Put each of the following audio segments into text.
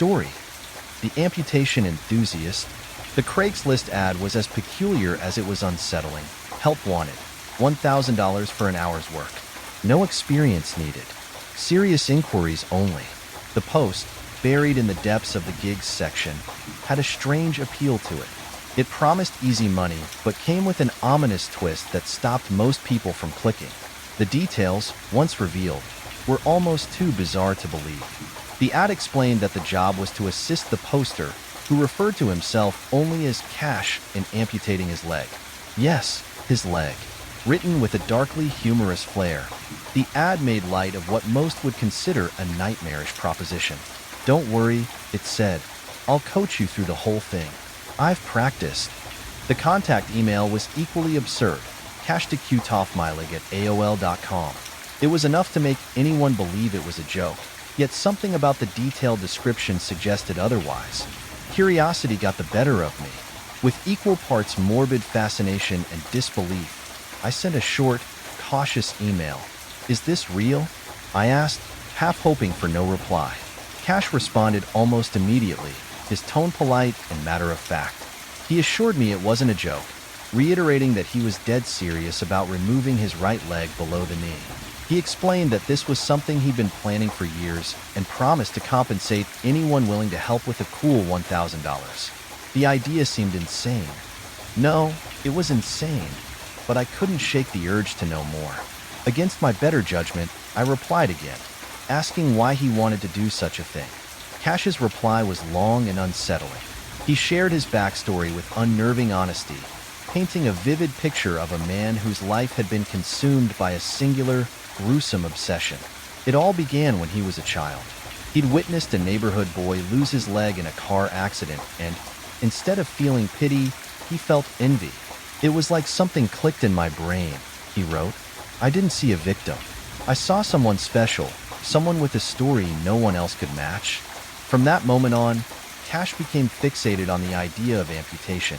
story. The amputation enthusiast. The Craigslist ad was as peculiar as it was unsettling. Help wanted. $1,000 for an hour's work. No experience needed. Serious inquiries only. The post, buried in the depths of the gigs section, had a strange appeal to it. It promised easy money, but came with an ominous twist that stopped most people from clicking. The details, once revealed, were almost too bizarre to believe. The ad explained that the job was to assist the poster, who referred to himself only as Cash, in amputating his leg. Yes, his leg. Written with a darkly humorous flair, the ad made light of what most would consider a nightmarish proposition. Don't worry, it said. I'll coach you through the whole thing. I've practiced. The contact email was equally absurd. cash2qtoffmyleg@aol.com. It was enough to make anyone believe it was a joke, yet something about the detailed description suggested otherwise. Curiosity got the better of me. With equal parts morbid fascination and disbelief, I sent a short, cautious email. Is this real? I asked, half hoping for no reply. Cash responded almost immediately, his tone polite and matter-of-fact. He assured me it wasn't a joke, reiterating that he was dead serious about removing his right leg below the knee. He explained that this was something he'd been planning for years and promised to compensate anyone willing to help with a cool $1,000. The idea seemed insane. No, it was insane, but I couldn't shake the urge to know more. Against my better judgment, I replied again, asking why he wanted to do such a thing. Cash's reply was long and unsettling. He shared his backstory with unnerving honesty, painting a vivid picture of a man whose life had been consumed by a singular, gruesome obsession. It all began when he was a child. He'd witnessed a neighborhood boy lose his leg in a car accident, and instead of feeling pity, he felt envy. It was like something clicked in my brain, he wrote. I didn't see a victim. I saw someone special, someone with a story no one else could match. From that moment on, Cash became fixated on the idea of amputation,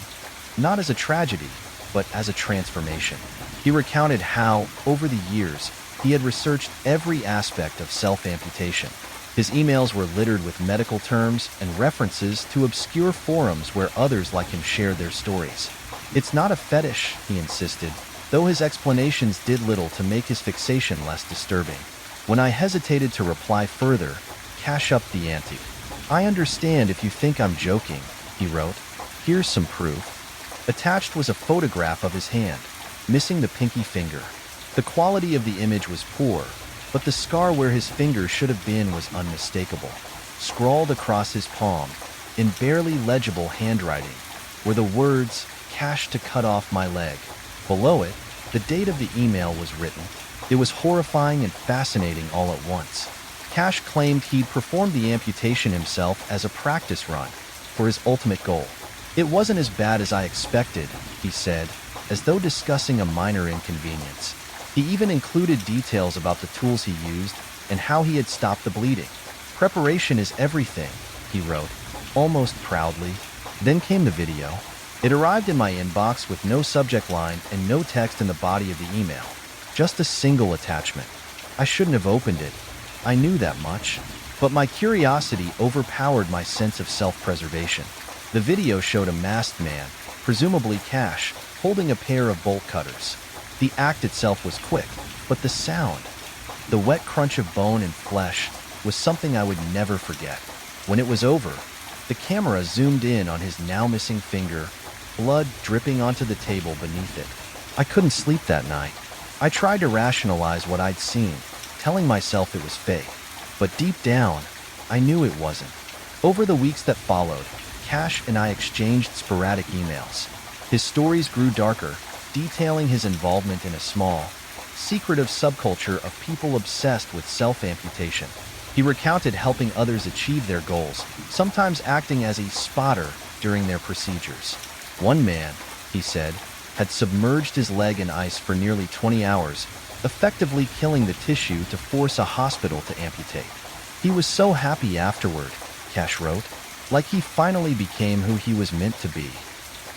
not as a tragedy, but as a transformation. He recounted how, over the years, he had researched every aspect of self-amputation. His emails were littered with medical terms and references to obscure forums where others like him shared their stories. It's not a fetish, he insisted, though his explanations did little to make his fixation less disturbing. When I hesitated to reply further, Cash upped the ante. I understand if you think I'm joking, he wrote. Here's some proof. Attached was a photograph of his hand, missing the pinky finger. The quality of the image was poor, but the scar where his finger should have been was unmistakable. Scrawled across his palm, in barely legible handwriting, were the words, "Cash to cut off my leg." Below it, the date of the email was written. It was horrifying and fascinating all at once. Cash claimed he'd performed the amputation himself as a practice run for his ultimate goal. It wasn't as bad as I expected, he said, as though discussing a minor inconvenience. He even included details about the tools he used and how he had stopped the bleeding. Preparation is everything, he wrote, almost proudly. Then came the video. It arrived in my inbox with no subject line and no text in the body of the email. Just a single attachment. I shouldn't have opened it. I knew that much. But my curiosity overpowered my sense of self-preservation. The video showed a masked man, presumably Cash, holding a pair of bolt cutters. The act itself was quick, but the sound, the wet crunch of bone and flesh, was something I would never forget. When it was over, the camera zoomed in on his now missing finger, blood dripping onto the table beneath it. I couldn't sleep that night. I tried to rationalize what I'd seen, telling myself it was fake. But deep down, I knew it wasn't. Over the weeks that followed, Cash and I exchanged sporadic emails. His stories grew darker, detailing his involvement in a small, secretive subculture of people obsessed with self-amputation. He recounted helping others achieve their goals, sometimes acting as a spotter during their procedures. One man, he said, had submerged his leg in ice for nearly 20 hours, effectively killing the tissue to force a hospital to amputate. He was so happy afterward, Cash wrote, like he finally became who he was meant to be.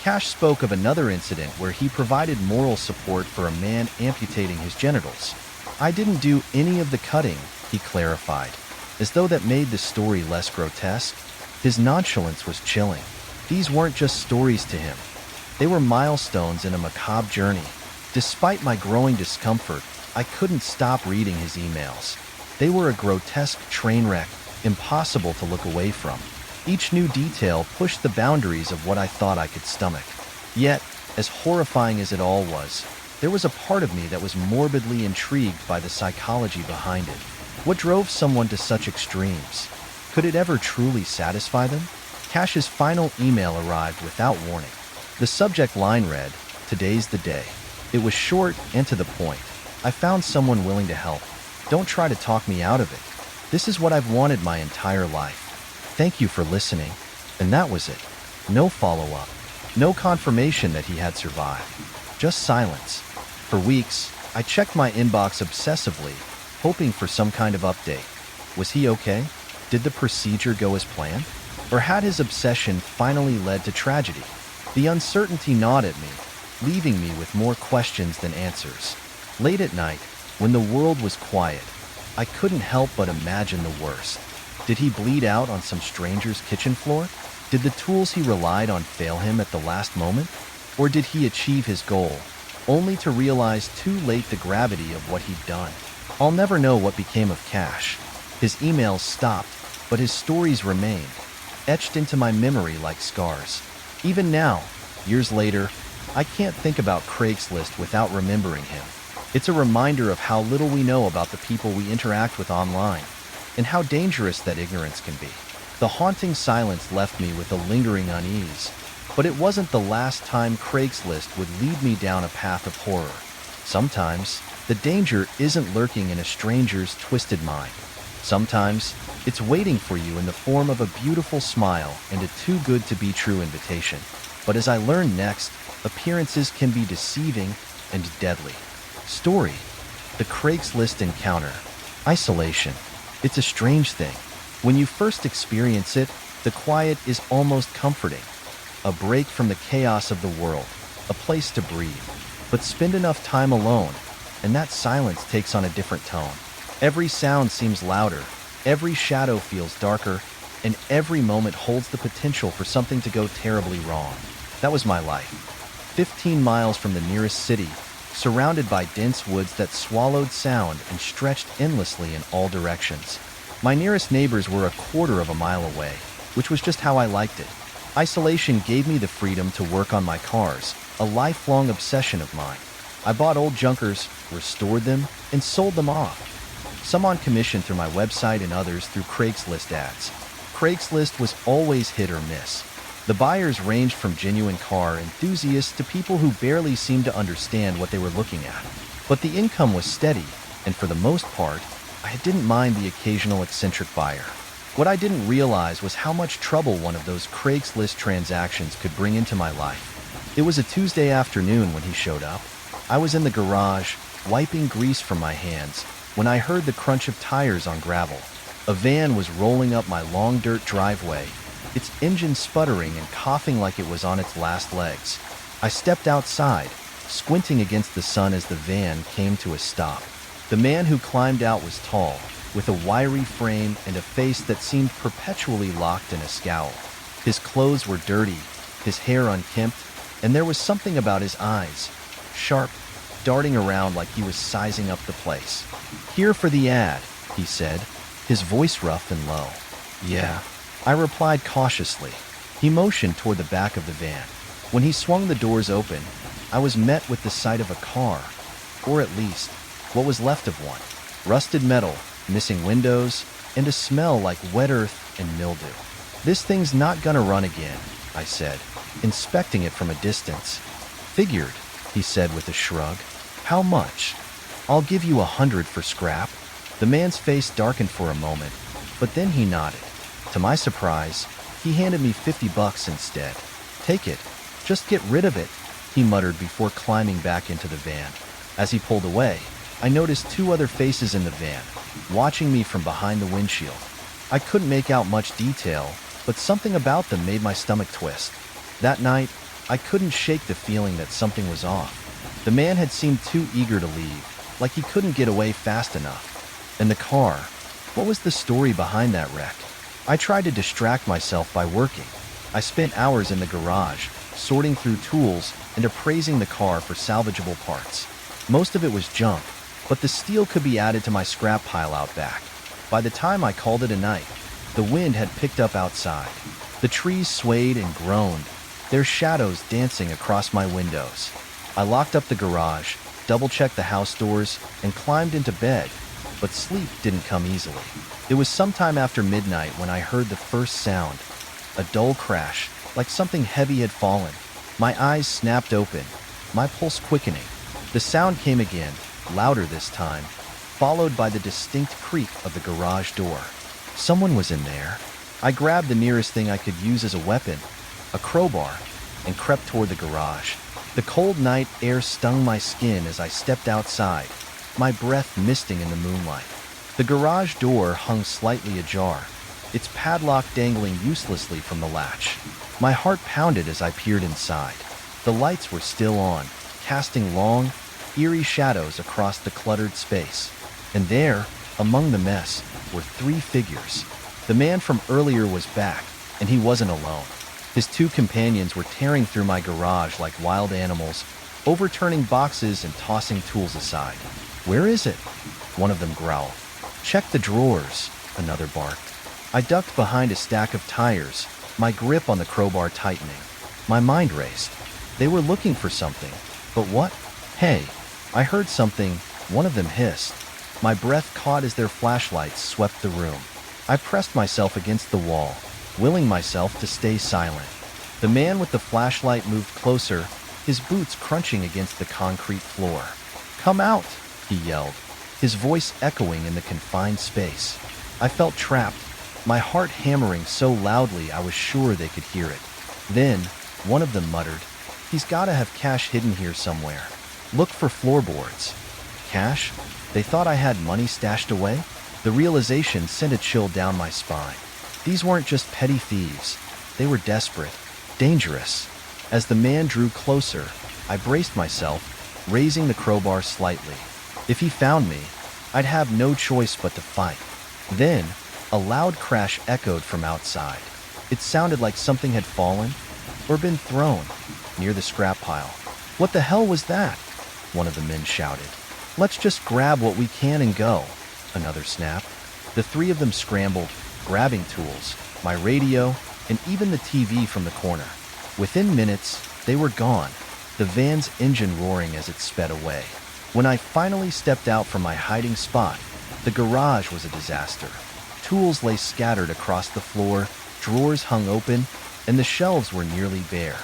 Cash spoke of another incident where he provided moral support for a man amputating his genitals. I didn't do any of the cutting, he clarified, as though that made the story less grotesque. His nonchalance was chilling. These weren't just stories to him. They were milestones in a macabre journey. Despite my growing discomfort, I couldn't stop reading his emails. They were a grotesque train wreck, impossible to look away from. Each new detail pushed the boundaries of what I thought I could stomach. Yet, as horrifying as it all was, there was a part of me that was morbidly intrigued by the psychology behind it. What drove someone to such extremes? Could it ever truly satisfy them? Cash's final email arrived without warning. The subject line read, "Today's the day." It was short and to the point. "I found someone willing to help. Don't try to talk me out of it. This is what I've wanted my entire life. Thank you for listening." And that was it. No follow-up. No confirmation that he had survived. Just silence. For weeks, I checked my inbox obsessively, hoping for some kind of update. Was he okay? Did the procedure go as planned? Or had his obsession finally led to tragedy? The uncertainty gnawed at me, leaving me with more questions than answers. Late at night, when the world was quiet, I couldn't help but imagine the worst. Did he bleed out on some stranger's kitchen floor? Did the tools he relied on fail him at the last moment? Or did he achieve his goal, only to realize too late the gravity of what he'd done? I'll never know what became of Cash. His emails stopped, but his stories remained, etched into my memory like scars. Even now, years later, I can't think about Craigslist without remembering him. It's a reminder of how little we know about the people we interact with online, and how dangerous that ignorance can be. The haunting silence left me with a lingering unease, but it wasn't the last time Craigslist would lead me down a path of horror. Sometimes, the danger isn't lurking in a stranger's twisted mind. Sometimes, it's waiting for you in the form of a beautiful smile and a too-good-to-be-true invitation. But as I learned next, appearances can be deceiving and deadly. Story: the Craigslist encounter. Isolation. It's a strange thing. When you first experience it, the quiet is almost comforting. A break from the chaos of the world, a place to breathe. But spend enough time alone, and that silence takes on a different tone. Every sound seems louder, every shadow feels darker, and every moment holds the potential for something to go terribly wrong. That was my life. 15 miles from the nearest city, surrounded by dense woods that swallowed sound and stretched endlessly in all directions. My nearest neighbors were a quarter of a mile away, which was just how I liked it. Isolation gave me the freedom to work on my cars, a lifelong obsession of mine. I bought old junkers, restored them, and sold them off. Some on commission through my website and others through Craigslist ads. Craigslist was always hit or miss. The buyers ranged from genuine car enthusiasts to people who barely seemed to understand what they were looking at. But the income was steady, and for the most part, I didn't mind the occasional eccentric buyer. What I didn't realize was how much trouble one of those Craigslist transactions could bring into my life. It was a Tuesday afternoon when he showed up. I was in the garage, wiping grease from my hands, when I heard the crunch of tires on gravel. A van was rolling up my long dirt driveway, its engine sputtering and coughing like it was on its last legs. I stepped outside, squinting against the sun as the van came to a stop. The man who climbed out was tall, with a wiry frame and a face that seemed perpetually locked in a scowl. His clothes were dirty, his hair unkempt, and there was something about his eyes, sharp, darting around like he was sizing up the place. "Here for the ad," he said, his voice rough and low. "Yeah," I replied cautiously. He motioned toward the back of the van. When he swung the doors open, I was met with the sight of a car, or at least, what was left of one. Rusted metal, missing windows, and a smell like wet earth and mildew. "This thing's not gonna run again," I said, inspecting it from a distance. "Figured," he said with a shrug. "How much?" "I'll give you 100 for scrap." The man's face darkened for a moment, but then he nodded. To my surprise, he handed me $50 instead. "Take it. Just get rid of it," he muttered before climbing back into the van. As he pulled away, I noticed two other faces in the van, watching me from behind the windshield. I couldn't make out much detail, but something about them made my stomach twist. That night, I couldn't shake the feeling that something was off. The man had seemed too eager to leave, like he couldn't get away fast enough. And the car, what was the story behind that wreck? I tried to distract myself by working. I spent hours in the garage, sorting through tools and appraising the car for salvageable parts. Most of it was junk, but the steel could be added to my scrap pile out back. By the time I called it a night, the wind had picked up outside. The trees swayed and groaned, their shadows dancing across my windows. I locked up the garage, double-checked the house doors, and climbed into bed, but sleep didn't come easily. It was sometime after midnight when I heard the first sound, a dull crash, like something heavy had fallen. My eyes snapped open, my pulse quickening. The sound came again, louder this time, followed by the distinct creak of the garage door. Someone was in there. I grabbed the nearest thing I could use as a weapon, a crowbar, and crept toward the garage. The cold night air stung my skin as I stepped outside, my breath misting in the moonlight. The garage door hung slightly ajar, its padlock dangling uselessly from the latch. My heart pounded as I peered inside. The lights were still on, casting long, eerie shadows across the cluttered space. And there, among the mess, were three figures. The man from earlier was back, and he wasn't alone. His two companions were tearing through my garage like wild animals, overturning boxes and tossing tools aside. "Where is it?" one of them growled. "Check the drawers," another barked. I ducked behind a stack of tires, my grip on the crowbar tightening. My mind raced. They were looking for something. But what? "Hey," I heard something, one of them hissed. My breath caught as their flashlights swept the room. I pressed myself against the wall, willing myself to stay silent. The man with the flashlight moved closer, his boots crunching against the concrete floor. "Come out," he yelled, his voice echoing in the confined space. I felt trapped, my heart hammering so loudly I was sure they could hear it. Then, one of them muttered, "He's gotta have cash hidden here somewhere. Look for floorboards." Cash? They thought I had money stashed away? The realization sent a chill down my spine. These weren't just petty thieves. They were desperate, dangerous. As the man drew closer, I braced myself, raising the crowbar slightly. If he found me, I'd have no choice but to fight. Then, a loud crash echoed from outside. It sounded like something had fallen, or been thrown, near the scrap pile. "What the hell was that?" one of the men shouted. "Let's just grab what we can and go," another snapped. The three of them scrambled, grabbing tools, my radio, and even the TV from the corner. Within minutes, they were gone, the van's engine roaring as it sped away. When I finally stepped out from my hiding spot, the garage was a disaster. Tools lay scattered across the floor, drawers hung open, and the shelves were nearly bare.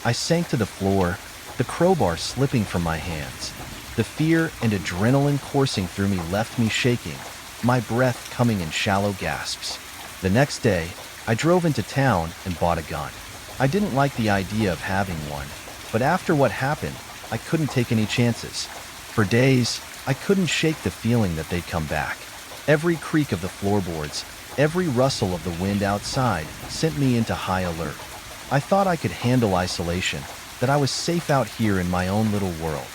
I sank to the floor, the crowbar slipping from my hands. The fear and adrenaline coursing through me left me shaking, my breath coming in shallow gasps. The next day, I drove into town and bought a gun. I didn't like the idea of having one, but after what happened, I couldn't take any chances. For days, I couldn't shake the feeling that they'd come back. Every creak of the floorboards, every rustle of the wind outside sent me into high alert. I thought I could handle isolation, that I was safe out here in my own little world.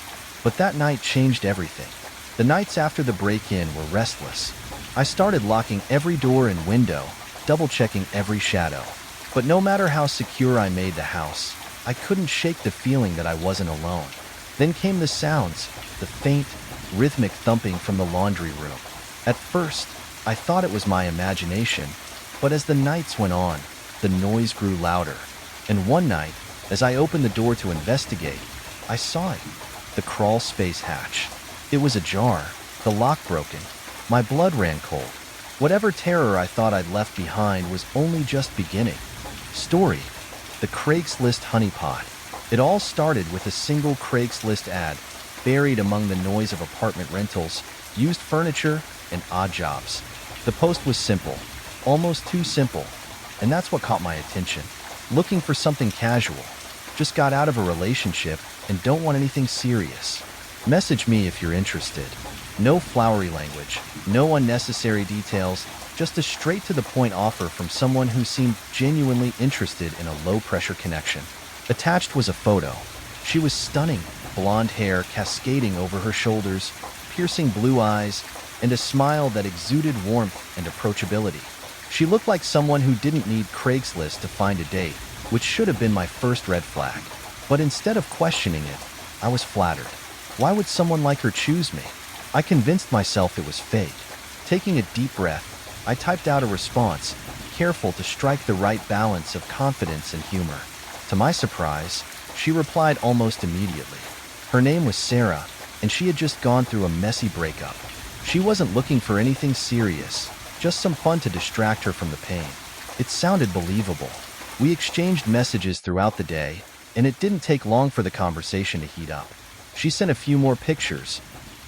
But that night changed everything. The nights after the break-in were restless. I started locking every door and window, double-checking every shadow. But no matter how secure I made the house, I couldn't shake the feeling that I wasn't alone. Then came the sounds, the faint, rhythmic thumping from the laundry room. At first, I thought it was my imagination, but as the nights went on, the noise grew louder. And one night, as I opened the door to investigate, I saw it, the crawl space hatch. It was ajar, the lock broken. My blood ran cold. Whatever terror I thought I'd left behind was only just beginning. Story: the Craigslist honeypot. It all started with a single Craigslist ad, buried among the noise of apartment rentals, used furniture, and odd jobs. The post was simple, almost too simple, and that's what caught my attention. Looking for something casual. Just got out of a relationship and don't want anything serious. Message me if you're interested. No flowery language, no unnecessary details, just a straight-to-the-point offer from someone who seemed genuinely interested in a low-pressure connection. Attached was a photo. She was stunning, blonde hair cascading over her shoulders, piercing blue eyes, and a smile that exuded warmth and approachability. She looked like someone who didn't need Craigslist to find a date, which should have been my first red flag. But instead of questioning it, I was flattered. Why would someone like her choose me? I convinced myself it was fate. Taking a deep breath, I typed out a response, careful to strike the right balance of confidence and humor. To my surprise, she replied almost immediately. Her name was Sarah, and she had just gone through a messy breakup. She wasn't looking for anything serious, just some fun to distract her from the pain. It sounded believable. We exchanged messages throughout the day, and it didn't take long for the conversation to heat up. She sent a few more pictures,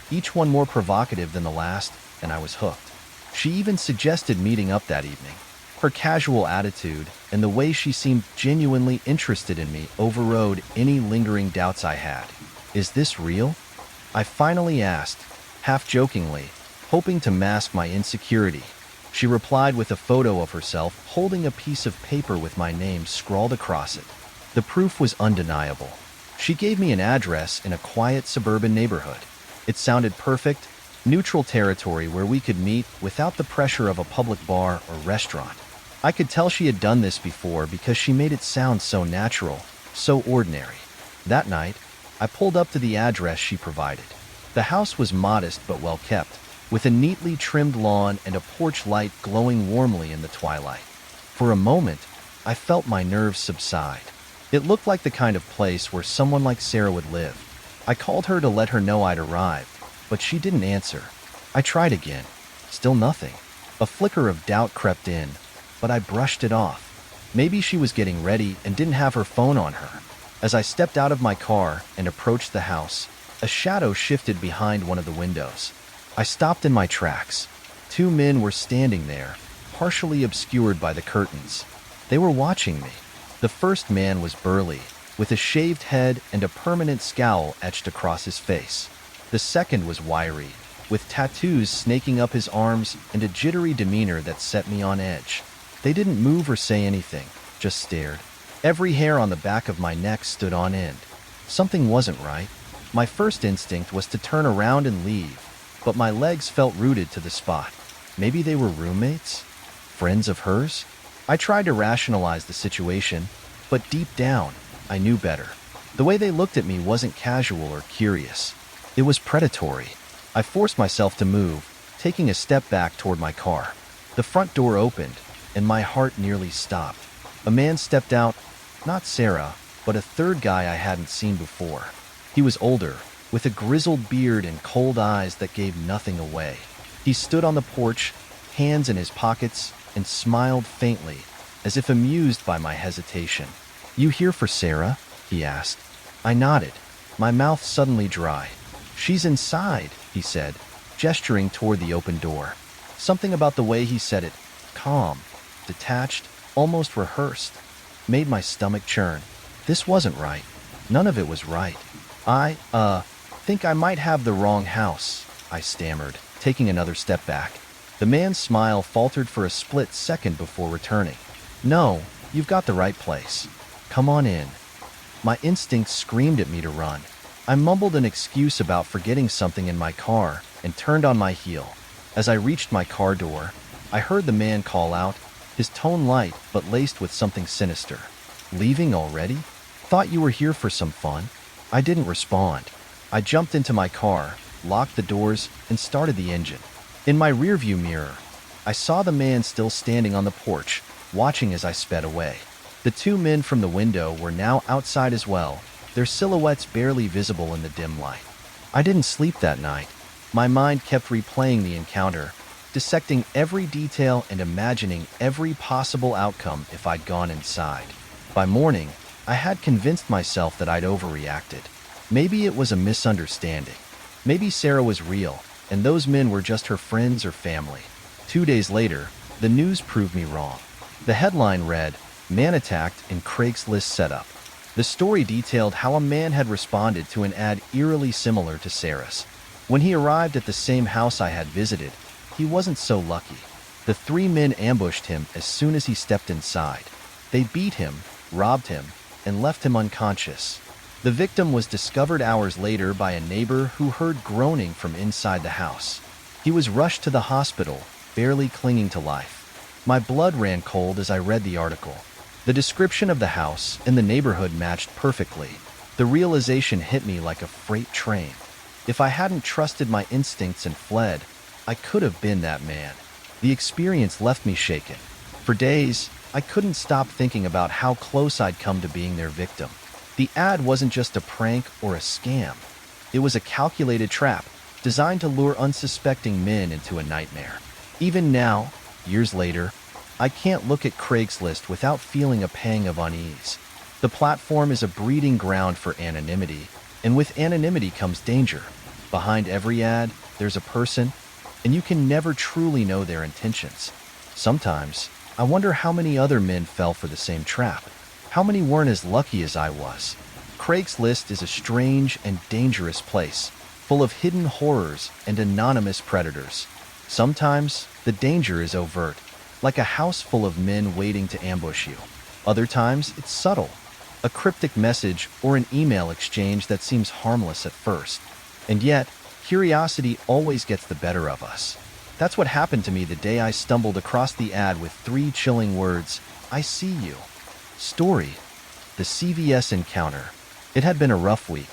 each one more provocative than the last, and I was hooked. She even suggested meeting up that evening. Her casual attitude and the way she seemed genuinely interested in me overrode any lingering doubts I had. Is this real? I finally asked, half jokingly, hoping to mask my insecurity. She replied with a photo of herself holding a piece of paper with my name scrawled across it. The proof was undeniable. She gave me an address in a quiet suburban neighborhood. It sounded perfect, neutral territory where we could meet without the pressure of a public bar or restaurant. I could tell she had done this before because she made it sound so natural, so ordinary. That night, I pulled up to the address she provided. The house was modest but well kept, with a neatly trimmed lawn and a porch light glowing warmly in the twilight. For a moment, I felt my nerves subside. It looked like the kind of place where someone like Sarah would live. I called her to let her know I'd arrived, but she didn't answer. I tried again. Still nothing. A flicker of doubt crept in, but I brushed it off. Maybe she was getting ready and didn't have her phone on her. As I stepped out of my car and approached the house, a shadow shifted behind one of the windows. I stopped in my tracks. Two men were standing there, partially obscured by the curtains. They were watching me. The first man was burly, with a shaved head and a permanent scowl etched across his face. The second was wiry, with tattoos snaking up his arms and a jittery demeanor that set me on edge. They didn't move or say anything, just stared. Every hair on the back of my neck stood on end. Something wasn't right. My first instinct was to turn around and leave, but my legs felt rooted to the spot. Maybe they were roommates? Friends of hers? I tried to rationalize the situation, but deep down, I knew better. The way they looked at me wasn't casual or curious. It was predatory. I forced myself to move, taking a step back toward my car. The front door opened, and my heart nearly stopped. A man stepped out, not Sarah, but a third guy I hadn't seen before. He was older, with a grizzled beard and cold eyes that gave nothing away. He stood on the porch, hands in his pockets, and smiled faintly, as if amused by my hesitation. "You here for Sarah?" he asked. I nodded, my mouth suddenly dry. "She's inside," he said, gesturing toward the open door. Something about the way he said it, calm, detached, almost rehearsed, made my stomach churn. This wasn't right. None of it was right. I think I might have the wrong house," I stammered, taking another step back. The man's smile faltered for a split second before returning. "No, you've got the right place. Come on in." My instincts screamed at me to run. I mumbled an excuse about forgetting something in my car and turned on my heel. As I reached my car door, I heard the man call out, his tone light but laced with something sinister. "Leaving already? Thought you were here for some fun." I didn't respond. I jumped into my car, locked the doors, and started the engine. In my rearview mirror, I saw the man still standing on the porch, watching as I sped away. The two men from the window were now outside as well, their silhouettes barely visible in the dim light. I didn't sleep that night. My mind kept replaying the encounter, dissecting every detail and imagining every possible outcome if I'd gone inside. By morning, I had convinced myself that I'd overreacted. Maybe it was a misunderstanding. Maybe Sarah was real, and those men were just her friends or family. 2 days later, the news proved me wrong. The headline read, "Man Attacked in Craigslist Setup." The story detailed how a man had responded to an ad eerily similar to Sarah's. When he arrived at the same house I had visited, he wasn't so lucky. The three men ambushed him as soon as he stepped inside. They beat him, robbed him, and left him unconscious. The victim was discovered hours later by a neighbor who heard groaning from inside the house. He was rushed to the hospital, barely clinging to life. My blood ran cold as I read the article. The description of the house and the neighborhood matched perfectly. The realization hit me like a freight train. If I hadn't trusted my instincts and fled, I could have been that man. The experience left me shaken. For days, I couldn't stop thinking about how close I'd come to being their victim. The ad wasn't just a prank or a scam. It was a calculated trap designed to lure unsuspecting men into a nightmare. Even now, years later, I can't look at Craigslist without feeling a pang of unease. The platform is a breeding ground for anonymity, and with anonymity comes danger. Behind every ad, there's a person, and you can never truly know their intentions. Sometimes, I wonder how many other men fell for the same trap. How many weren't as lucky as I was? Craigslist is a strange and dangerous place, full of hidden horrors and anonymous predators. Sometimes, the danger is overt, like a house full of men waiting to ambush you. Other times, it's subtle, a cryptic message or an email exchange that seems harmless at first. And yet, curiosity always gets the better of us. That's what happened to me the day I stumbled across the ad with 3 chilling words, "I see you." Story: the CVS encounter. It had been a rough week.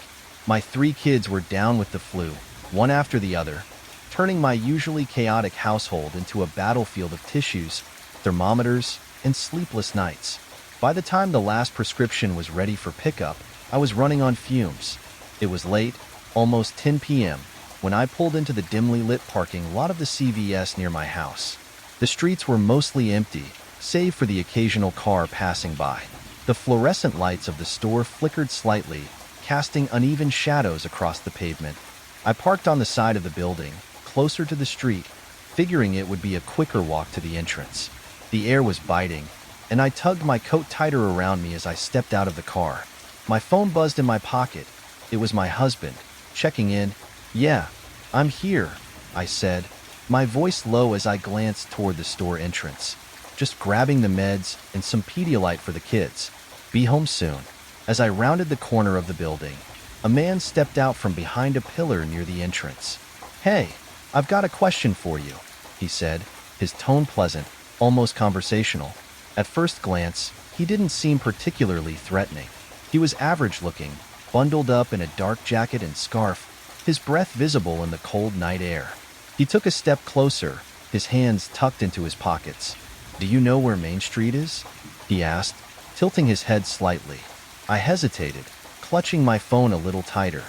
My 3 kids were down with the flu, one after the other, turning my usually chaotic household into a battlefield of tissues, thermometers, and sleepless nights. By the time the last prescription was ready for pickup, I was running on fumes. It was late, almost 10 p.m., when I pulled into the dimly lit parking lot of the CVS near my house. The streets were mostly empty, save for the occasional car passing by. The fluorescent lights of the store flickered slightly, casting uneven shadows across the pavement. I parked on the side of the building, closer to the street, figuring it would be a quicker walk to the entrance. The air was biting, and I tugged my coat tighter around me as I stepped out of the car. My phone buzzed in my pocket. It was my husband, checking in. "Yeah, I'm here," I said, my voice low as I glanced toward the store entrance. "Just grabbing the meds and some Pedialyte for the kids. Be home soon." As I rounded the corner of the building, a man stepped out from behind a pillar near the entrance. "Hey, I've got a question for you," he said, his tone pleasant, almost conversational. At first glance, he didn't seem particularly threatening. He was average-looking, bundled up in a dark jacket and scarf, his breath visible in the cold night air. He took a step closer, his hands tucked into his pockets. "Do you know where Main Street is?" he asked, tilting his head slightly. I hesitated, clutching my phone a little tighter.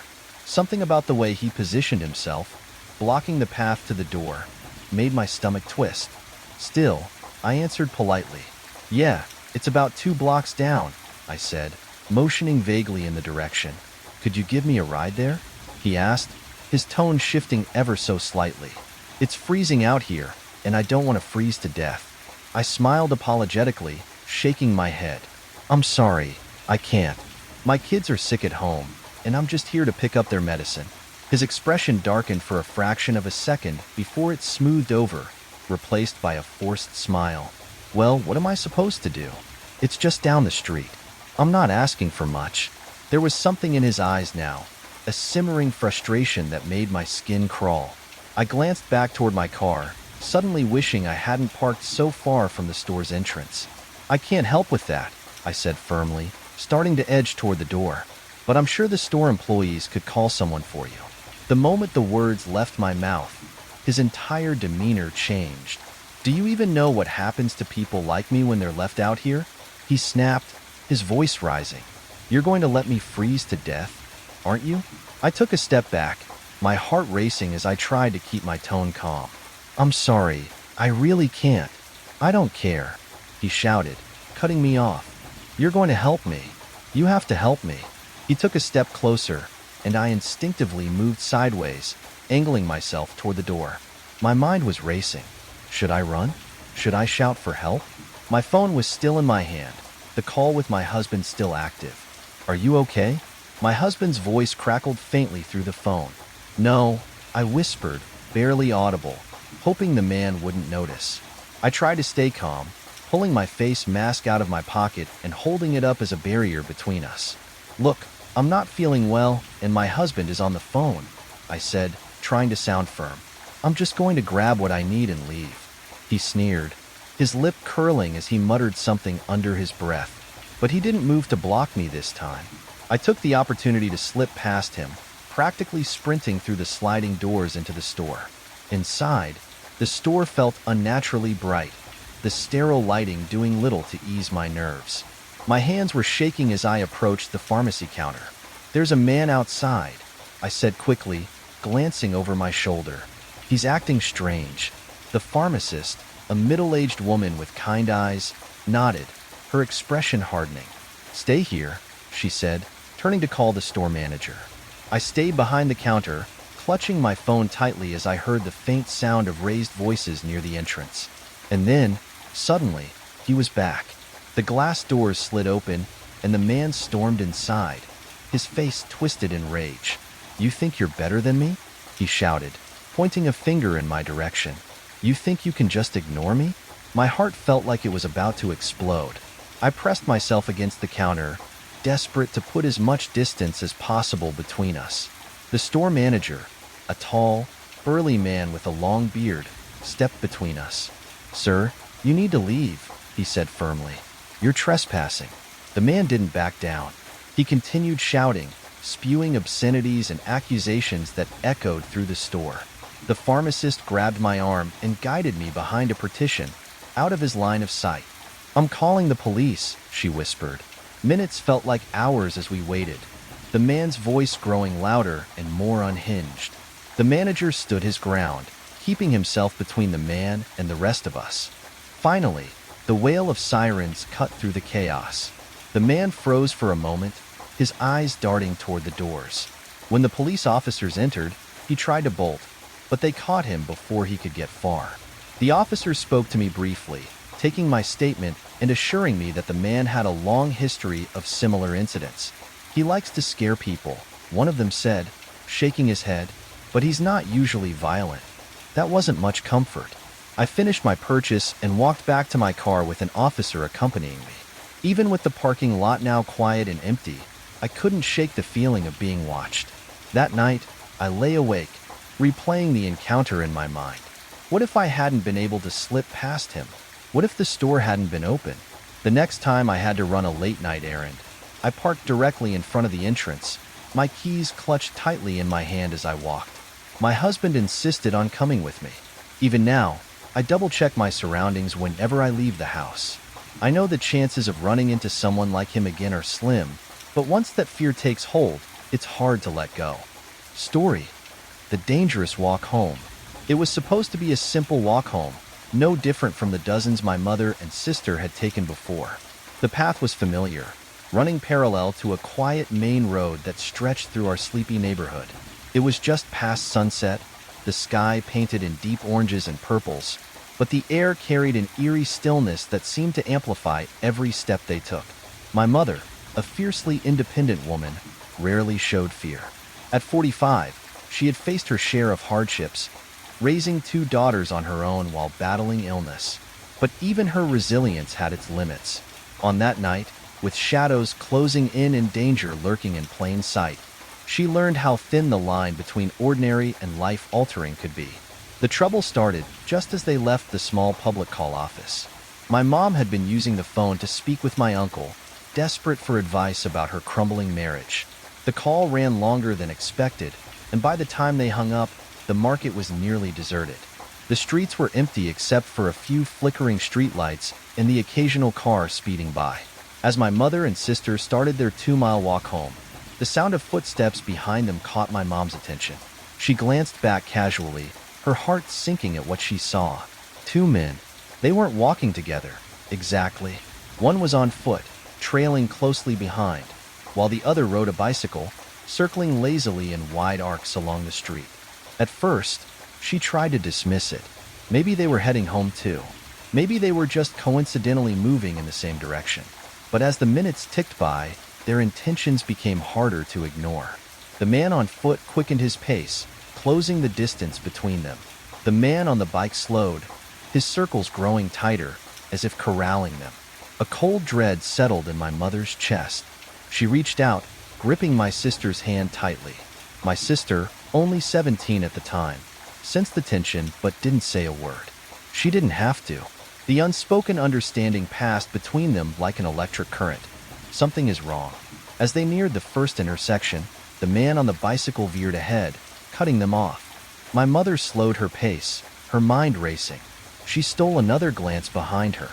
Something about the way he positioned himself, blocking the path to the door, made my stomach twist. Still, I answered politely. "Yeah, it's about 2 blocks down," I said, motioning vaguely in the direction. "Could you give me a ride there?" he asked, his tone shifting ever so slightly. "It's freezing out here, and I don't want to freeze to death." I smiled apologetically, shaking my head. "I'm sorry, I can't. My kids are sick at home, and I'm just here to pick up their medicine." His expression darkened for a fraction of a second before it smoothed over, replaced by a forced smile. "Well, what am I supposed to do? It's just down the street. I'm not asking for much." There was something in his eyes now, a simmering frustration that made my skin crawl. I glanced back toward my car, suddenly wishing I hadn't parked so far from the store's entrance. "I can't help with that," I said firmly, starting to edge toward the door. "But I'm sure the store employees could call someone for you." The moment the words left my mouth, his entire demeanor changed. "Do you even know what happens to people like me when they're left out here?" he snapped, his voice rising. "You're going to let me freeze to death, aren't you?" I took a step back, my heart racing as I tried to keep my tone calm. "I'm sorry, I really can't. I don't care," he shouted, cutting me off. "You're going to help me. You have to help me." He took a step closer, and I instinctively moved sideways, angling myself toward the door. My mind was racing. Should I run? Should I shout for help? My phone was still in my hand, the call with my husband still active. "Are you okay?" My husband's voice crackled faintly through the phone. "No," I whispered, barely audible, hoping the man wouldn't notice. I tried to stay calm, pulling my face mask out of my pocket and holding it up as a barrier between us. "Look, I'm not feeling well, and my husband is on the phone," I said, trying to sound firm. "I'm just going to grab what I need and leave." He sneered. his lip curling as he muttered something under his breath. But he didn't move to block me this time. I took the opportunity to slip past him, practically sprinting through the sliding doors into the store. Inside, the store felt unnaturally bright, the sterile lighting doing little to ease my nerves. My hands were shaking as I approached the pharmacy counter. "There's a man outside," I said quickly, glancing over my shoulder. "He's acting strange." The pharmacist, a middle-aged woman with kind eyes, nodded, her expression hardening. "Stay here," she said, turning to call the store manager. I stayed behind the counter, clutching my phone tightly as I heard the faint sound of raised voices near the entrance. And then, suddenly, he was back. The glass doors slid open, and the man stormed inside, his face twisted in rage. "You think you're better than me?" he shouted, pointing a finger in my direction. "You think you can just ignore me?" My heart felt like it was about to explode. I pressed myself against the counter, desperate to put as much distance as possible between us. The store manager, a tall, burly man with a long beard, stepped between us. "Sir, you need to leave," he said firmly. "You're trespassing." The man didn't back down. He continued shouting, spewing obscenities and accusations that echoed through the store. The pharmacist grabbed my arm and guided me behind a partition, out of his line of sight. "I'm calling the police," she whispered. Minutes felt like hours as we waited, the man's voice growing louder and more unhinged. The manager stood his ground, keeping himself between the man and the rest of us. Finally, the wail of sirens cut through the chaos. The man froze for a moment, his eyes darting toward the doors. When the police officers entered, he tried to bolt, but they caught him before he could get far. The officers spoke to me briefly, taking my statement and assuring me that the man had a long history of similar incidents. "He likes to scare people," one of them said, shaking his head, "but he's not usually violent." That wasn't much comfort. I finished my purchase and walked back to my car with an officer accompanying me. Even with the parking lot now quiet and empty, I couldn't shake the feeling of being watched. That night, I lay awake, replaying the encounter in my mind. What if I hadn't been able to slip past him? What if the store hadn't been open? The next time I had to run a late-night errand, I parked directly in front of the entrance, my keys clutched tightly in my hand as I walked. My husband insisted on coming with me. Even now, I double-check my surroundings whenever I leave the house. I know the chances of running into someone like him again are slim, but once that fear takes hold, it's hard to let go. Story: the dangerous walk home. It was supposed to be a simple walk home, no different from the dozens my mother and sister had taken before. The path was familiar, running parallel to a quiet main road that stretched through our sleepy neighborhood. It was just past sunset, the sky painted in deep oranges and purples, but the air carried an eerie stillness that seemed to amplify every step they took. My mother, a fiercely independent woman, rarely showed fear. At 45, she had faced her share of hardships, raising 2 daughters on her own while battling illness. But even her resilience had its limits. On that night, with shadows closing in and danger lurking in plain sight, she learned how thin the line between ordinary and life-altering could be. The trouble started just as they left the small public call office. My mom had been using the phone to speak with my uncle, desperate for advice about her crumbling marriage. The call ran longer than expected, and by the time they hung up, the market was nearly deserted. The streets were empty except for a few flickering streetlights and the occasional car speeding by. As my mother and sister started their 2-mile walk home, the sound of footsteps behind them caught my mom's attention. She glanced back casually, her heart sinking at what she saw. 2 men. They weren't walking together, exactly. One was on foot, trailing closely behind, while the other rode a bicycle, circling lazily in wide arcs along the street. At first, she tried to dismiss it. Maybe they were heading home too. Maybe they were just coincidentally moving in the same direction. But as the minutes ticked by, their intentions became harder to ignore. The man on foot quickened his pace, closing the distance between them. The man on the bike slowed, his circles growing tighter, as if corralling them. A cold dread settled in my mother's chest. She reached out, gripping my sister's hand tightly. My sister, only 17 at the time, sensed the tension but didn't say a word. She didn't have to. The unspoken understanding passed between them like an electric current. Something is wrong. As they neared the first intersection, the man on the bicycle veered ahead, cutting them off. My mother slowed her pace, her mind racing. She stole another glance behind her.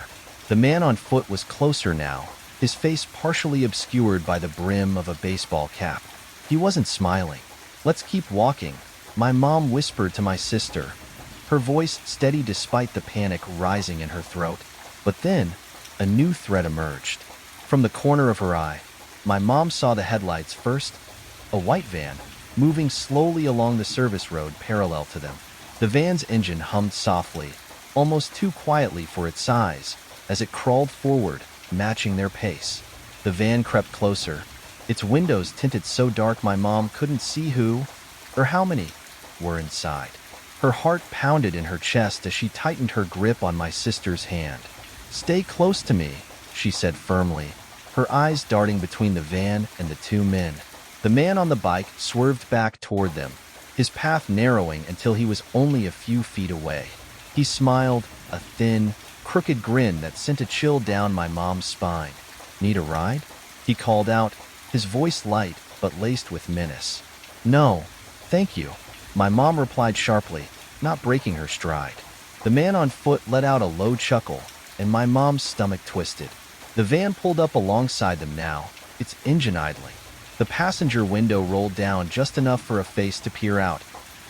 The man on foot was closer now, his face partially obscured by the brim of a baseball cap. He wasn't smiling. "Let's keep walking," my mom whispered to my sister, her voice steady despite the panic rising in her throat. But then, a new threat emerged. From the corner of her eye, my mom saw the headlights first, a white van, moving slowly along the service road parallel to them. The van's engine hummed softly, almost too quietly for its size, as it crawled forward, matching their pace. The van crept closer, its windows tinted so dark my mom couldn't see who, or how many, were inside. Her heart pounded in her chest as she tightened her grip on my sister's hand. "Stay close to me," she said firmly, her eyes darting between the van and the two men. The man on the bike swerved back toward them, his path narrowing until he was only a few feet away. He smiled, a thin, crooked grin that sent a chill down my mom's spine. "Need a ride?" he called out, his voice light but laced with menace. "No, thank you," my mom replied sharply, not breaking her stride. The man on foot let out a low chuckle, and my mom's stomach twisted. The van pulled up alongside them now, its engine idling. The passenger window rolled down just enough for a face to peer out.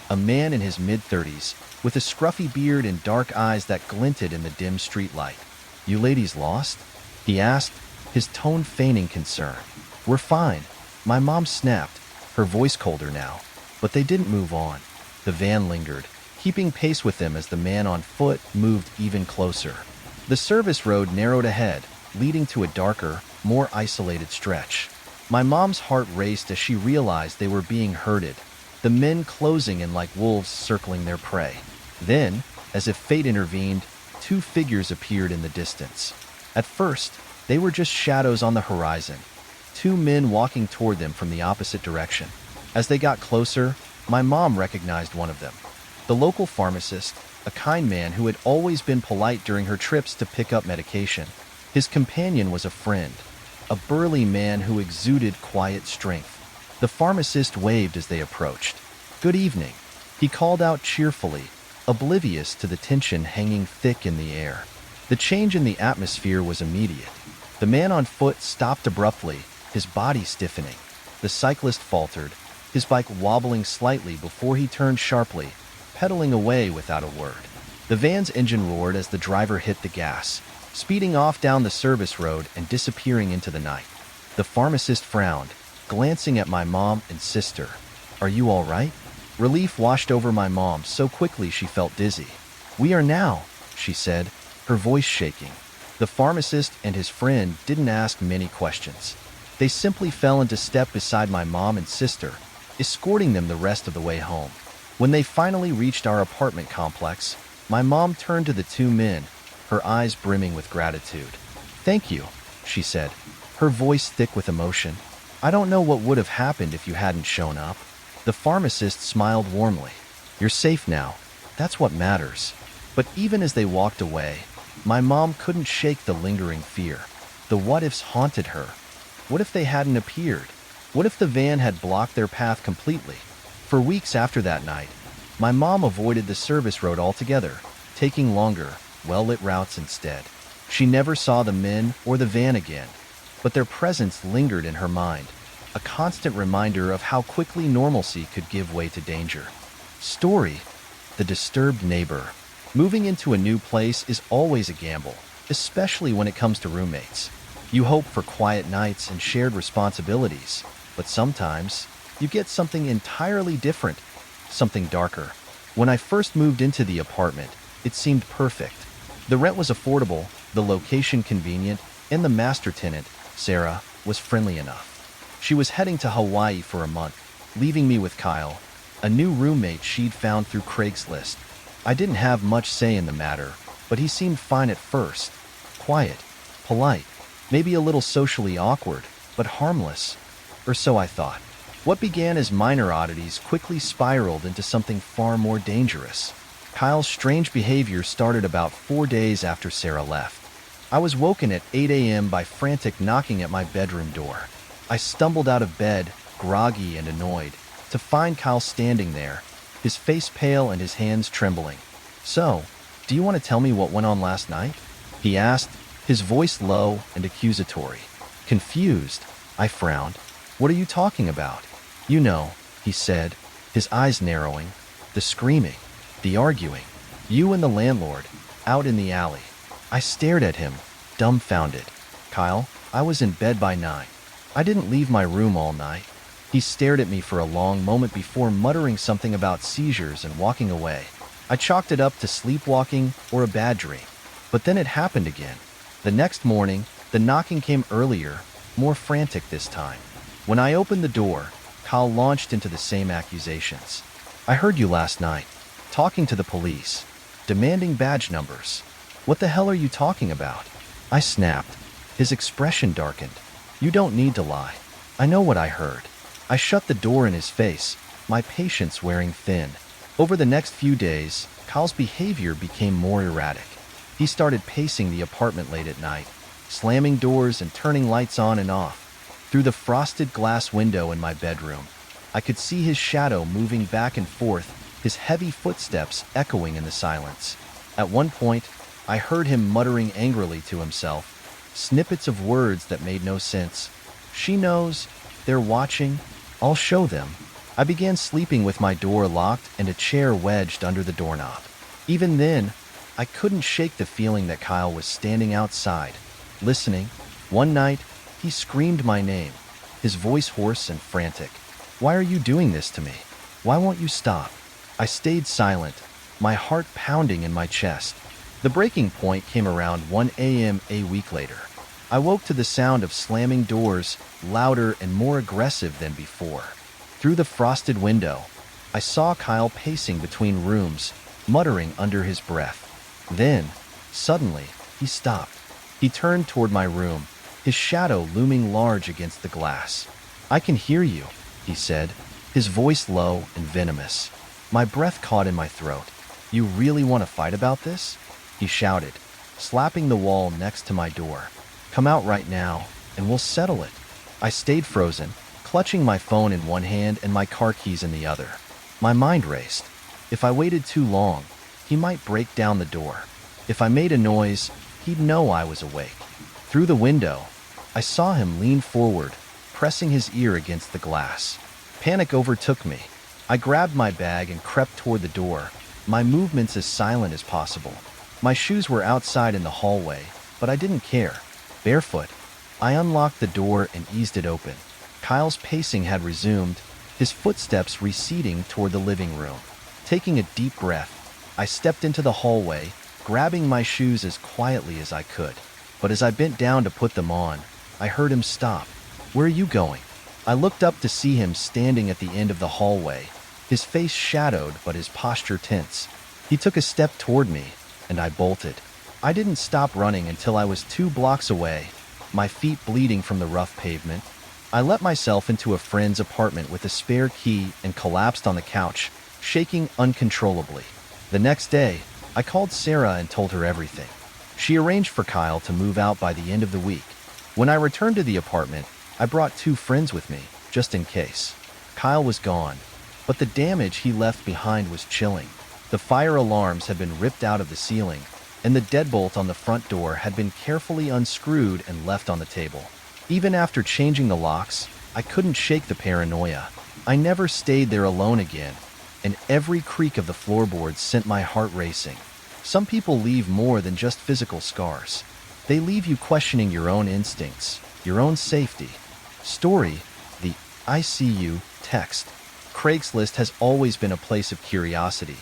A man in his mid-30s, with a scruffy beard and dark eyes that glinted in the dim streetlight. "You ladies lost?" he asked, his tone feigning concern. "We're fine," my mom snapped, her voice colder now. But they didn't move on. The van lingered, keeping pace with them as the man on foot moved even closer. The service road narrowed ahead, leading to a darker, more isolated stretch. My mom's heart raced as she realized they were being herded, the men closing in like wolves circling their prey. Then, as if fate intervened, two figures appeared in the distance. At first, they were just shadows on the horizon, two men walking toward them from the opposite direction. As they got closer, my mom recognized one of them. The local pharmacist, a kind man who had always been polite during her trips to pick up medication. His companion was a friend, a burly man who exuded quiet strength. The pharmacist waved as they approached. "Good evening," he called out cheerfully, oblivious to the tension hanging thick in the air. The change in the atmosphere was immediate. The man on foot stopped abruptly, his body stiffening. The cyclist faltered, his bike wobbling slightly before he turned sharply, pedaling away without a word. The van's engine roared as the driver hit the gas, speeding off down the service road and disappearing into the night. The pharmacist frowned, glancing at my mom and sister. "Are you all right?" Relief washed over my mom so quickly she felt dizzy. "We are now," she said, her voice shaking. The pharmacist and his friend didn't ask many questions. They simply fell into step beside my mom and sister, escorting them the rest of the way home. When they finally reached our apartment complex, my mom turned to the two men, her eyes brimming with gratitude. "Thank you," she said, her voice thick with emotion. "I don't know what would have happened if you hadn't shown up." The pharmacist smiled warmly. "You're safe now. That's what matters." But even as they walked away, my mom couldn't shake the lingering fear. The what-ifs haunted her. What if they hadn't appeared? What if the van had blocked their path completely? For weeks after that night, my mom avoided the service road altogether, taking longer, well-lit routes instead. She never saw the men or the van again, but their presence lingered in her mind, a constant reminder of how quickly normalcy could give way to danger. Story: the disturbed neighbor. Moving into a new place is always a gamble, especially when it comes to roommates. You hope for quiet nights and shared responsibilities, but sometimes you get something entirely different, something darker. When I first moved into the apartment, it seemed perfect. The rent was affordable, the location convenient, and the master tenant, Sarah, was friendly enough. She was heading to Hawaii for a month, leaving me with Kyle, a new roommate she'd found through Craigslist. I didn't have much say in the matter, but he seemed fine at first. Quiet, polite, maybe a little socially awkward, but harmless. Or so I thought. What began as minor oddities quickly spiraled into something far more dangerous. Kyle's strange behavior started about 4 days after Sarah left. I was woken at 8 a.m. by frantic knocking at my bedroom door. I stumbled out of bed, groggy and annoyed, to find Kyle standing there, his face pale and his hands trembling. "So, do you want to tell me what went on last night?" he asked, his voice low and accusatory. Confused, I frowned. "What are you talking about?" "You know," he said, his eyes narrowing. "The screaming, the arguing. You and the landlord, out in the alley." I stared at him, dumbfounded. "Kyle, I was in bed by 9. I didn't leave my room all night." He stared at me for a long moment before muttering something about seizures and walking away. I chalked it up to sleepwalking or a bad dream. But then it happened again. The next morning, the knocking came earlier, more frantic this time. When I opened the door, Kyle launched into the same accusations. "I heard you last night, talking to the police, demanding badge numbers. What the hell are you talking about?" I snapped. His expression darkened. "You don't need to lie. I know what I heard." I shut the door in his face, my patience wearing thin. Over the next few days, Kyle's behavior became more erratic. He started pacing the apartment late at night, slamming doors and turning lights on and off. Through the frosted glass window in my bedroom, I could see his shadow moving back and forth, his heavy footsteps echoing in the silence. At one point, I heard him muttering angrily to himself, snippets of words that made no sense. "She knows. They're watching. I'll show them." I began sleeping with my door locked and a chair wedged under the doorknob. Even then, I couldn't shake the feeling that Kyle was standing outside, listening. One night, he screamed my name, his voice hoarse and frantic. "Why are you doing this to me? Why won't you stop?" I stayed silent, my heart pounding in my chest. The breaking point came around 1 a.m. a week later. I woke to the sound of slamming doors, louder and more aggressive than before. Through the frosted window, I saw Kyle pacing between rooms, muttering under his breath. Then, suddenly, he stopped. He turned toward my room, his shadow looming large against the glass. "I can hear you," he said, his voice low and venomous. My breath caught in my throat. "You really want to fight about this?" he shouted, slapping the wall next to my door. "Come out right now, and we'll settle it." I stayed frozen, clutching my phone in one hand and my car keys in the other. My mind raced. If I waited too long, he might break down the door. If I made a noise, he'd know I was awake. Through the window, I saw him lean forward, pressing his ear against the glass. Panic overtook me. I grabbed my bag and crept toward the door, my movements as silent as possible. My shoes were outside in the hallway, but I didn't care. Barefoot, I unlocked the door and eased it open. Kyle's pacing had resumed, his footsteps receding toward the living room. Taking a deep breath, I stepped into the hallway, grabbing my shoes as quietly as I could. But as I bent down to put them on, I heard him stop. "Where are you going?" I looked up to see him standing at the end of the hallway, his face shadowed but his posture tense. He took a step toward me, and I bolted. I didn't stop running until I was 2 blocks away, my feet bleeding from the rough pavement. I let myself into a friend's apartment with a spare key and collapsed on the couch, shaking uncontrollably. The next day, I called Sarah and told her everything. She arranged for Kyle to move out by the end of the week. When I returned to the apartment, I brought 2 friends with me, just in case. Kyle was gone, but the damage he left behind was chilling. The fire alarms had been ripped out of the ceiling, and the deadbolt on the front door had been carefully unscrewed and left on the table. Even after changing the locks, I couldn't shake the paranoia. I never stayed there alone again, and every creak of the floorboards sent my heart racing. Some people leave more than just physical scars. They leave you questioning your own instincts, your own safety. Story, the "I see you" text. Craigslist has always been a place of curiosity.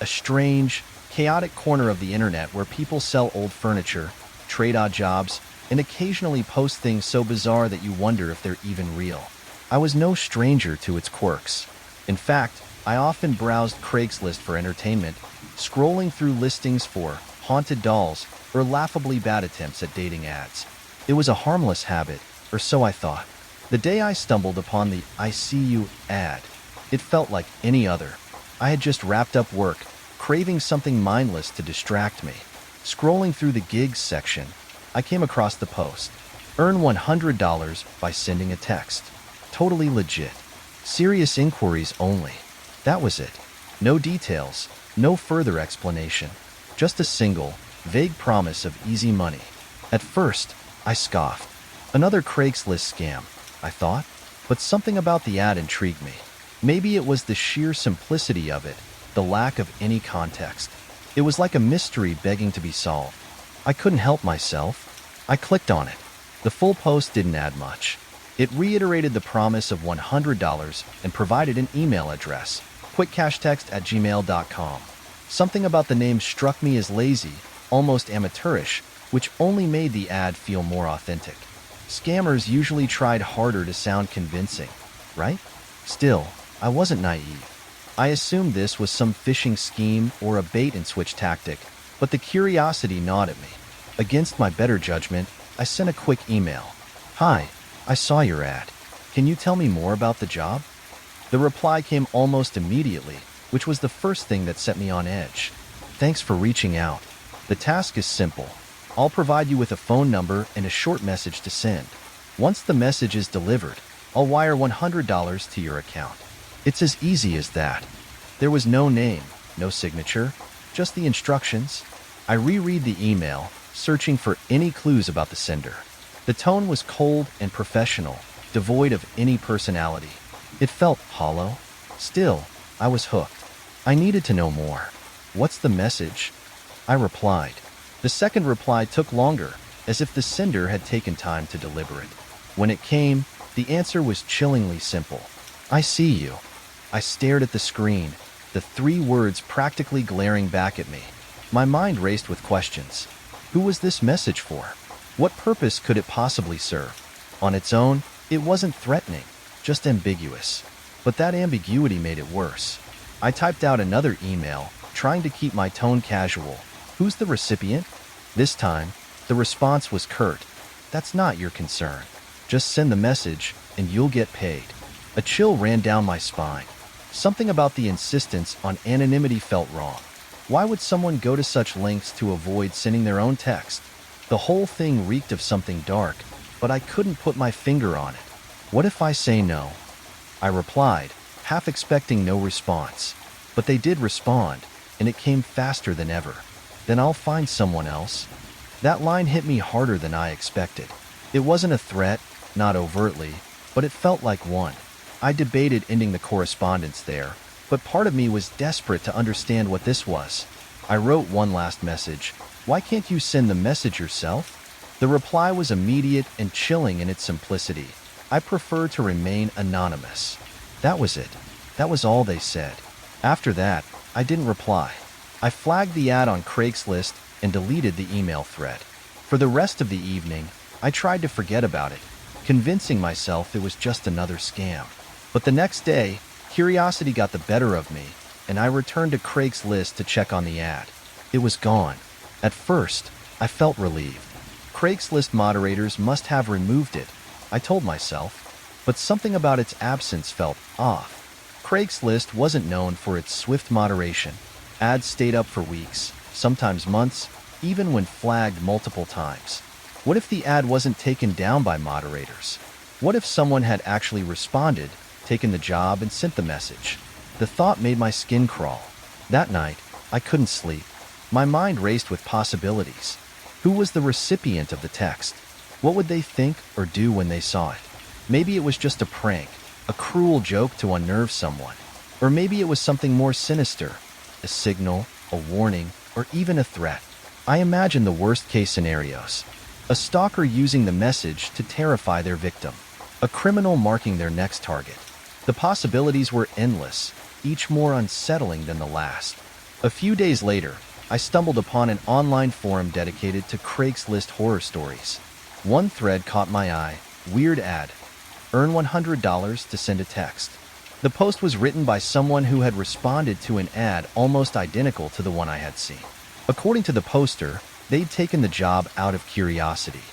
A strange, chaotic corner of the internet where people sell old furniture, trade odd jobs, and occasionally post things so bizarre that you wonder if they're even real. I was no stranger to its quirks. In fact, I often browsed Craigslist for entertainment, scrolling through listings for haunted dolls or laughably bad attempts at dating ads. It was a harmless habit, or so I thought. The day I stumbled upon the "I see you" ad, it felt like any other. I had just wrapped up work, craving something mindless to distract me. Scrolling through the gigs section, I came across the post. Earn $100 by sending a text. Totally legit. Serious inquiries only. That was it. No details, no further explanation. Just a single, vague promise of easy money. At first, I scoffed. Another Craigslist scam, I thought. But something about the ad intrigued me. Maybe it was the sheer simplicity of it, the lack of any context. It was like a mystery begging to be solved. I couldn't help myself. I clicked on it. The full post didn't add much. It reiterated the promise of $100 and provided an email address, quickcashtext@gmail.com. Something about the name struck me as lazy, almost amateurish, which only made the ad feel more authentic. Scammers usually tried harder to sound convincing, right? Still, I wasn't naive. I assumed this was some phishing scheme or a bait-and-switch tactic, but the curiosity gnawed at me. Against my better judgment, I sent a quick email. "Hi, I saw your ad. Can you tell me more about the job?" The reply came almost immediately, which was the first thing that set me on edge. "Thanks for reaching out. The task is simple. I'll provide you with a phone number and a short message to send. Once the message is delivered, I'll wire $100 to your account." It's as easy as that. There was no name, no signature, just the instructions. I reread the email, searching for any clues about the sender. The tone was cold and professional, devoid of any personality. It felt hollow. Still, I was hooked. I needed to know more. "What's the message?" I replied. The second reply took longer, as if the sender had taken time to deliberate. When it came, the answer was chillingly simple. "I see you." I stared at the screen, the 3 words practically glaring back at me. My mind raced with questions. Who was this message for? What purpose could it possibly serve? On its own, it wasn't threatening, just ambiguous. But that ambiguity made it worse. I typed out another email, trying to keep my tone casual. "Who's the recipient?" This time, the response was curt. "That's not your concern. Just send the message, and you'll get paid." A chill ran down my spine. Something about the insistence on anonymity felt wrong. Why would someone go to such lengths to avoid sending their own text? The whole thing reeked of something dark, but I couldn't put my finger on it. "What if I say no?" I replied, half expecting no response. But they did respond, and it came faster than ever. "Then I'll find someone else." That line hit me harder than I expected. It wasn't a threat, not overtly, but it felt like one. I debated ending the correspondence there, but part of me was desperate to understand what this was. I wrote one last message. "Why can't you send the message yourself?" The reply was immediate and chilling in its simplicity. "I prefer to remain anonymous." That was it. That was all they said. After that, I didn't reply. I flagged the ad on Craigslist and deleted the email thread. For the rest of the evening, I tried to forget about it, convincing myself it was just another scam. But the next day, curiosity got the better of me, and I returned to Craigslist to check on the ad. It was gone. At first, I felt relieved. Craigslist moderators must have removed it, I told myself, but something about its absence felt off. Craigslist wasn't known for its swift moderation. Ads stayed up for weeks, sometimes months, even when flagged multiple times. What if the ad wasn't taken down by moderators? What if someone had actually responded, taken the job, and sent the message? The thought made my skin crawl. That night, I couldn't sleep. My mind raced with possibilities. Who was the recipient of the text? What would they think or do when they saw it? Maybe it was just a prank, a cruel joke to unnerve someone. Or maybe it was something more sinister, a signal, a warning, or even a threat. I imagined the worst-case scenarios. A stalker using the message to terrify their victim. A criminal marking their next target. The possibilities were endless, each more unsettling than the last. A few days later, I stumbled upon an online forum dedicated to Craigslist horror stories. One thread caught my eye. Weird ad. Earn $100 to send a text. The post was written by someone who had responded to an ad almost identical to the one I had seen. According to the poster, they'd taken the job out of curiosity.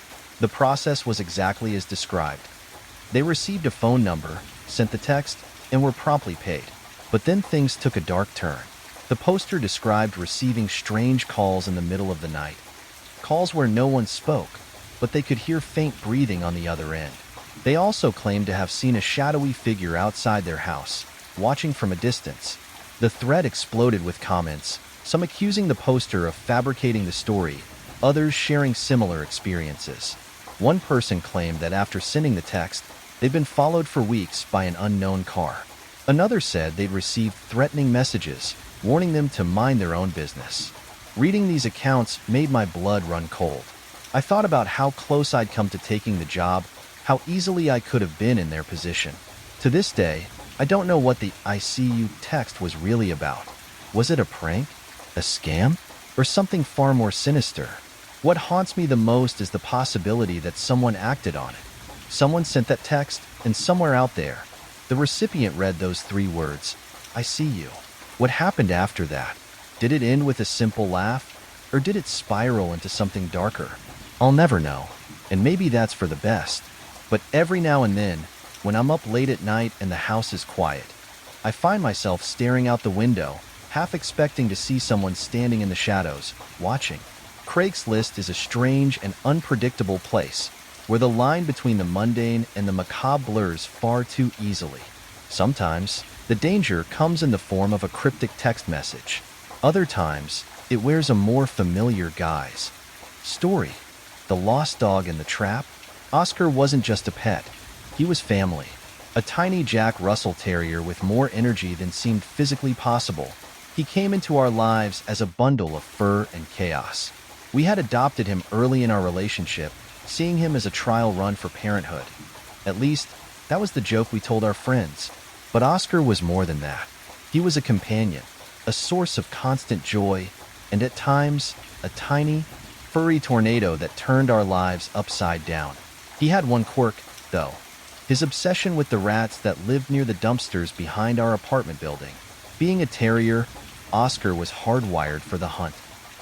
The process was exactly as described. They received a phone number, sent the text, and were promptly paid. But then things took a dark turn. The poster described receiving strange calls in the middle of the night. Calls where no one spoke, but they could hear faint breathing on the other end. They also claimed to have seen a shadowy figure outside their house, watching from a distance. The thread exploded with comments, some accusing the poster of fabricating the story, others sharing similar experiences. One person claimed that after sending the text, they'd been followed for weeks by an unknown car. Another said they'd received threatening messages, warning them to mind their own business. Reading these accounts made my blood run cold. I thought about how close I'd come to taking the job, how easily I could have been in their position. To this day, I don't know what the "I see you" text was really about. Was it a prank? A scam? Or something far more sinister? What haunts me the most is the possibility that someone acted on it. Someone sent that text, and somewhere out there, the recipient read those 3 words, "I see you." What happened after that? Did it end with a simple laugh? Or did it spiral into something darker? I'll never know, and maybe that's for the best. But every now and then, when I'm up late at night and the house is quiet, I find myself staring out the window, half expecting to see someone standing in the shadows, watching. Craigslist is a strange and unpredictable place, where the line between the mundane and the macabre blurs far too easily. Sometimes, the danger comes in the form of a cryptic text message. Other times, it wears a more familiar guise. Story: The Lost Dog in the Trap. Oscar wasn't just a pet. He was family. A tiny Jack Russell Terrier with more energy than seemed physically possible. He came into our lives as a bundle of fur and chaos. We had adopted him early in our relationship, seeing him as a trial run for parenthood. At least, that was the joke we told our friends. But Oscar was more than that. He was a companion, a source of constant joy, and at times, a tiny, furry tornado that turned our lives upside down. He had one quirk, though: his obsession with the rats that lived near the dumpsters behind our apartment building. Being a terrier, Oscar was hardwired for the hunt,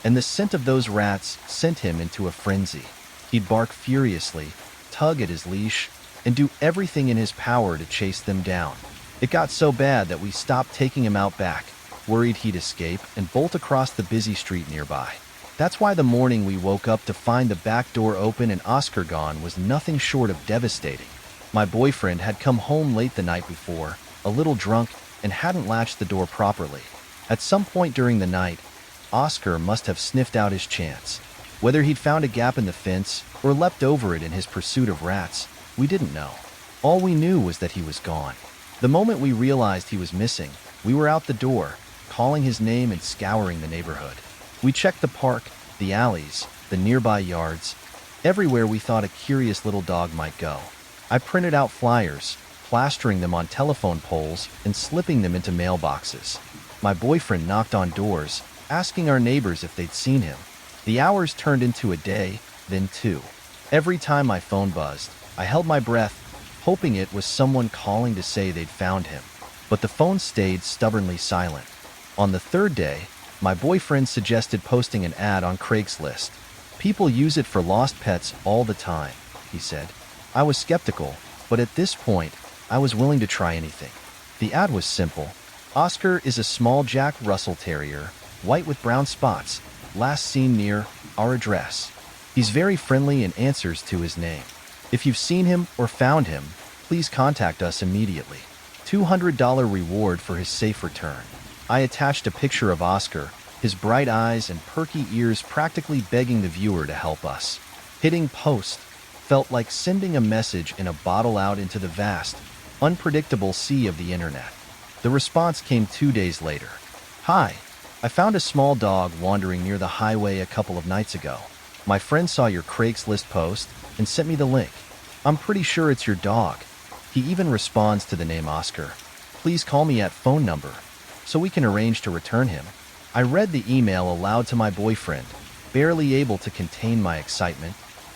and the scent of those rats sent him into a frenzy. He'd bark furiously, tug at his leash, and do everything in his power to chase them down. It got so bad that we stopped taking him out back, worried he'd escape and bolt across the busy street nearby. That's why the morning we woke up to find the back door open and Oscar gone was nothing short of devastating. My boyfriend had come home late the night before, a little drunk, and hadn't latched the door properly. At some point during the night, Oscar must have sniffed out his chance. Whether he'd found a gap in the fence or leapt over it in his pursuit of rats, we didn't know. All we knew was that he was gone. The moment we realized he was missing, we were out the door, calling his name and scouring the neighborhood. We checked the park, the alleys, the nearby yards, everywhere we thought a curious little dog might go. I printed out flyers, plastering them on telephone poles and slipping them into mailboxes. My boyfriend knocked on doors, asking our neighbors if they'd seen him. The hours turned into a day, then 2. Every time my phone buzzed, I held my breath, hoping it was someone calling to say they'd found him. But the phone stayed stubbornly silent. On the 3rd day, my boyfriend suggested posting an ad on Craigslist. "People use it for lost pets all the time," he said. I was skeptical, but at this point, I was willing to try anything. The ad was simple. Oscar is a small Jack Russell Terrier, white with brown spots, last seen near our address. He's very friendly and answers to his name. If you've seen him or found him, please contact us immediately. $200 reward for his safe return. I attached a picture of Oscar, his bright eyes and perky ears practically begging the viewer to help us. Hitting post felt like sending a message in a bottle out into the vast, unpredictable sea of the internet. The response came 2 days later. "Hi, I found a small dog wandering near the highway a couple of nights ago. My friend saw your Craigslist post and sent me the link. I'm pretty sure it's your dog." He even responds to the name Oscar. "Please call me at phone number so we can arrange to return him." I read the email aloud to my boyfriend, barely able to contain my excitement.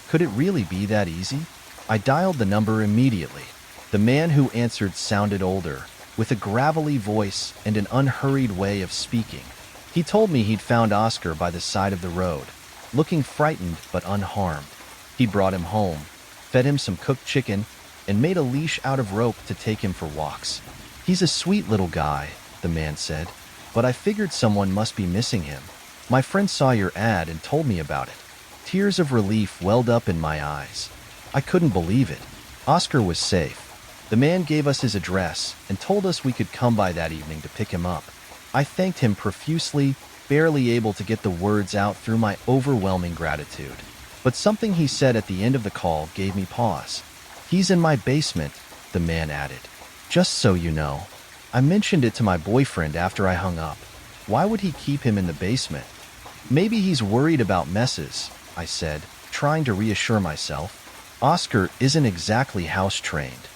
Could it really be that easy? I dialed the number immediately. The man who answered sounded older, with a gravelly voice and an unhurried way of speaking. He told me he'd found Oscar by the side of the road, looking frightened but unharmed. He'd brought him home, fed him some cooked chicken, and made a leash out of rope to take him for walks. "He's a sweet little guy," the man said, but I figured someone must be missing him. My friend saw your ad and told me about it. Tears of relief welled up in my eyes. I couldn't believe it. Oscar was safe. The man gave us his address and told us we could come by that evening to pick him up. I thanked him profusely, barely able to get the words out through my overwhelming gratitude. But something he said at the end of the call gave me pause. "He's in my basement," the man added. "Just so you know." I mentioned it to my boyfriend after I hung up. Why would he keep him in the basement? "Maybe he's worried about messes," I said, trying to reassure myself. Oscar isn't exactly house-trained.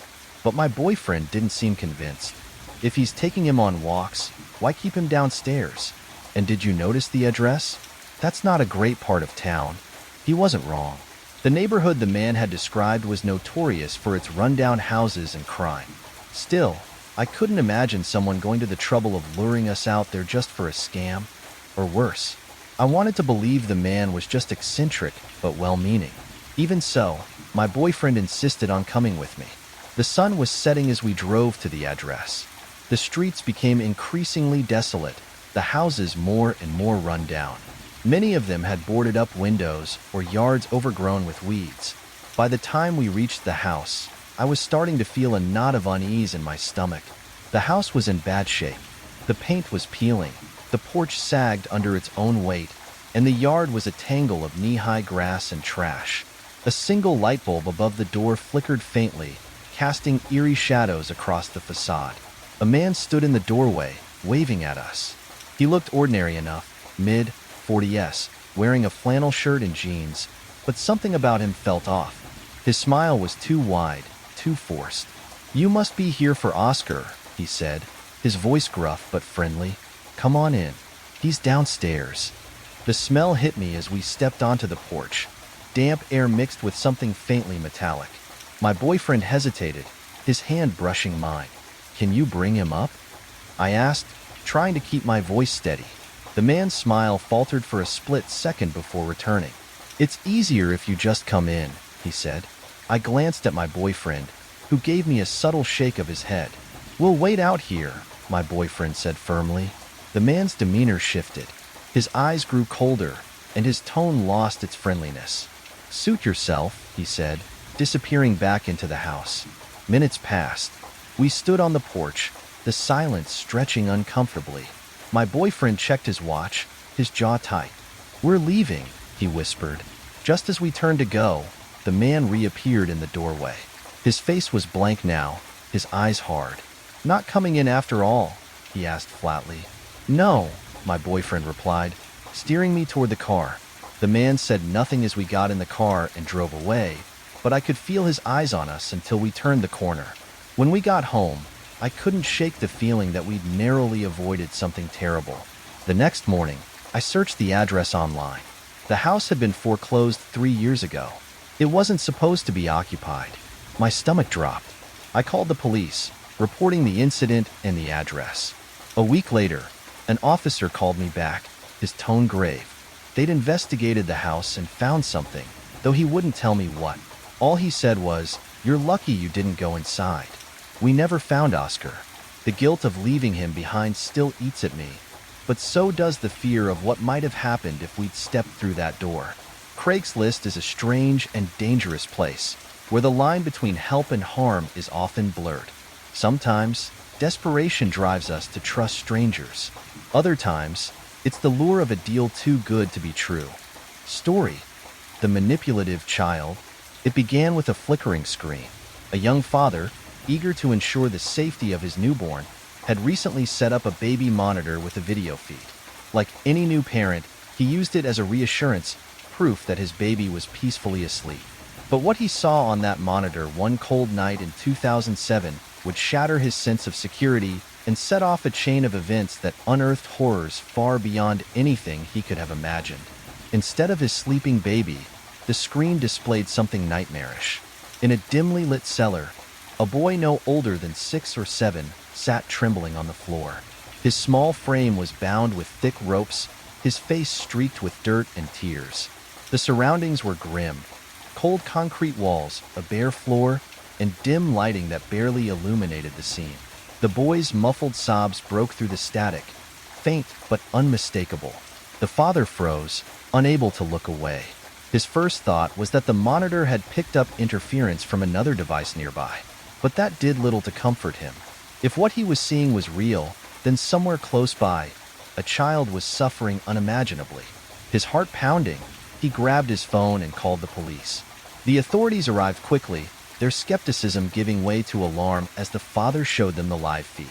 But my boyfriend didn't seem convinced. If he's taking him on walks, why keep him downstairs? "And did you notice the address? That's not a great part of town." He wasn't wrong. The neighborhood the man had described was notorious for its rundown houses and crime. Still, I couldn't imagine someone going to the trouble of luring us out there just for a scam. Or worse. I wanted to believe the man was just eccentric, but well-meaning. Even so, my boyfriend insisted on coming with me. The sun was setting as we drove to the address. The streets became increasingly desolate, the houses more and more run down. Many of them had boarded up windows or yards overgrown with weeds. By the time we reached the house, I was starting to feel a knot of unease in my stomach. The house was in bad shape. The paint was peeling, the porch sagged under its own weight, and the yard was a tangle of knee-high grass and trash. A single light bulb above the door flickered faintly, casting eerie shadows across the facade. A man stood in the doorway, waving at us. He looked ordinary enough, mid-40s, wearing a flannel shirt and jeans, but something about him felt off. His smile was too wide, too forced. "You must be here for Oscar," he said, his voice gruff but friendly. "Come on in. He's downstairs." The smell hit me as we stepped onto the porch, damp air mixed with something faintly metallic. My boyfriend hesitated, his hand brushing mine. "Can you bring him up?" I asked, trying to keep my voice steady. The man's smile faltered for a split second before returning. "It's easier if you just come in," he said. I glanced at my boyfriend, who gave me a subtle shake of his head. "We'll wait out here," my boyfriend said firmly. The man's demeanor shifted. His eyes grew colder, and his tone lost its friendliness. "Suit yourself," he said, disappearing back into the house. Minutes passed. We stood on the porch, the silence stretching uncomfortably. My boyfriend checked his watch, his jaw tight. "We're leaving," he whispered. Just as we turned to go, the man reappeared in the doorway. His face was blank now, his eyes hard. "Not coming in after all?" he asked flatly. "No," my boyfriend replied, steering me toward the car. The man said nothing as we got in the car and drove away, but I could feel his eyes on us until we turned the corner. When we got home, I couldn't shake the feeling that we'd narrowly avoided something terrible. The next morning, I searched the address online. The house had been foreclosed 3 years ago. It wasn't supposed to be occupied. My stomach dropped. I called the police, reporting the incident and the address. A week later, an officer called me back, his tone grave. They'd investigated the house and found something, though he wouldn't tell me what. All he said was, "You're lucky you didn't go inside." We never found Oscar. The guilt of leaving him behind still eats at me, but so does the fear of what might have happened if we'd stepped through that door. Craigslist is a strange and dangerous place, where the line between help and harm is often blurred. Sometimes, desperation drives us to trust strangers. Other times, it's the lure of a deal too good to be true. Story: The Manipulative Child. It began with a flickering screen. A young father, eager to ensure the safety of his newborn, had recently set up a baby monitor with a video feed. Like any new parent, he used it as a reassurance, proof that his baby was peacefully asleep. But what he saw on that monitor one cold night in 2007 would shatter his sense of security and set off a chain of events that unearthed horrors far beyond anything he could have imagined. Instead of his sleeping baby, the screen displayed something nightmarish. In a dimly lit cellar, a boy no older than 6 or 7 sat trembling on the floor. His small frame was bound with thick ropes, his face streaked with dirt and tears. The surroundings were grim. Cold concrete walls, a bare floor, and dim lighting that barely illuminated the scene. The boy's muffled sobs broke through the static, faint but unmistakable. The father froze, unable to look away. His first thought was that the monitor had picked up interference from another device nearby, but that did little to comfort him. If what he was seeing was real, then somewhere close by, a child was suffering unimaginably. His heart pounding, he grabbed his phone and called the police. The authorities arrived quickly, their skepticism giving way to alarm as the father showed them the live feed.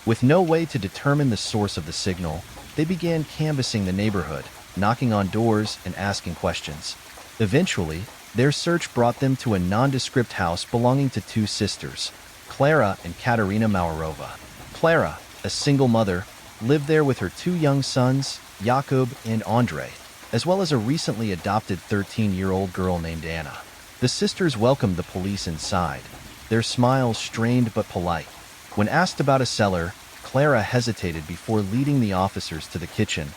With no way to determine the source of the signal, they began canvassing the neighborhood, knocking on doors and asking questions. Eventually, their search brought them to a nondescript house belonging to two sisters, Clara and Katerina Maurova. Clara, a single mother, lived there with her two young sons, Jakub and Andrei, as well as a recently adopted 13-year-old girl named Anna. The sisters welcomed the police inside, their smiles strained but polite. When asked about a cellar, Clara hesitated before leading the officers to the kitchen,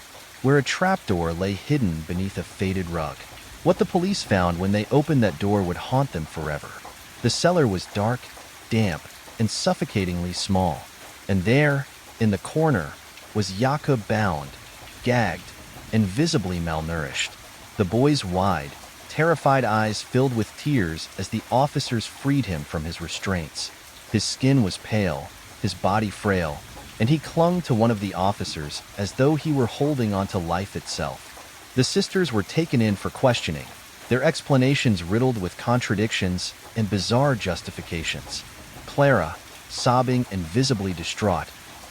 where a trapdoor lay hidden beneath a faded rug. What the police found when they opened that door would haunt them forever. The cellar was dark, damp, and suffocatingly small. And there, in the corner, was Jakub bound, gagged, and visibly malnourished. The boy's wide, terrified eyes filled with tears as the officers freed him from his restraints. His skin was pale, his body frail, and he clung to one of the officers as though he were holding onto life itself. The sisters were taken in for questioning, their explanations riddled with contradictions and bizarre justifications. Clara, sobbing and visibly distraught,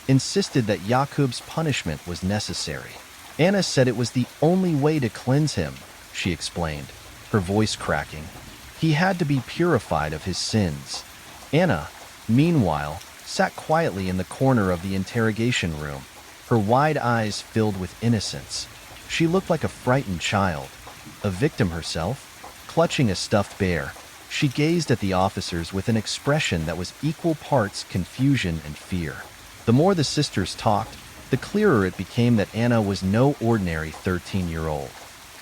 insisted that Jakub's punishment was necessary. Anna said it was the only way to cleanse him, she explained, her voice cracking. He had to be purified of his sins. Anna, meanwhile, sat quietly in the corner of the interrogation room, her wide eyes filled with innocence. She looked like a frightened child, a victim herself. Clutching a stuffed bear, she gazed at the officers with an expression that was equal parts confusion and fear. The more the sisters talked, the clearer it became that Anna was no ordinary 13-year-old.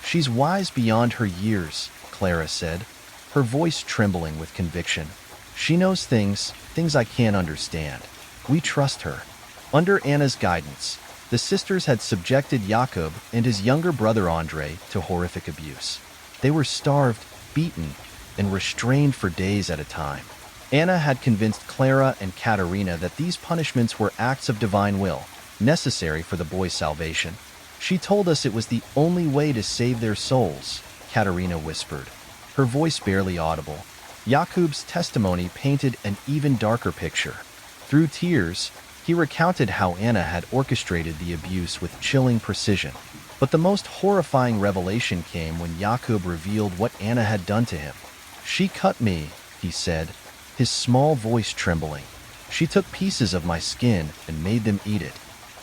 She's wise beyond her years, Clara said, her voice trembling with conviction. She knows things I can't understand. We trust her. Under Anna's guidance, the sisters had subjected Jakub and his younger brother Andrei to horrific abuse. They were starved, beaten, and restrained for days at a time. Anna had convinced Clara and Katerina that these punishments were acts of divine will, necessary for the boy's salvation. She told us it was the only way to save their souls, Katerina whispered, her voice barely audible. Jakub's testimony painted an even darker picture. Through tears, he recounted how Anna had orchestrated the abuse with chilling precision. But the most horrifying revelation came when Jakub revealed what Anna had done to him. She cut me, he said, his small voice trembling. She took pieces of my skin and made them eat it.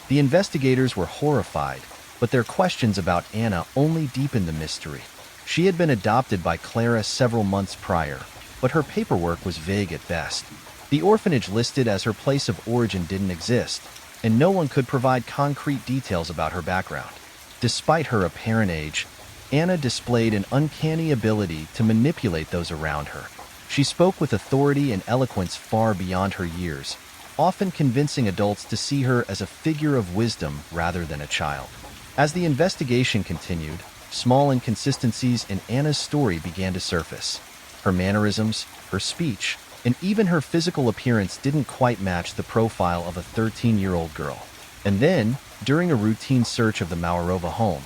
The investigators were horrified, but their questions about Anna only deepened the mystery. She had been adopted by Clara several months prior, but her paperwork was vague at best. The orphanage listed as her place of origin didn't exist, and no one could provide concrete details about her background. Despite her apparent age, Anna displayed an uncanny ability to manipulate those around her. She spoke with authority and eloquence far beyond her years, often convincing adults to see her as a figure of wisdom rather than a child. As the investigation continued, small inconsistencies in Anna's story began to surface. Her mannerisms, her speech, and even her physical appearance didn't quite match the profile of a 13-year-old girl. And then, during a routine search of the Maurova home,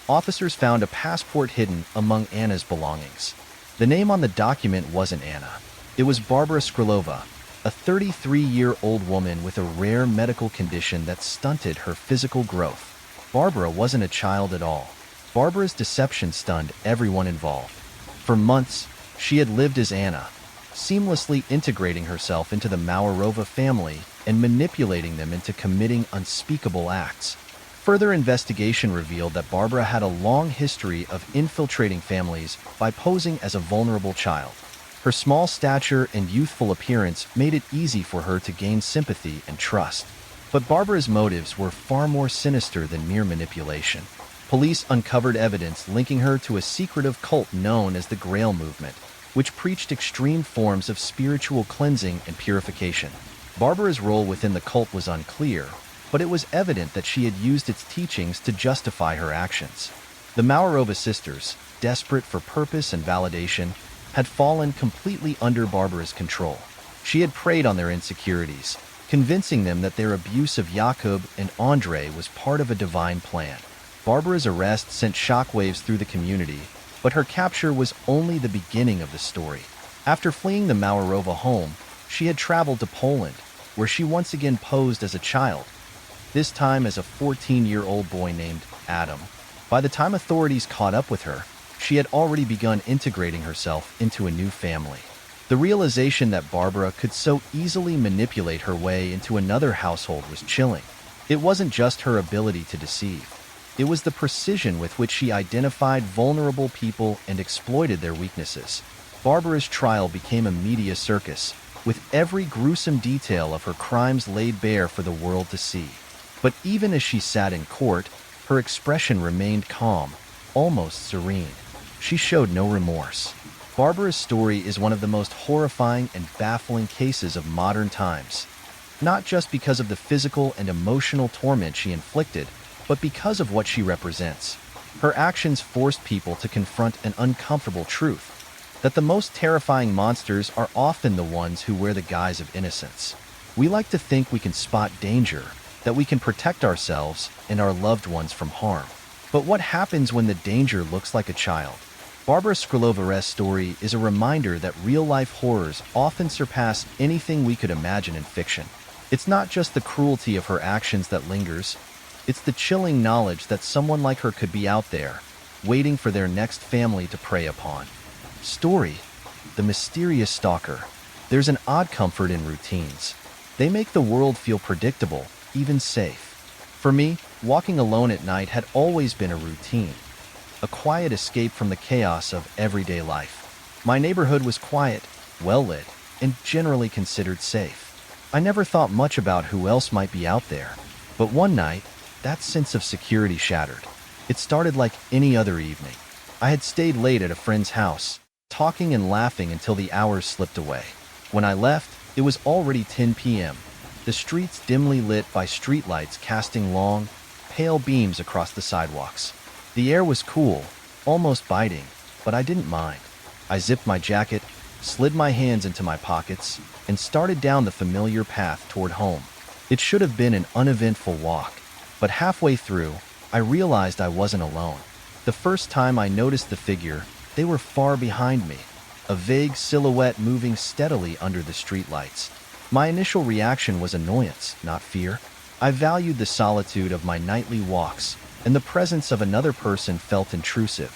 officers found a passport hidden among Anna's belongings. The name on the document wasn't Anna. It was Barbara Skrilova, a 33-year-old woman with a rare medical condition that stunted her physical growth. Barbara wasn't a child at all. Barbara's deception stunned everyone involved. For months, she had lived as Anna, seamlessly integrating herself into the Maurova family and manipulating them into committing unspeakable acts. Further investigation revealed that Barbara had a long history of infiltrating families by posing as a vulnerable child. Her small stature and youthful appearance made it easy for her to gain sympathy and trust. But Barbara's motives were far more sinister than mere manipulation. Police uncovered evidence linking her to a secretive cult known as the Grail Movement, which preached extreme forms of spiritual cleansing and purification. Barbara's role within the cult was unclear, but it was evident that she had used its teachings to justify her actions. The Maurova sisters, desperate for purpose and validation, had fallen completely under Barbara's control. She had preyed on their insecurities, convincing them that their abuse of Jakob and Andre was part of a divine plan. Barbara's arrest sent shockwaves through the community, but her capture was only the beginning of the story. After fleeing the Maurova home, she had traveled to Poland, where she once again posed as a child, this time as a 14-year-old boy named Adam. By the time authorities caught up with her, she had already begun integrating herself into a new family. The realization that Barbara could so easily manipulate her way into another household was chilling. It wasn't just her ability to deceive. It was the precision with which she identified vulnerable people and exploited their weaknesses. Barbara's trial became a media circus, with every gruesome detail of her crimes laid bare for the world to see. But even as she sat in court, her expression remained calm, almost serene. She showed no remorse. Barbara's story is one of the most horrifying and baffling cases of modern times, not just because of the physical and emotional torment she inflicted, but because of what she represents. Her actions forced people to confront an uncomfortable truth, that the most terrifying monsters are often the ones who wear the guise of innocence. We like to think we can spot danger, that we can protect ourselves and our loved ones from harm. But what happens when the danger looks like a child? Barbara Skrilova's story is a reminder that real-life horrors often surpass anything we could imagine in fiction. It's not just the cruelty of her actions that lingers, it's the chilling knowledge that someone like her could be out there, waiting for their next family to prey upon. Story: the mysterious stalker. There's an odd comfort in routines. They make the world feel predictable, even safe. For me, walking alone at night had always been a routine, a quiet escape from the chaos of everyday life. My neighborhood was quiet, well-lit, and generally considered safe. I never thought much about who else might be out there. But one night, that sense of security shattered. It started like any other evening. I had stayed late at a friend's house, talking and laughing until the hours slipped away. When I left, it was already 10 p.m., the streets dimly lit by streetlights casting long, pale beams across the sidewalks. The air was cool, almost biting, but I didn't mind. I zipped my jacket, slid my hands into my pockets, and started down the familiar path toward home. It should have been an uneventful walk, but halfway through, I realized I wasn't alone. The first time I noticed the figure, they were far behind me, a vague silhouette moving steadily under the streetlights. My initial reaction was annoyance, not fear. I valued the solitude of my nightly walks, and the presence of another person felt intrusive.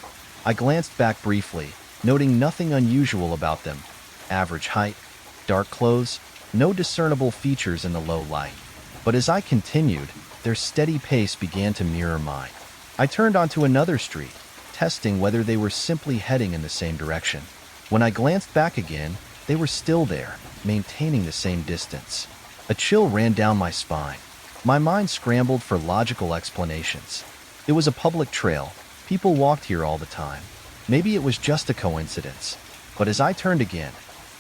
I glanced back briefly, noting nothing unusual about them. Average height, dark clothes, no discernible features in the low light. But as I continued, their steady pace began to mirror mine. I turned onto another street, testing whether they were simply heading in the same direction. When I glanced back again, they were still there, maintaining the same distance. A chill ran down my spine. My mind scrambled for logical explanations. It was a public trail. People walked here all the time. Maybe it was just a coincidence. But as I turned again,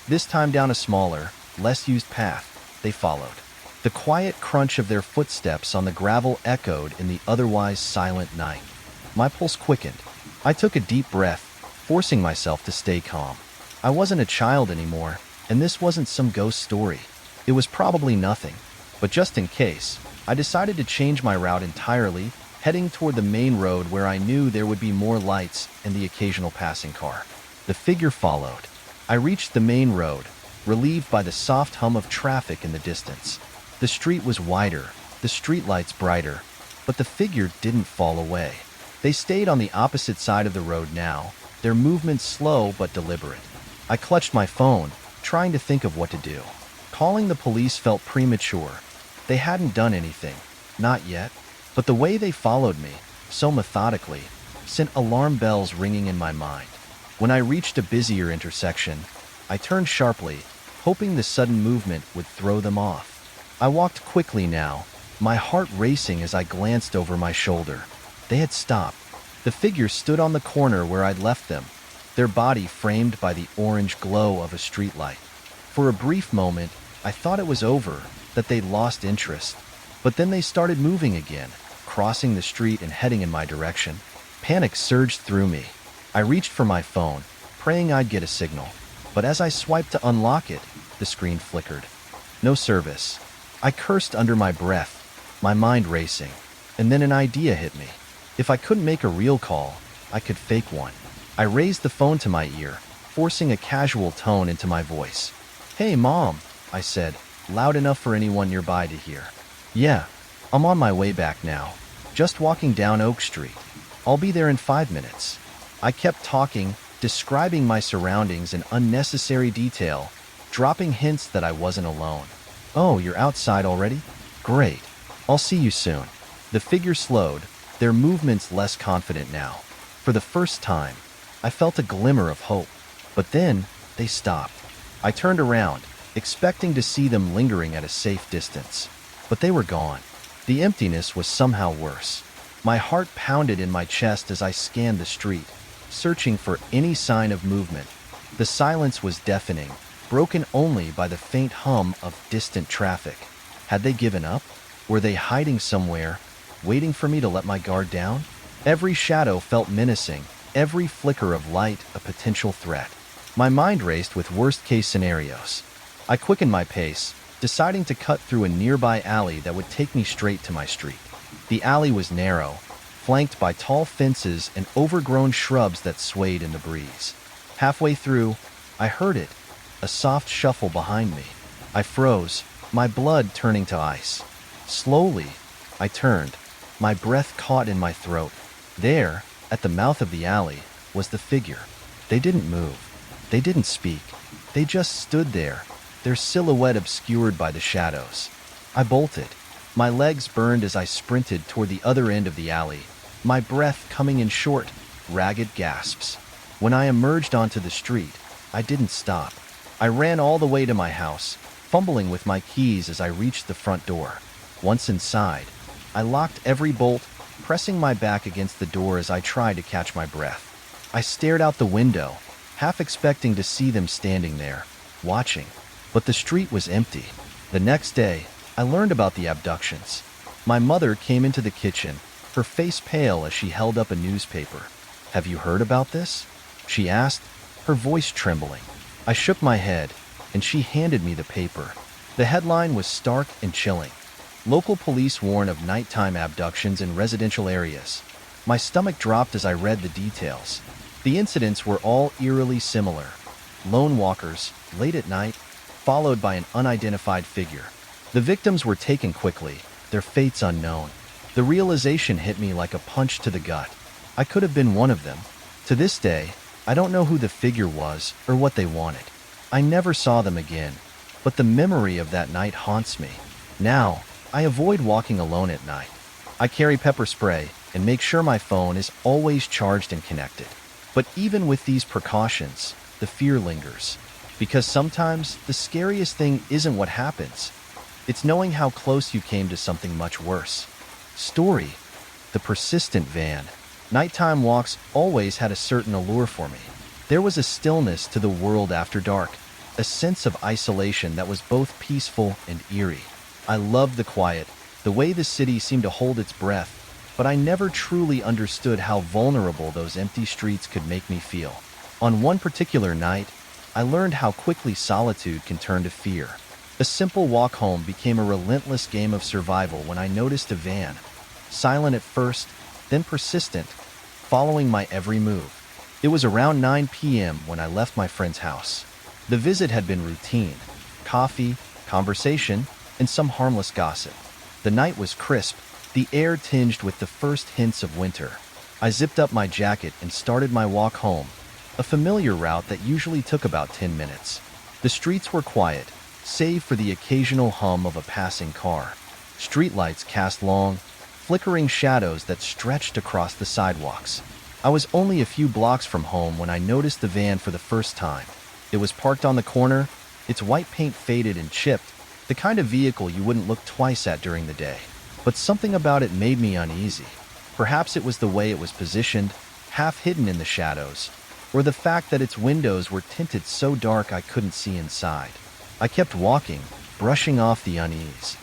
this time down a smaller, less used path, they followed. The quiet crunch of their footsteps on the gravel echoed in the otherwise silent night. My pulse quickened. I took a deep breath, forcing myself to stay calm. I wasn't a child anymore, and this wasn't some ghost story. It was probably nothing. But just in case, I decided to change my route entirely, heading toward the main road where I knew there would be more lights and the occasional passing car. The figure followed. I reached the main road, relieved by the soft hum of traffic in the distance. The street was wider, the streetlights brighter, but the figure didn't fall away. They stayed on the opposite side of the road now, their movements slow but deliberate. I clutched my phone, trying to think of what to do. Calling the police felt premature. They hadn't done anything, not yet, but the way they followed me, so methodically, sent alarm bells ringing in my mind. When I reached a busier intersection, I turned sharply, hoping the sudden movement would throw them off. I walked quickly now, my heart racing as I glanced over my shoulder. They had stopped. The figure stood on the corner where I'd left them, their body framed by the orange glow of a streetlight. For a brief moment, I thought it was over, that they'd lost interest. But then they started moving again, crossing the street and heading in my direction. Panic surged through me. I reached for my phone, praying I'd get a signal. But as I swiped to unlock it, the screen flickered. No service. I cursed under my breath, my mind racing. And then an idea hit me. If I couldn't make a real call, I could fake one. I raised the phone to my ear, forcing a casual tone into my voice. "Hey, Mom," I said, loud enough for anyone nearby to hear. "Yeah, I'm on my way back now. Just walking down Oak Street. I'll be there in 5 minutes." I kept talking, describing my surroundings in unnecessary detail, dropping hints that I wasn't alone. "Oh, you're outside already? Great. I'll see you soon." The figure slowed, their movements less confident now. For the first time, I felt a glimmer of hope. But then, they stopped. I turned around, expecting to see them lingering at a safe distance. But they were gone. The emptiness was somehow worse. My heart pounded in my chest as I scanned the street, searching for any sign of movement. The silence was deafening, broken only by the faint hum of distant traffic. Had they given up? Were they hiding somewhere, waiting for me to let my guard down? Every shadow felt menacing, every flicker of light a potential threat. My mind raced with worst-case scenarios. I quickened my pace, deciding to cut through a nearby alley that would take me straight to my street. The alley was narrow, flanked by tall fences and overgrown shrubs that swayed in the breeze. Halfway through, I heard it, a soft shuffle behind me. I froze, my blood turning to ice. Slowly, I turned, my breath caught in my throat. There, at the mouth of the alley, was the figure. They didn't move. They didn't speak. They just stood there, their silhouette obscured by the shadows. I bolted. My legs burned as I sprinted toward the other end of the alley, my breath coming in short, ragged gasps. When I emerged onto the street, I didn't stop. I ran all the way to my house, fumbling with my keys as I reached the front door. Once inside, I locked every bolt, pressing my back against the door as I tried to catch my breath. I stared out the window, half expecting to see them standing there, watching. But the street was empty. The next day, I learned about the abductions. My mother came into the kitchen, her face pale as she held up a newspaper. "Have you heard about this?" she asked, her voice trembling. I shook my head, and she handed me the paper. The headline was stark and chilling. "Local police warn of nighttime abductions in residential areas." My stomach dropped as I read the details. The incidents were all eerily similar. Lone walkers, late at night, followed by an unidentified figure. The victims were taken quickly, their fates unknown. The realization hit me like a punch to the gut. I could have been one of them. To this day, I don't know who the figure was or what they wanted. I never saw them again, but the memory of that night haunts me. Now, I avoid walking alone at night. I carry pepper spray and make sure my phone is always charged and connected. But even with these precautions, the fear lingers. Because sometimes the scariest thing isn't what happens. It's knowing how close you came to something much worse. Story: the persistent van. Nighttime walks always had a certain allure for me. There was a stillness to the world after dark, a sense of isolation that was both peaceful and eerie. I loved the quiet, the way the city seemed to hold its breath, but I never truly understood how vulnerable those empty streets could make me feel. On one particular night, I learned how quickly solitude can turn to fear. A simple walk home became a relentless game of survival when I noticed a van, silent at first, then persistent, following my every move. It was around 9 p.m. when I left my friend's house. The visit had been routine: coffee, conversation, and some harmless gossip. The night was crisp, the air tinged with the first hints of winter. I zipped up my jacket and started my walk home, a familiar route that usually took about 10 minutes. The streets were quiet, save for the occasional hum of a passing car. Streetlights cast long, flickering shadows that stretched across the sidewalks. I was only a few blocks from home when I noticed the van for the first time. It was parked on the corner, its white paint faded and chipped, the kind of vehicle you wouldn't look twice at during the day. But something about it made me uneasy. Perhaps it was the way it was positioned, half hidden in the shadows, or the fact that its windows were tinted so dark I couldn't see inside. I kept walking, brushing off the unease.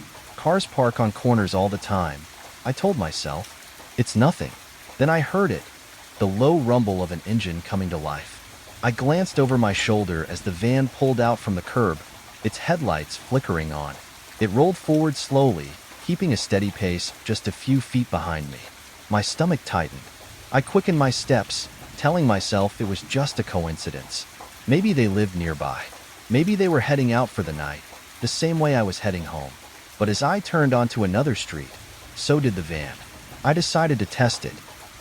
Cars park on corners all the time, I told myself. It's nothing. Then I heard it, the low rumble of an engine coming to life. I glanced over my shoulder as the van pulled out from the curb, its headlights flickering on. It rolled forward slowly, keeping a steady pace just a few feet behind me. My stomach tightened. I quickened my steps, telling myself it was just a coincidence. Maybe they lived nearby. Maybe they were heading out for the night, the same way I was heading home. But as I turned onto another street, so did the van. I decided to test it.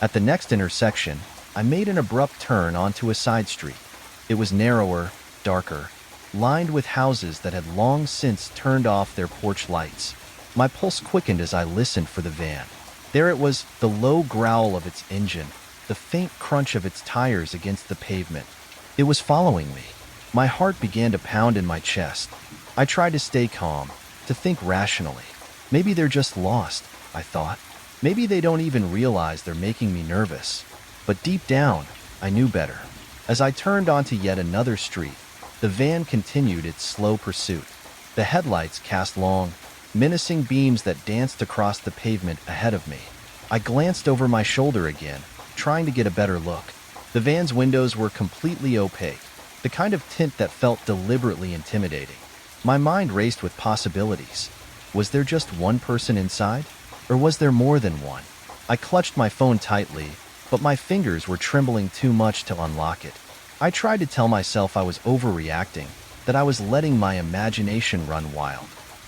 At the next intersection, I made an abrupt turn onto a side street. It was narrower, darker, lined with houses that had long since turned off their porch lights. My pulse quickened as I listened for the van. There it was, the low growl of its engine, the faint crunch of its tires against the pavement. It was following me. My heart began to pound in my chest. I tried to stay calm, to think rationally. Maybe they're just lost, I thought. Maybe they don't even realize they're making me nervous. But deep down, I knew better. As I turned onto yet another street, the van continued its slow pursuit. The headlights cast long, menacing beams that danced across the pavement ahead of me. I glanced over my shoulder again, trying to get a better look. The van's windows were completely opaque, the kind of tint that felt deliberately intimidating. My mind raced with possibilities. Was there just one person inside? Or was there more than one? I clutched my phone tightly, but my fingers were trembling too much to unlock it. I tried to tell myself I was overreacting, that I was letting my imagination run wild.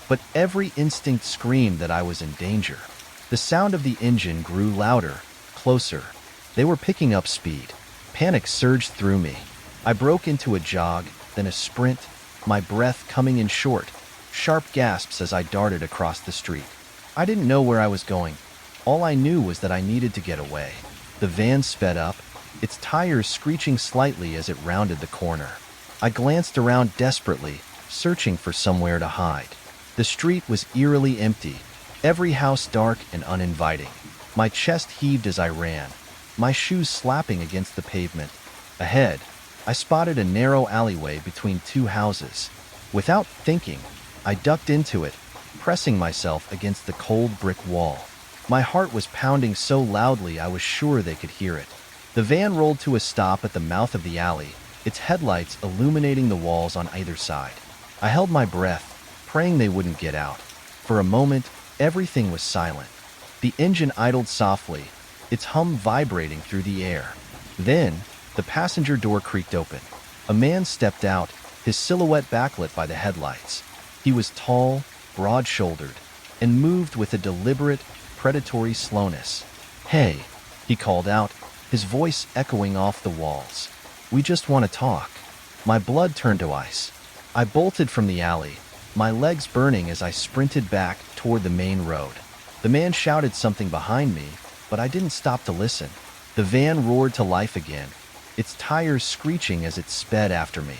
But every instinct screamed that I was in danger. The sound of the engine grew louder, closer. They were picking up speed. Panic surged through me. I broke into a jog, then a sprint, my breath coming in short, sharp gasps as I darted across the street. I didn't know where I was going. All I knew was that I needed to get away. The van sped up, its tires screeching slightly as it rounded the corner. I glanced around desperately, searching for somewhere to hide. The street was eerily empty, every house dark and uninviting. My chest heaved as I ran, my shoes slapping against the pavement. Ahead, I spotted a narrow alleyway between two houses. Without thinking, I ducked into it, pressing myself against the cold brick wall. My heart was pounding so loudly I was sure they could hear it. The van rolled to a stop at the mouth of the alley, its headlights illuminating the walls on either side. I held my breath, praying they wouldn't get out. For a moment, everything was silent. The engine idled softly, its hum vibrating through the air. Then, the passenger door creaked open. A man stepped out, his silhouette backlit by the headlights. He was tall, broad-shouldered, and moved with a deliberate, predatory slowness. "Hey," he called out, his voice echoing off the walls. "We just want to talk." My blood turned to ice. I bolted from the alley, my legs burning as I sprinted back toward the main road. The man shouted something behind me, but I didn't stop to listen. The van roared to life again, its tires screeching as it sped after me.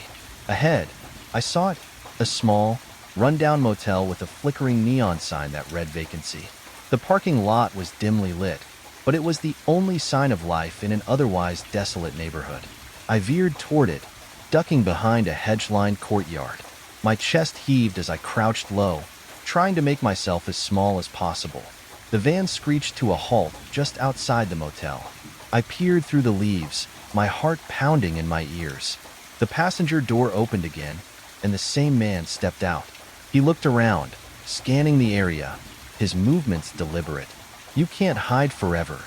Ahead, I saw it, a small, run-down motel with a flickering neon sign that read vacancy. The parking lot was dimly lit, but it was the only sign of life in an otherwise desolate neighborhood. I veered toward it, ducking behind a hedge-lined courtyard. My chest heaved as I crouched low, trying to make myself as small as possible. The van screeched to a halt just outside the motel. I peered through the leaves, my heart pounding in my ears. The passenger door opened again, and the same man stepped out. He looked around, scanning the area, his movements deliberate. "You can't hide forever,"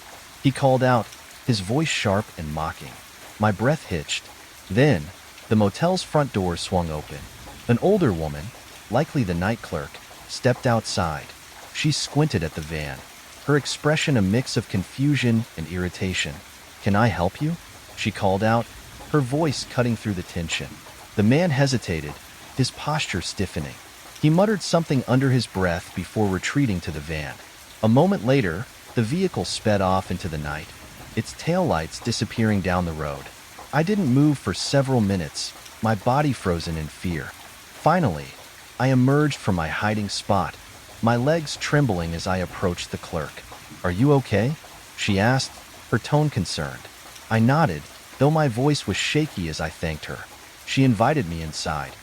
he called out, his voice sharp and mocking. My breath hitched. Then, the motel's front door swung open. An older woman, likely the night clerk, stepped outside. She squinted at the van, her expression a mix of confusion and irritation. "Can I help you?" she called out, her voice cutting through the tension. The man hesitated, his posture stiffening. He muttered something under his breath before retreating to the van. A moment later, the vehicle sped off into the night, its taillights disappearing down the road. I didn't move for several minutes, my body frozen in fear. Finally, I emerged from my hiding spot, my legs trembling as I approached the clerk. "Are you okay?" she asked, her tone concerned. I nodded, though my voice was shaky as I thanked her. She invited me inside,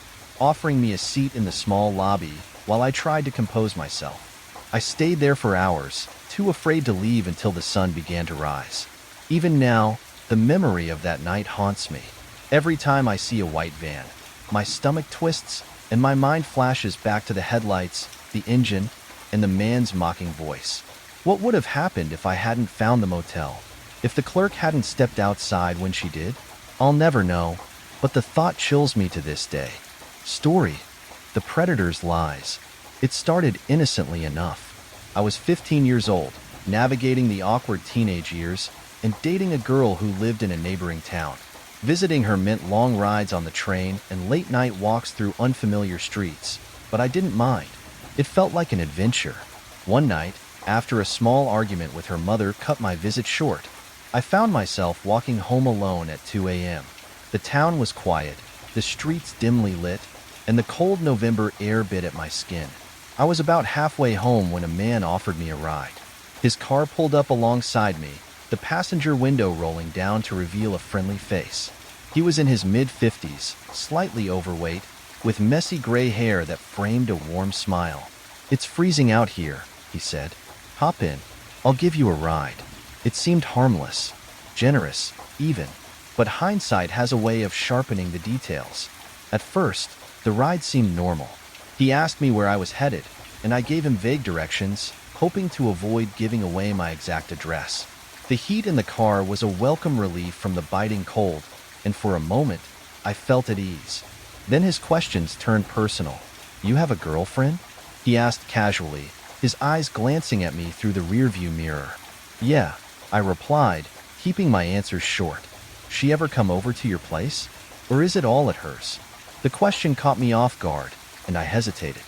offering me a seat in the small lobby while I tried to compose myself. I stayed there for hours, too afraid to leave until the sun began to rise. Even now, the memory of that night haunts me. Every time I see a white van, my stomach twists and my mind flashes back to the headlights, the engine, and the man's mocking voice. What would have happened if I hadn't found the motel? If the clerk hadn't stepped outside when she did? I'll never know, but the thought chills me to this day. Story: The Predator's Lies. It started innocently enough. I was 15 years old, navigating the awkward teenage years, and dating a girl who lived in a neighboring town. Visiting her meant long rides on the train and late-night walks through unfamiliar streets, but I didn't mind. It felt like an adventure. One night, after a small argument with her mother cut my visit short, I found myself walking home alone at 2 a.m. The town was quiet, the streets dimly lit, and the cold November air bit at my skin. I was about halfway home when a man offered me a ride. His car pulled up alongside me, the passenger window rolling down to reveal a friendly face. He was in his mid-50s, slightly overweight, with messy gray hair that framed a warm smile. "It's freezing out here," he said. "Hop in. I'll give you a ride." It seemed harmless, generous, even. But hindsight has a way of sharpening the details. At first, the ride seemed normal. He asked me where I was headed, and I gave him vague directions, hoping to avoid giving away my exact address. The heat in the car was a welcome relief from the biting cold, and for a moment, I felt at ease. Then his questions turned personal. "You have a girlfriend?" he asked casually, his eyes glancing at me through the rearview mirror. "Yeah," I replied, keeping my answers short. "She ever come over to your place? Or is it all at hers?" The question caught me off guard, and I hesitated.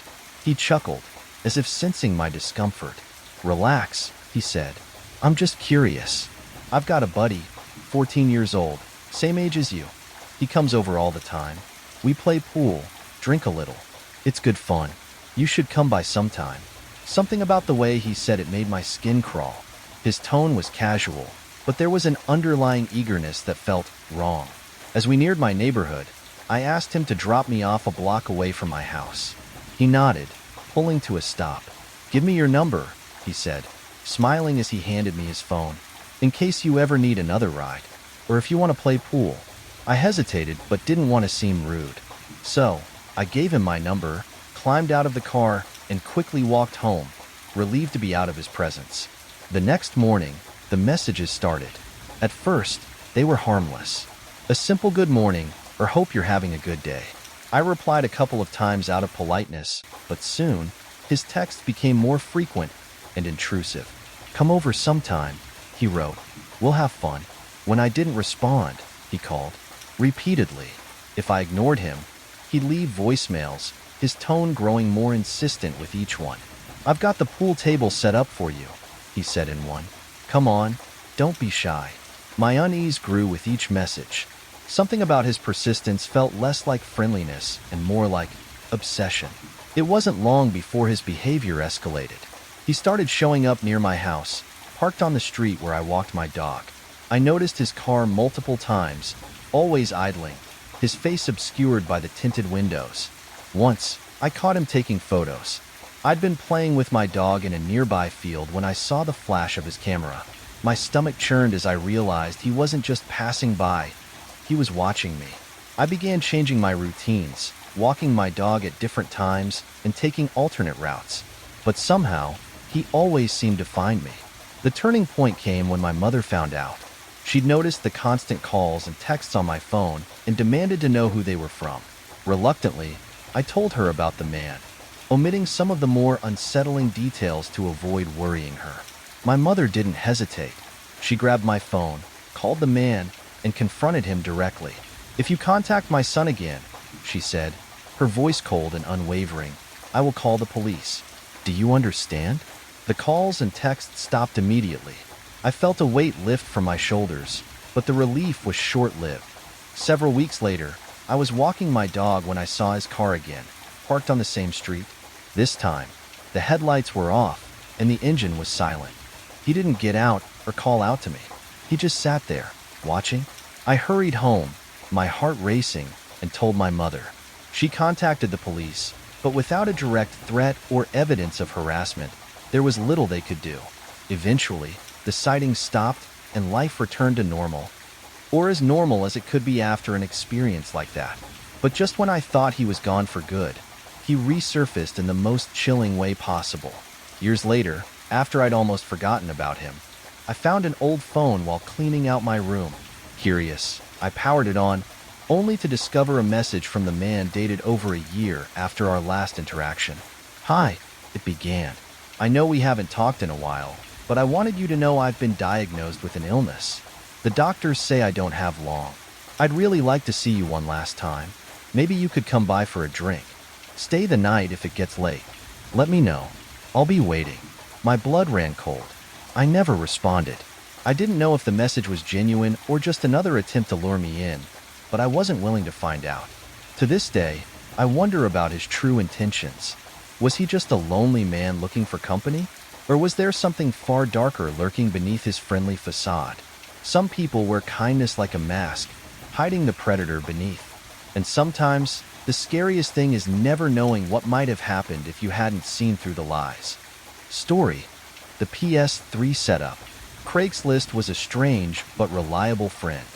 He chuckled, as if sensing my discomfort. "Relax," he said. "I'm just curious. I've got a buddy, 14 years old, same age as you. He comes over all the time. We play pool, drink a little. It's good fun. You should come by sometime." Something about the way he said it made my skin crawl. His tone was casual, but there was an underlying eagerness that felt wrong. As we neared my neighborhood, I asked him to drop me off a block away from my house. He nodded, pulling to a stop. "Give me your number," he said, smiling as he handed me his phone, "in case you ever need another ride, or if you want to play pool." I hesitated but didn't want to seem rude. So, I gave him my number, climbed out of the car, and quickly walked home, relieved to be out of his presence. The next morning, the messages started. At first, they were harmless. A simple good morning, or hope you're having a good day. I replied a couple of times out of politeness, but soon, his texts became more frequent and intrusive. "Come over sometime," he wrote. "We'll have fun." When I didn't respond, he called, repeatedly. If I ignored him, he'd leave voicemails, his tone growing more insistent with each one. "I've got the pool table set up for you," he said in one. "Come on, don't be shy." My unease grew with each message. Something about his persistence felt less like friendliness and more like obsession. It wasn't long before his behavior escalated. He started showing up near my house, parked on the street where I walked my dog. I noticed his car multiple times, always idling, his face obscured by the tinted windows. Once, I caught him taking photos. I'd been playing with my dog in a nearby field when I saw the flash of his camera. My stomach churned as I realized he wasn't just passing by, he was watching me. I began changing my routines, walking my dog at different times and taking alternate routes. But somehow, he always seemed to find me. The turning point came when my mother found out. She'd noticed the constant calls and texts on my phone and demanded to know who they were from. Reluctantly, I told her about the man, omitting some of the more unsettling details to avoid worrying her. My mother didn't hesitate. She grabbed my phone, called the man, and confronted him directly. "If you contact my son again," she said, her voice cold and unwavering, "I will call the police. Do you understand?" The calls and texts stopped immediately. I felt a weight lift from my shoulders, but the relief was short-lived. Several weeks later, I was walking my dog when I saw his car again, parked on the same street. This time, the headlights were off, and the engine was silent. He didn't get out or call out to me. He just sat there, watching. I hurried home, my heart racing, and told my mother. She contacted the police, but without a direct threat or evidence of harassment. There was little they could do. Eventually, the sightings stopped and life returned to normal, or as normal as it could be after an experience like that. But just when I thought he was gone for good, he resurfaced in the most chilling way possible. Years later, after I'd almost forgotten about him, I found an old phone while cleaning out my room. Curious, I powered it on, only to discover a message from the man dated over a year after our last interaction. "Hi," it began. "I know we haven't talked in a while, but I wanted you to know I've been diagnosed with an illness. The doctors say I don't have long. I'd really like to see you one last time. Maybe you could come by for a drink. Stay the night if it gets late. Let me know. I'll be waiting." My blood ran cold. I never responded. I didn't know if the message was genuine or just another attempt to lure me in, but I wasn't willing to find out. To this day, I wonder about his true intentions. Was he just a lonely man looking for company? Or was there something far darker lurking beneath his friendly facade? Some people wear kindness like a mask, hiding the predator beneath. And sometimes, the scariest thing is never knowing what might have happened if you hadn't seen through the lies. Story: the PS3 setup. Craigslist was a strange but reliable friend.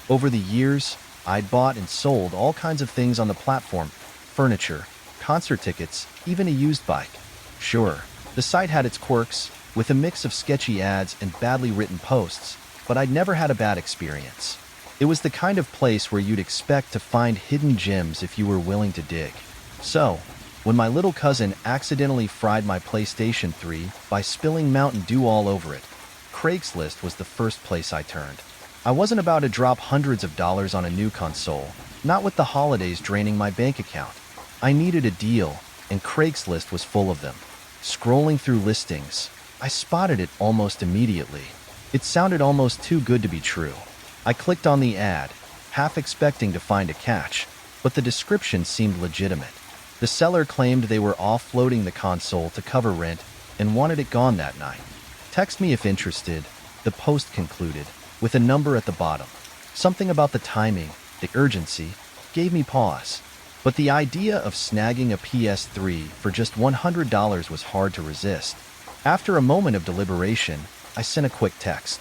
Over the years, I'd bought and sold all kinds of things on the platform: furniture, concert tickets, even a used bike. Sure, the site had its quirks, with a mix of sketchy ads and badly written posts, but I'd never had a bad experience. It was the kind of place where you'd expect to find hidden gems if you were willing to dig. So, when my little cousin accidentally fried my PlayStation 3 by spilling Mountain Dew all over it, Craigslist was the first place I turned. I wasn't about to drop hundreds of dollars on a new console, not with the holidays draining my bank account. I needed a deal, and Craigslist was full of them. Scrolling through listings, I spotted it almost immediately. It sounded almost too good to be true. I clicked on the ad, half expecting to find a catch, but the description seemed legitimate. The seller claimed they were offloading the console to cover rent and wanted it gone that night. "Text me if interested," the post concluded, with a number at the bottom. Something about the timing, the urgency, gave me pause. But the idea of snagging a PS3 for just $100 was hard to resist. After a moment of deliberation, I sent a quick text.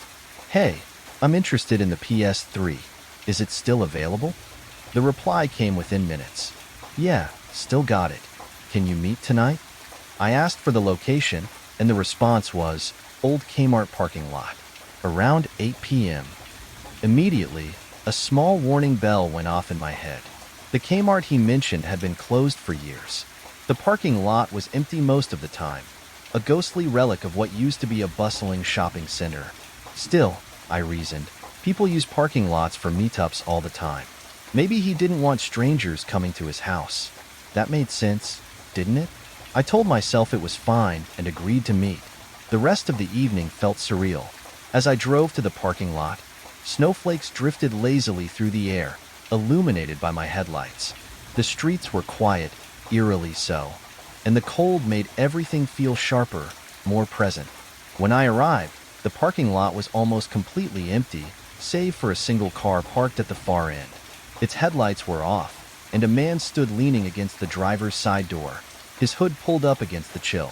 "Hey, I'm interested in the PS3. Is it still available?" The reply came within minutes. "Yeah, still got it. Can you meet tonight?" I asked for the location, and the response was, "Old Kmart parking lot. Around 8 p.m. Immediately, a small warning bell went off in my head. The Kmart he mentioned had been closed for years. The parking lot was empty most of the time, a ghostly relic of what used to be a bustling shopping center. Still, I reasoned, people use parking lots for meetups all the time. Maybe he didn't want strangers coming to his house. That made sense, didn't it? I told myself it was fine and agreed to meet. The rest of the evening felt surreal. As I drove to the parking lot, snowflakes drifted lazily through the air, illuminated by my headlights. The streets were quiet, eerily so, and the cold made everything feel sharper, more present. When I arrived, the parking lot was almost completely empty, save for a single car parked at the far end. Its headlights were off, and a man stood leaning against the driver's side door, his hood pulled up against the chill.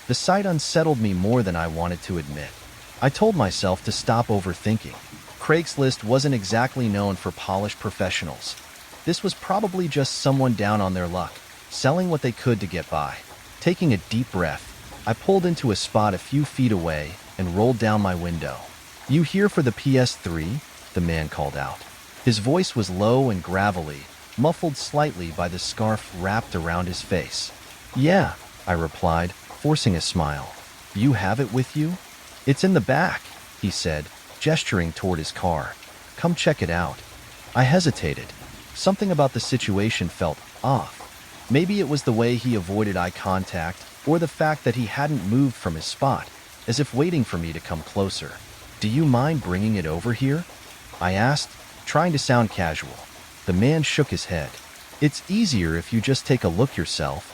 The sight unsettled me more than I wanted to admit. I told myself to stop overthinking. Craigslist wasn't exactly known for polished professionals. This was probably just someone down on their luck, selling what they could to get by. Taking a deep breath, I pulled into a spot a few feet away and rolled down my window. "You here for the PS3? The man called out. His voice was low and gravelly, muffled slightly by the scarf wrapped around his face. "Yeah," I replied, forcing a smile. "You have it with you?" "It's in the back," he said, gesturing toward his car. "Come check it out." I hesitated. Something about the situation felt off. Maybe it was the way he avoided eye contact, or the fact that he hadn't moved from his spot, as if waiting for me to come closer. "Do you mind bringing it over here?" I asked, trying to sound casual. The man shook his head. "It's easier if you just take a look yourself."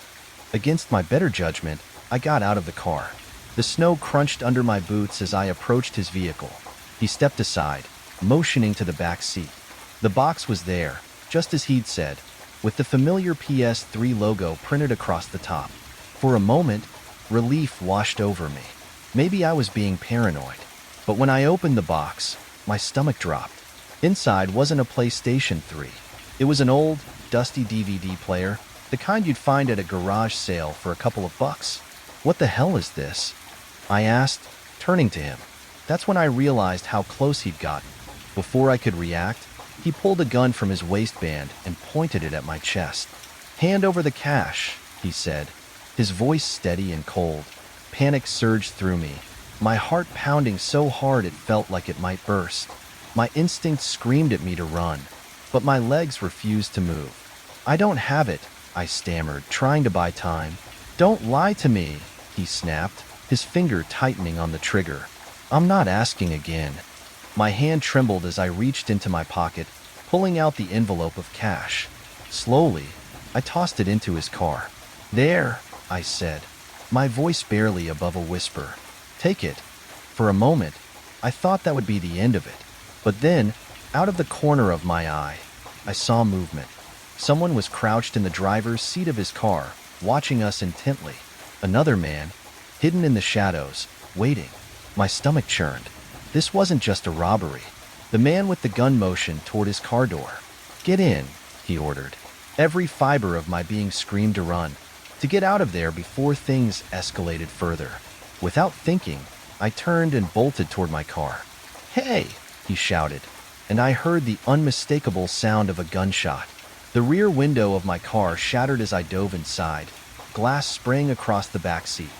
Against my better judgment, I got out of the car. The snow crunched under my boots as I approached his vehicle. He stepped aside, motioning to the back seat. The box was there, just as he'd said, with the familiar PS3 logo printed across the top. For a moment, Relief washed over me. Maybe I was being paranoid. But when I opened the box, my stomach dropped. Inside wasn't a PlayStation 3. It was an old, dusty DVD player, the kind you'd find at a garage sale for a couple of bucks. "What the hell is this?" I asked, turning to him. That's when I realized how close he'd gotten. Before I could react, he pulled a gun from his waistband and pointed it at my chest. "Hand over the cash," he said, his voice steady and cold. Panic surged through me, my heart pounding so hard it felt like it might burst. My instincts screamed at me to run, but my legs refused to move. "I don't have it," I stammered, trying to buy time. "Don't lie to me," he snapped, his finger tightening on the trigger. "I'm not asking again." My hand trembled as I reached into my pocket, pulling out the envelope of cash. Slowly, I tossed it into his car. "There," I said, my voice barely above a whisper. "Take it." For a moment, I thought that would be the end of it. But then, out of the corner of my eye, I saw movement. Someone was crouched in the driver's seat of his car, watching us intently. Another man, hidden in the shadows, waiting. My stomach churned. This wasn't just a robbery. The man with the gun motioned toward his car door. "Get in," he ordered. Every fiber of my being screamed to run, to get out of there before things escalated further. Without thinking, I turned and bolted toward my car. "Hey!" he shouted, and I heard the unmistakable sound of a gunshot. The rear window of my car shattered as I dove inside, glass spraying across the back seat.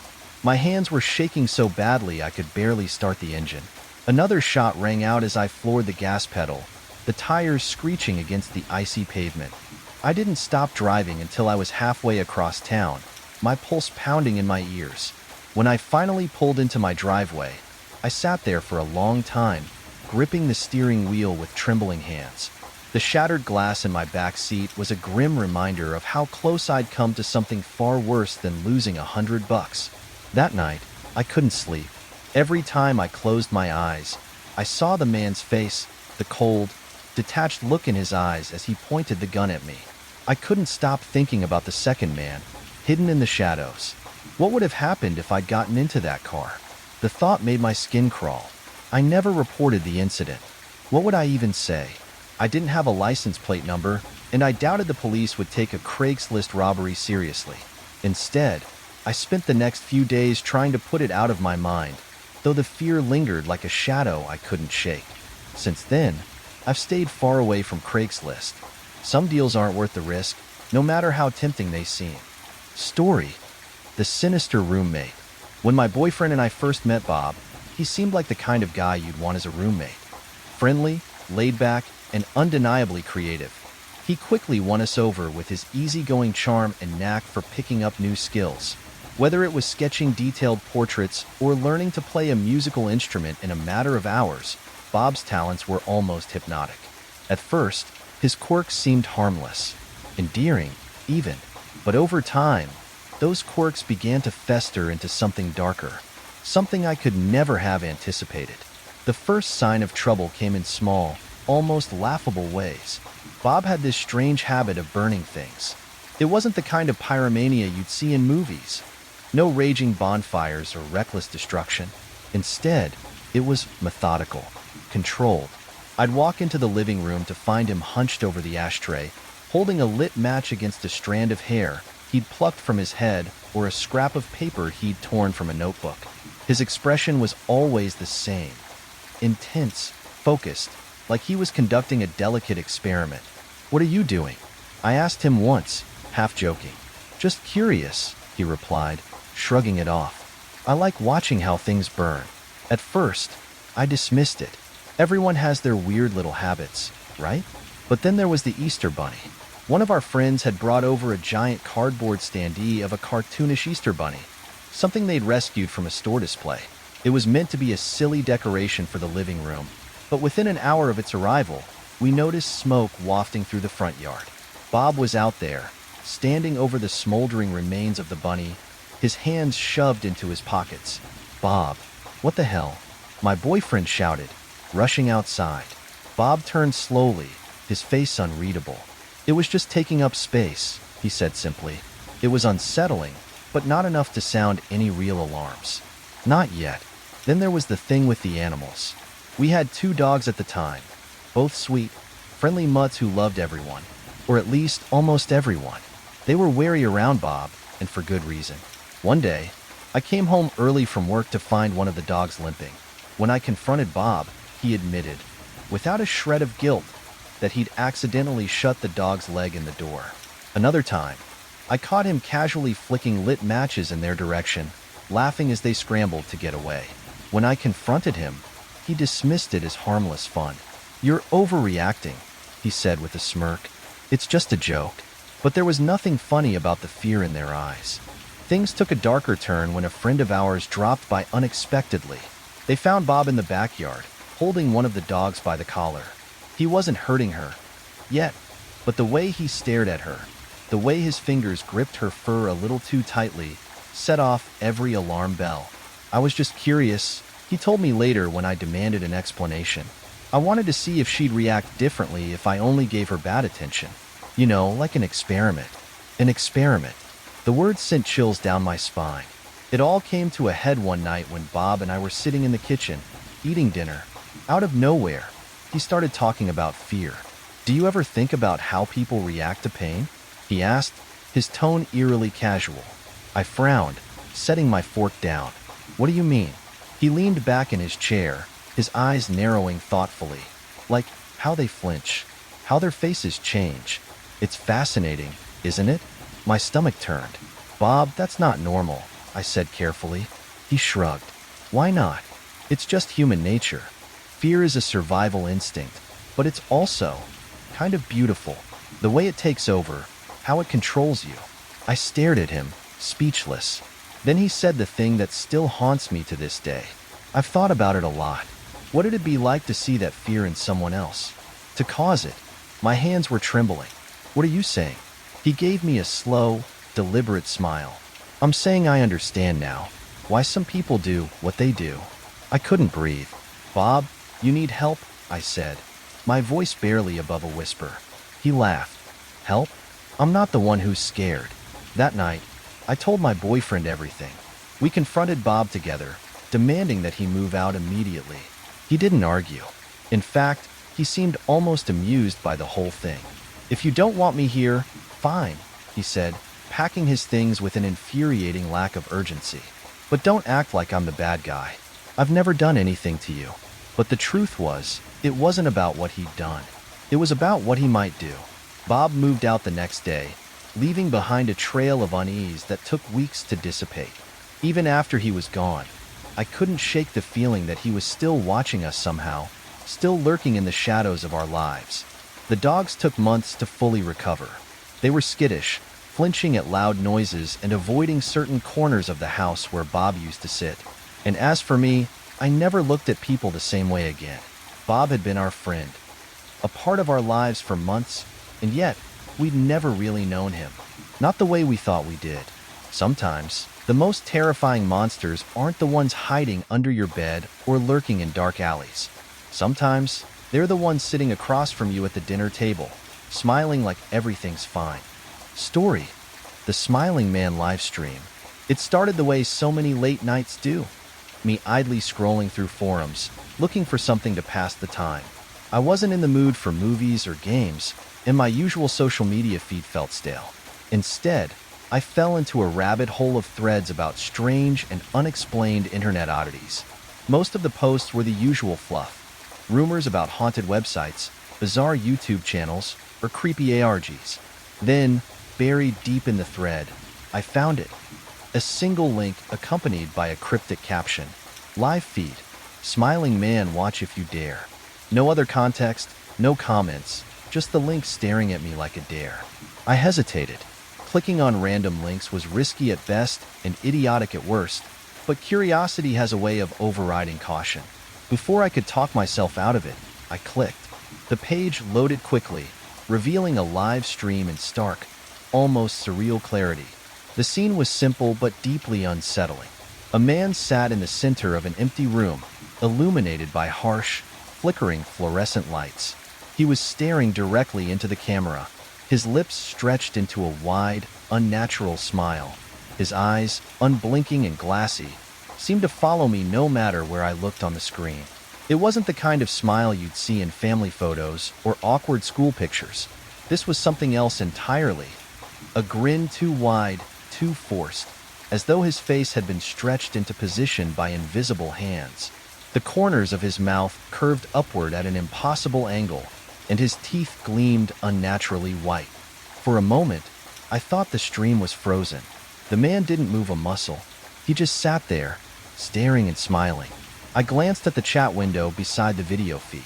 My hands were shaking so badly I could barely start the engine. Another shot rang out as I floored the gas pedal, the tires screeching against the icy pavement. I didn't stop driving until I was halfway across town, my pulse pounding in my ears. When I finally pulled into my driveway, I sat there for a long time, gripping the steering wheel with trembling hands. The shattered glass in my back seat was a grim reminder of how close I'd come to something far worse than losing $100. That night, I couldn't sleep. Every time I closed my eyes, I saw the man's face, the cold, detached look in his eyes as he pointed the gun at me. I couldn't stop thinking about the second man, hidden in the shadows. What would have happened if I'd gotten into that car? The thought made my skin crawl. I never reported the incident. What would I even say? I didn't have a license plate number, and I doubted the police would take a Craigslist robbery seriously. Instead, I spent the next few days trying to put it out of my mind, though the fear lingered like a shadow I couldn't shake. Since then, I've stayed far away from Craigslist. Some deals aren't worth the risk, no matter how tempting they seem. Story: the sinister roommate. When my boyfriend and I first met Bob, he seemed like the kind of guy you'd want as a roommate. Friendly, laid back, and undeniably creative. He quickly won us over with his easygoing charm and knack for picking up new skills. Whether it was sketching detailed portraits or learning to play a musical instrument in a matter of hours, Bob's talents were almost hypnotic. At first, his quirks seemed harmless, endearing, even. But over time, those quirks began to fester into something darker, something I could never have anticipated. The first sign of trouble came in small, almost laughable ways. Bob had this strange habit of burning things. It wasn't the kind of pyromania you'd see in movies. No raging bonfires or reckless destruction. Instead, it was methodical, controlled. I'd walk into the living room to find him hunched over the ashtray, holding a lit match against a strand of hair he'd plucked from his head or a scrap of paper he'd torn from a notebook. His expression was always the same. Intense, focused, like he was conducting a delicate experiment. "What are you doing?" I asked him once, half joking. "Just curious," he replied, shrugging it off. "I like watching how things burn." At first, I dismissed it. Everyone has their weird little habits, right? But then there was the Easter Bunny. One of our friends had brought over a giant cardboard standee of a cartoonish Easter Bunny, something they'd rescued from a store display. It was meant to be a silly decoration for the living room, but within an hour of its arrival, we noticed smoke wafting through the front yard. Bob was out there, standing over the smoldering remains of the bunny, his hands shoved into his pockets. "Bob, what the hell?" my boyfriend shouted, rushing outside. Bob turned slowly, his face unreadable. "It was just taking up space," he said simply. "It was unsettling, but not enough to sound any real alarms. Not yet. Then there was the thing with the animals. We had 2 dogs at the time, both sweet, friendly mutts who loved everyone, or at least almost everyone. They were wary around Bob, and for good reason. One day, I came home early from work to find one of the dogs limping. When I confronted Bob, he admitted, without a shred of guilt, that he'd accidentally shut the dog's leg in the door. Another time, I caught him casually flicking lit matches in their direction, laughing as they scrambled to get away. When I confronted him, he dismissed it as harmless fun. "You're overreacting," he said with a smirk. "It's just a joke." But there was nothing funny about the fear in their eyes. Things took a darker turn when a friend of ours dropped by unexpectedly. They found Bob in the backyard, holding one of the dogs by the collar. He wasn't hurting her yet, but the way he stared at her, the way his fingers gripped her fur a little too tightly, set off every alarm bell. "I was just curious," he told me later when I demanded an explanation. "I wanted to see if she'd react differently if I only gave her bad attention. You know, like an experiment." An experiment. The words sent chills down my spine. It all came to a head one night when Bob and I were sitting in the kitchen, eating dinner. Out of nowhere, he started talking about fear. "Do you ever think about how people react to pain?" he asked, his tone eerily casual. I frowned, setting my fork down. "What do you mean?" He leaned back in his chair, his eyes narrowing thoughtfully. "Like how they flinch, how their faces change. It's fascinating, isn't it?" My stomach turned. "Bob, that's not normal," I said carefully. He shrugged. "Why not? It's just human nature. Fear is a survival instinct, but it's also kind of beautiful. The way it takes over, how it controls you." I stared at him, speechless. Then he said the thing that still haunts me to this day. "I've thought about it a lot. What would it be like to see that fear in someone else? To cause it?" My hands were trembling. "What are you saying?" He gave me a slow, deliberate smile. "I'm saying I understand now why some people do what they do." I couldn't breathe. "Bob, you need help?" I said, my voice barely above a whisper. He laughed. "Help? I'm not the one who's scared." That night, I told my boyfriend everything. We confronted Bob together, demanding that he move out immediately. He didn't argue. In fact, he seemed almost amused by the whole thing. "If you don't want me here, fine," he said, packing his things with an infuriating lack of urgency. "But don't act like I'm the bad guy. I've never done anything to you." But the truth was, it wasn't about what he'd done. It was about what he might do. Bob moved out the next day, leaving behind a trail of unease that took weeks to dissipate. Even after he was gone, I couldn't shake the feeling that he was still watching us somehow, still lurking in the shadows of our lives. The dogs took months to fully recover. They were skittish, flinching at loud noises and avoiding certain corners of the house where Bob used to sit. And as for me, I never looked at people the same way again. Bob had been our friend, a part of our lives for months, and yet we'd never really known him. Not the way we thought we did. Sometimes, the most terrifying monsters aren't the ones hiding under your bed or lurking in dark alleys. Sometimes, they're the ones sitting across from you at the dinner table, smiling like everything's fine. Story: the Smiling Man livestream. It started the way so many late nights do. Me idly scrolling through forums, looking for something to pass the time. I wasn't in the mood for movies or games, and my usual social media feed felt stale. Instead, I fell into a rabbit hole of threads about strange and unexplained internet oddities. Most of the posts were the usual fluff. Rumors about haunted websites, bizarre YouTube channels, or creepy ARGs. Then, buried deep in the thread, I found it. A single link accompanied by a cryptic caption. "Live feed. Smiling Man, watch if you dare." No other context, no comments, just the link staring at me like a dare. I hesitated. Clicking on random links was risky at best and idiotic at worst, but curiosity has a way of overriding caution. Before I could talk myself out of it, I clicked. The page loaded quickly, revealing a live stream in stark, almost surreal clarity. The scene was simple but deeply unsettling. A man sat in the center of an empty room, illuminated by harsh, flickering fluorescent lights. He was staring directly into the camera, his lips stretched into a wide, unnatural smile. His eyes, unblinking and glassy, seemed to follow me no matter where I looked on the screen. It wasn't the kind of smile you'd see in family photos or awkward school pictures. This was something else entirely. A grin too wide, too forced, as though his face had been stretched into position by invisible hands. The corners of his mouth curved upward at an impossible angle, and his teeth gleamed unnaturally white. For a moment, I thought the stream was frozen. The man didn't move a muscle. He just sat there, staring and smiling. I glanced at the chat window beside the video feed.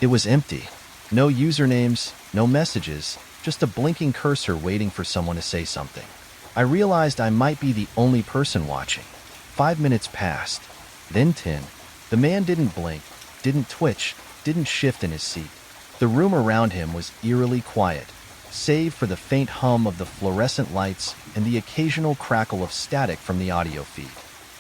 It was empty. No usernames, no messages, just a blinking cursor waiting for someone to say something. I realized I might be the only person watching. 5 minutes passed, then 10. The man didn't blink, didn't twitch, didn't shift in his seat. The room around him was eerily quiet, save for the faint hum of the fluorescent lights and the occasional crackle of static from the audio feed.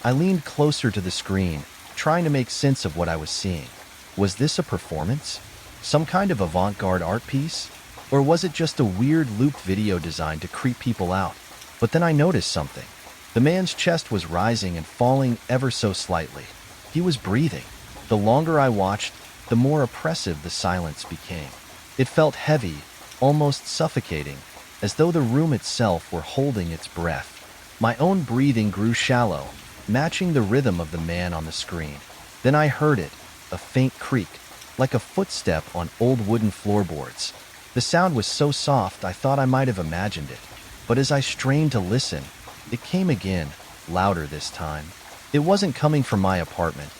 I leaned closer to the screen, trying to make sense of what I was seeing. Was this a performance? Some kind of avant-garde art piece? Or was it just a weird looped video designed to creep people out? But then I noticed something. The man's chest was rising and falling ever so slightly. He was breathing. The longer I watched, the more oppressive the silence became. It felt heavy, almost suffocating, as though the room itself were holding its breath. My own breathing grew shallow, matching the rhythm of the man on the screen. Then I heard it, a faint creak, like a footstep on old wooden floorboards. The sound was so soft I thought I might have imagined it. But as I strained to listen, it came again, louder this time. It wasn't coming from my apartment.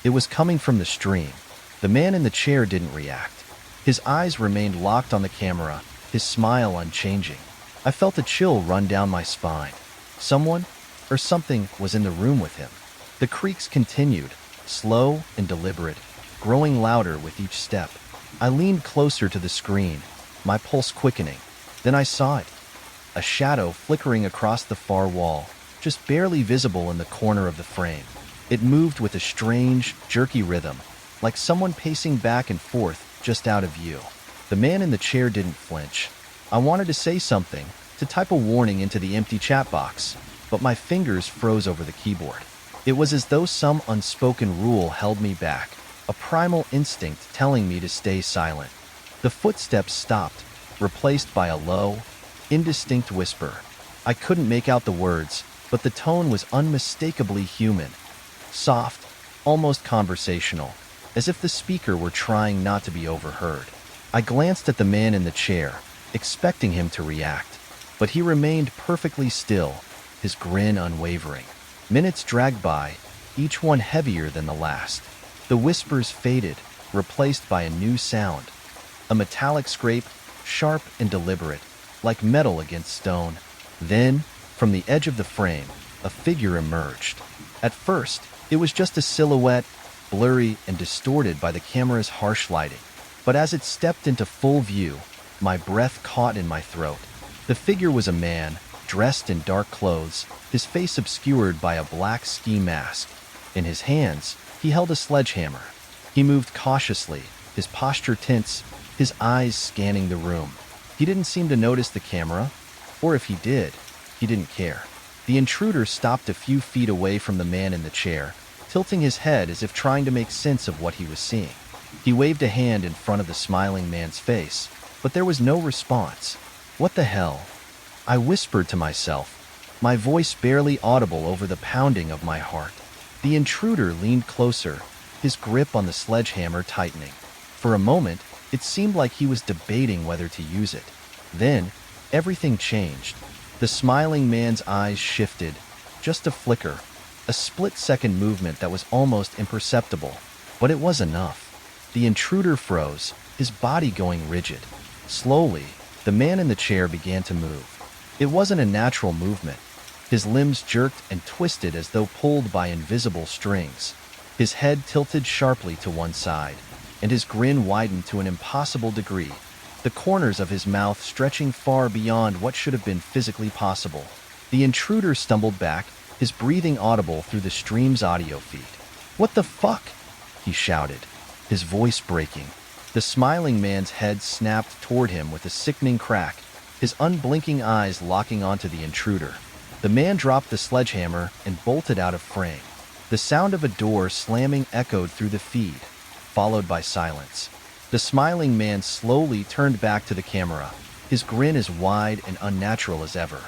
It was coming from the stream. The man in the chair didn't react. His eyes remained locked on the camera, his smile unchanging. I felt a chill run down my spine. Someone, or something, was in the room with him. The creaks continued, slow and deliberate, growing louder with each step. I leaned closer to the screen, my pulse quickening. Then I saw it. A shadow flickering across the far wall, just barely visible in the corner of the frame. It moved with a strange, jerky rhythm, like someone pacing back and forth just out of view. The man in the chair didn't flinch. I wanted to say something, to type a warning into the empty chat box, but my fingers froze over the keyboard. It was as though some unspoken rule held me back, a primal instinct telling me to stay silent. The footsteps stopped, replaced by a low, indistinct whisper. I couldn't make out the words, but the tone was unmistakably human. Soft, almost conversational, as if the speaker were trying not to be overheard. I glanced at the man in the chair, expecting him to react, but he remained perfectly still, his grin unwavering. Minutes dragged by, each one heavier than the last. The whispers faded, replaced by a new sound. A metallic scrape, sharp and deliberate, like metal against stone. Then, from the edge of the frame, a figure emerged. At first, it was just a silhouette, blurry and distorted by the camera's harsh lighting. But as it stepped into full view, my breath caught in my throat. The figure was a man, dressed in dark clothes, his face obscured by a black ski mask. In his hands, he held a sledgehammer. He moved cautiously, his posture tense, his eyes scanning the room. He didn't seem to notice the camera, or if he did, he didn't care. The intruder stopped a few feet away from the man in the chair, tilting his head as if trying to make sense of what he was seeing. He waved a hand in front of the smiling man's face, but there was no response. What the hell? I whispered to myself, my voice barely audible over the pounding of my heart. The intruder leaned closer, his grip on the sledgehammer tightening. For a moment, it seemed like he was debating whether to use it. Then, everything changed. The smiling man's eyes shifted, just a flicker, a split-second movement that was almost imperceptible, but it was enough. The intruder froze, his body going rigid. Slowly, the man in the chair began to move. It wasn't a natural movement. His limbs jerked and twisted as though pulled by invisible strings. His head tilted sharply to one side, and his grin widened to an impossible degree, the corners of his mouth stretching far beyond what should have been physically possible. The intruder stumbled back, his breathing audible through the stream's audio feed. "What the fuck?" he shouted, his voice breaking. The smiling man's head snapped toward him with a sickening crack, his unblinking eyes locking onto the intruder. The man dropped the sledgehammer and bolted out of frame. The sound of a door slamming echoed through the feed, followed by silence. The smiling man slowly turned back to the camera, his grin as wide and unnatural as ever.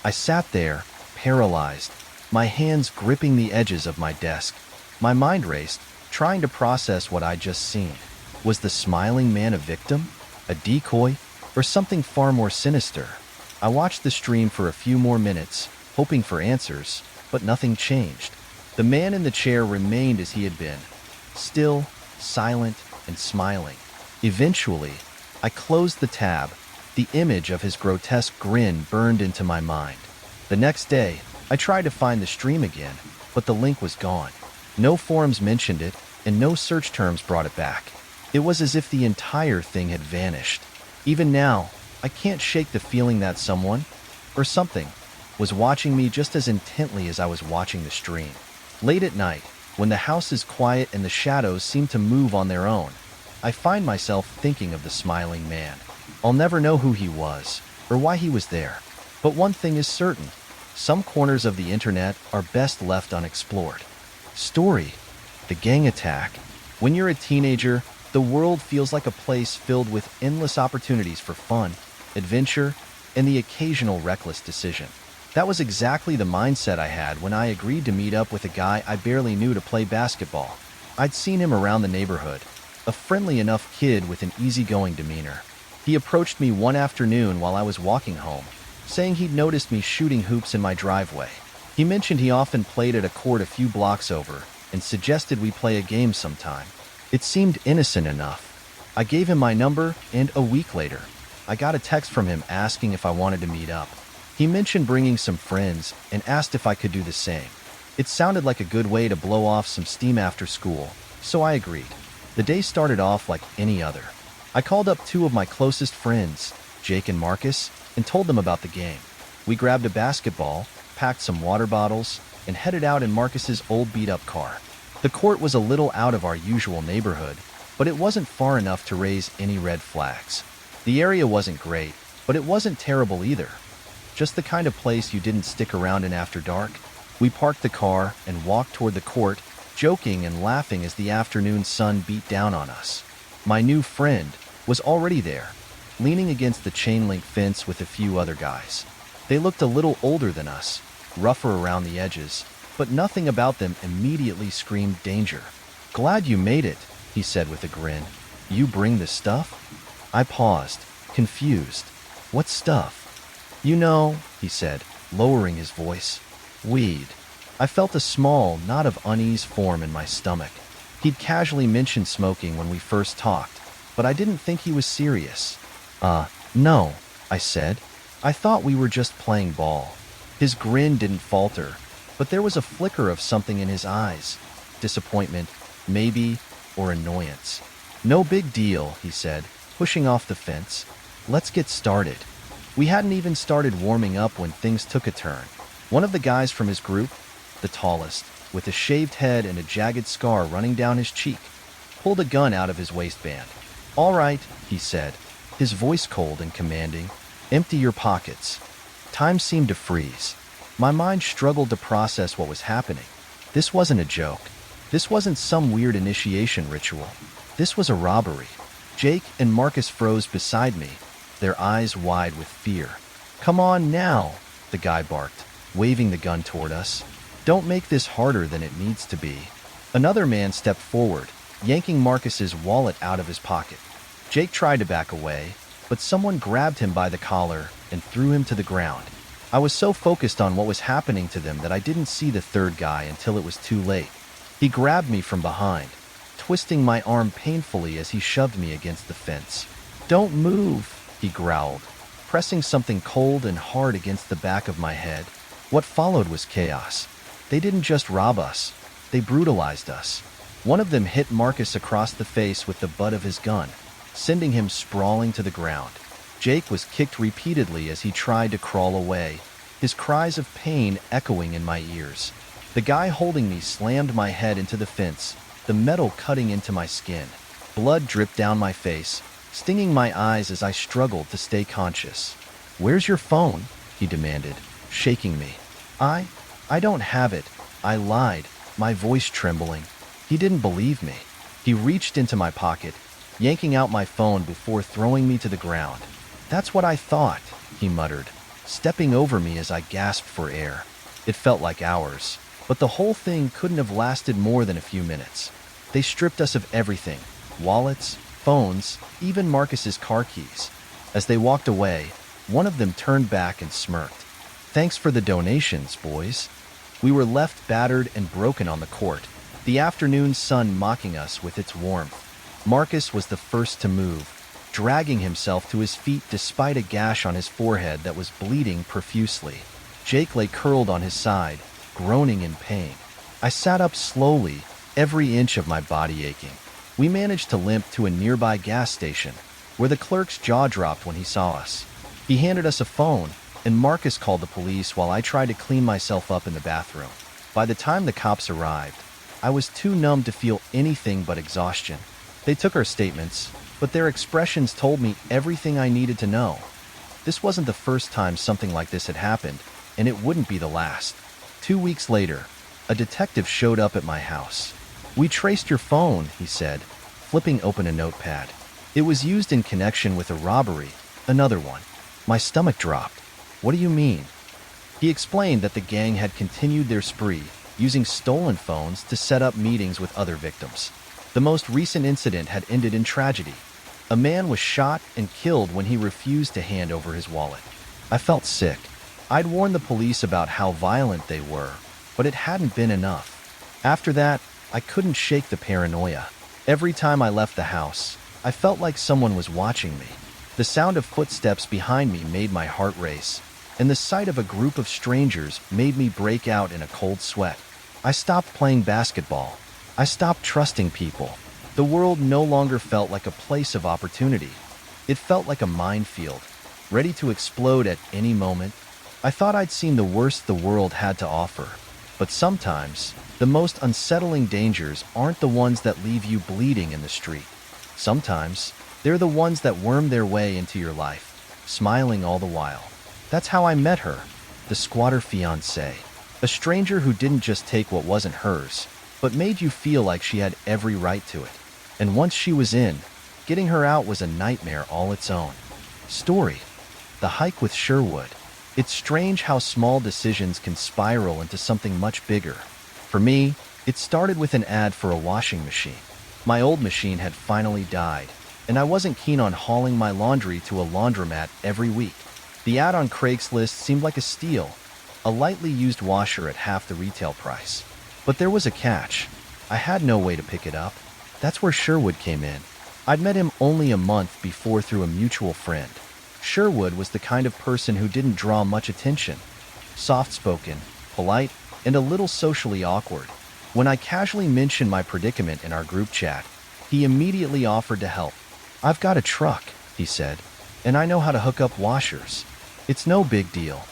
I sat there, paralyzed, my hands gripping the edges of my desk. My mind raced, trying to process what I'd just seen. Was the smiling man a victim, a decoy, or something far more sinister? I watched the stream for a few more minutes, hoping for answers, but nothing changed. The man in the chair remained as he had been, still, silent, and smiling. Eventually, I closed the tab. The image of his grotesque grin burned into my mind. The next day, I tried to find the stream again, but the link was gone. No forums mentioned it, and no search terms brought it back. It was as if the entire thing had vanished. Even now, I can't shake the feeling that someone, or something, was watching me just as intently as I was watching the stream. Late at night, when the house is quiet and the shadows seem to move on their own, I find myself thinking of the smiling man. I'll never know who he was, or why he was there. But one thing is certain, some corners of the internet are best left unexplored. Story: the gang attack. When you're a teenager, the world feels like a place filled with endless opportunities for fun, adventure, and the occasional reckless decision. That was exactly the mindset I had when I agreed to meet up with a guy I barely knew to play basketball. I'd seen him around the neighborhood, a friendly enough kid with an easygoing demeanor. He approached me one afternoon while I was walking home, saying he'd noticed me shooting hoops in my driveway. He mentioned he often played at a court a few blocks over and suggested we play a game sometime. It seemed innocent enough. I gave him my number, and a week later, I got a text from him asking if I wanted to meet up. He mentioned bringing some friends and asked if I could do the same. It sounded like a good way to blow off some steam after school, so I agreed. The day started off like any other. I called up two of my closest friends, Jake and Marcus, and told them about the game. We grabbed a basketball, packed some water bottles, and headed out in Marcus's old beat-up car. The court was a little out of our usual neighborhood, but it wasn't far enough to raise any red flags. The area wasn't great, but it wasn't terrible either. Just the kind of place you didn't stick around in after dark. We parked the car and walked toward the court, joking and laughing as the afternoon sun beat down on us. My new friend was already there, leaning against the chain-link fence with a few other guys. They looked a little older than us, rougher around the edges, but nothing about them immediately screamed danger. "Glad you made it," he said with a grin. "You bring the stuff?" I paused, confused. "What stuff?" "You know," he said, lowering his voice. "Weed." I felt a small knot of unease form in my stomach. He'd casually mentioned smoking when we first talked, but I didn't think he was serious. No, I said. I thought we were just playing ball." His grin didn't falter, but there was a flicker of something in his eyes. Disappointment, maybe, or annoyance. "No big deal," he said, pushing off the fence. "Let's get started." We hadn't even started warming up when things took a turn. One of the guys from his group, the tallest, with a shaved head and a jagged scar running down his cheek, pulled a gun out of his waistband. "All right," he said, his voice cold and commanding. "Empty your pockets." Time seemed to freeze. My mind struggled to process what was happening. This wasn't a joke. This wasn't some weird initiation ritual. This was a robbery. Jake and Marcus froze beside me, their eyes wide with fear. "Come on now," the guy barked, waving the gun toward us. "Don't make this harder than it needs to be." Another man stepped forward, yanking Marcus's wallet out of his pocket. Jake tried to back away, but someone grabbed him by the collar and threw him to the ground. I was so focused on what was happening to them that I didn't see the third guy until it was too late. He grabbed me from behind, twisting my arm painfully as he shoved me against the fence. "Don't move," he growled, pressing something cold and hard against the back of my head. What followed was chaos. They didn't just rob us, they brutalized us. One of them hit Marcus across the face with the butt of his gun, sending him sprawling to the ground. Jake was kicked repeatedly as he tried to crawl away, his cries of pain echoing in my ears. The guy holding me slammed my head into the fence, the metal cutting into my skin. Blood dripped down my face, stinging my eyes as I struggled to stay conscious. "Where's your phone?" he demanded, shaking me. I, I don't have it, I lied, my voice trembling. He didn't believe me. He reached into my pocket, yanking out my phone before throwing me to the ground. That's what I thought, he muttered, stepping over me as I gasped for air. It felt like hours, but the whole thing couldn't have lasted more than a few minutes. They stripped us of everything, wallets, phones, even Marcus's car keys. As they walked away, one of them turned back and smirked. Thanks for the donations, boys. We were left battered and broken on the court, the afternoon sun mocking us with its warmth. Marcus was the first to move, dragging himself to his feet despite a gash on his forehead that was bleeding profusely. Jake lay curled on his side, groaning in pain. I sat up slowly, every inch of my body aching. We managed to limp to a nearby gas station, where the clerk's jaw dropped when he saw us. He handed us a phone, and Marcus called the police while I tried to clean myself up in the bathroom. By the time the cops arrived, I was too numb to feel anything but exhaustion. They took our statements, but their expressions told me everything I needed to know. This wasn't the first time something like this had happened, and it wouldn't be the last. 2 weeks later, a detective showed up at my house. "We traced your phone," he said, flipping open a notepad. "It was used in connection with a robbery, another one." My stomach dropped. "What do you mean?" He explained that the gang had continued their spree, using stolen phones to set up meetings with other victims. The most recent incident had ended in tragedy. A man was shot and killed when he refused to hand over his wallet. I felt sick. I'd warned the police about how violent they were, but it hadn't been enough. After that, I couldn't shake the paranoia. Every time I left the house, I felt like someone was watching me. The sound of footsteps behind me made my heart race, and the sight of a group of strangers made me break out in a cold sweat. I stopped playing basketball. I stopped trusting people. The world no longer felt like a place of opportunity. It felt like a minefield, ready to explode at any moment. I thought I'd seen the worst the world had to offer. But sometimes, the most unsettling dangers aren't the ones that leave you bleeding in the street. Sometimes, they're the ones that worm their way into your life, smiling all the while. That's how I met her, the squatter fiancé. A stranger who didn't just take what wasn't hers, but made you feel like she had every right to it. And once she was in, getting her out was a nightmare all its own. Story: the hike with Sherwood. It's strange how small decisions can spiral into something much bigger. For me, it started with an ad for a washing machine. My old machine had finally died, and I wasn't keen on hauling my laundry to a laundromat every week. The ad on Craigslist seemed like a steal, a lightly used washer at half the retail price. But there was a catch. I had no way to pick it up. That's where Sherwood came in. I'd met him only a month before through a mutual friend. Sherwood was the kind of person who didn't draw much attention. Soft-spoken, polite, and a little socially awkward. When I casually mentioned my predicament in our group chat, he immediately offered to help. "I've got a truck," he said, "and I know how to hook up washers. It's no big deal."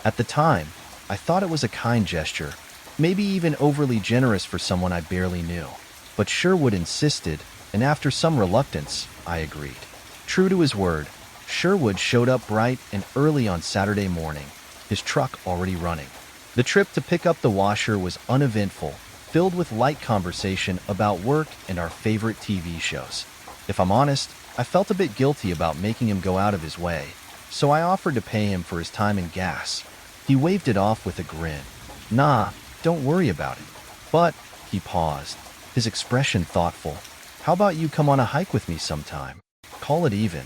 At the time, I thought it was a kind gesture, maybe even overly generous for someone I barely knew. But Sherwood insisted, and after some reluctance, I agreed. True to his word, Sherwood showed up bright and early on Saturday morning, his truck already running. The trip to pick up the washer was uneventful, filled with light conversation about work and our favorite TV shows. If I'm honest, I felt a bit guilty about making him go out of his way, so I offered to pay him for his time and gas. He waved it off with a grin. "Nah, don't worry about it." "But," he paused, his expression thoughtful, "how about you come on a hike with me sometime? Call it even."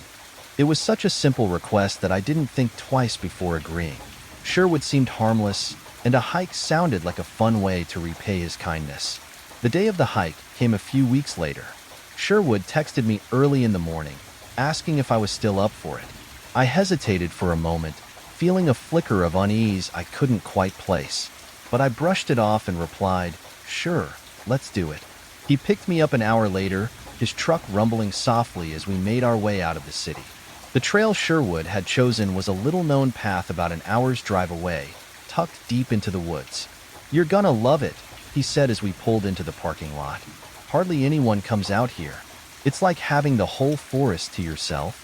It was such a simple request that I didn't think twice before agreeing. Sherwood seemed harmless, and a hike sounded like a fun way to repay his kindness. The day of the hike came a few weeks later. Sherwood texted me early in the morning, asking if I was still up for it. I hesitated for a moment, feeling a flicker of unease I couldn't quite place. But I brushed it off and replied, "Sure, let's do it." He picked me up an hour later, his truck rumbling softly as we made our way out of the city. The trail Sherwood had chosen was a little-known path about an hour's drive away, tucked deep into the woods. "You're gonna love it," he said as we pulled into the parking lot. "Hardly anyone comes out here. It's like having the whole forest to yourself."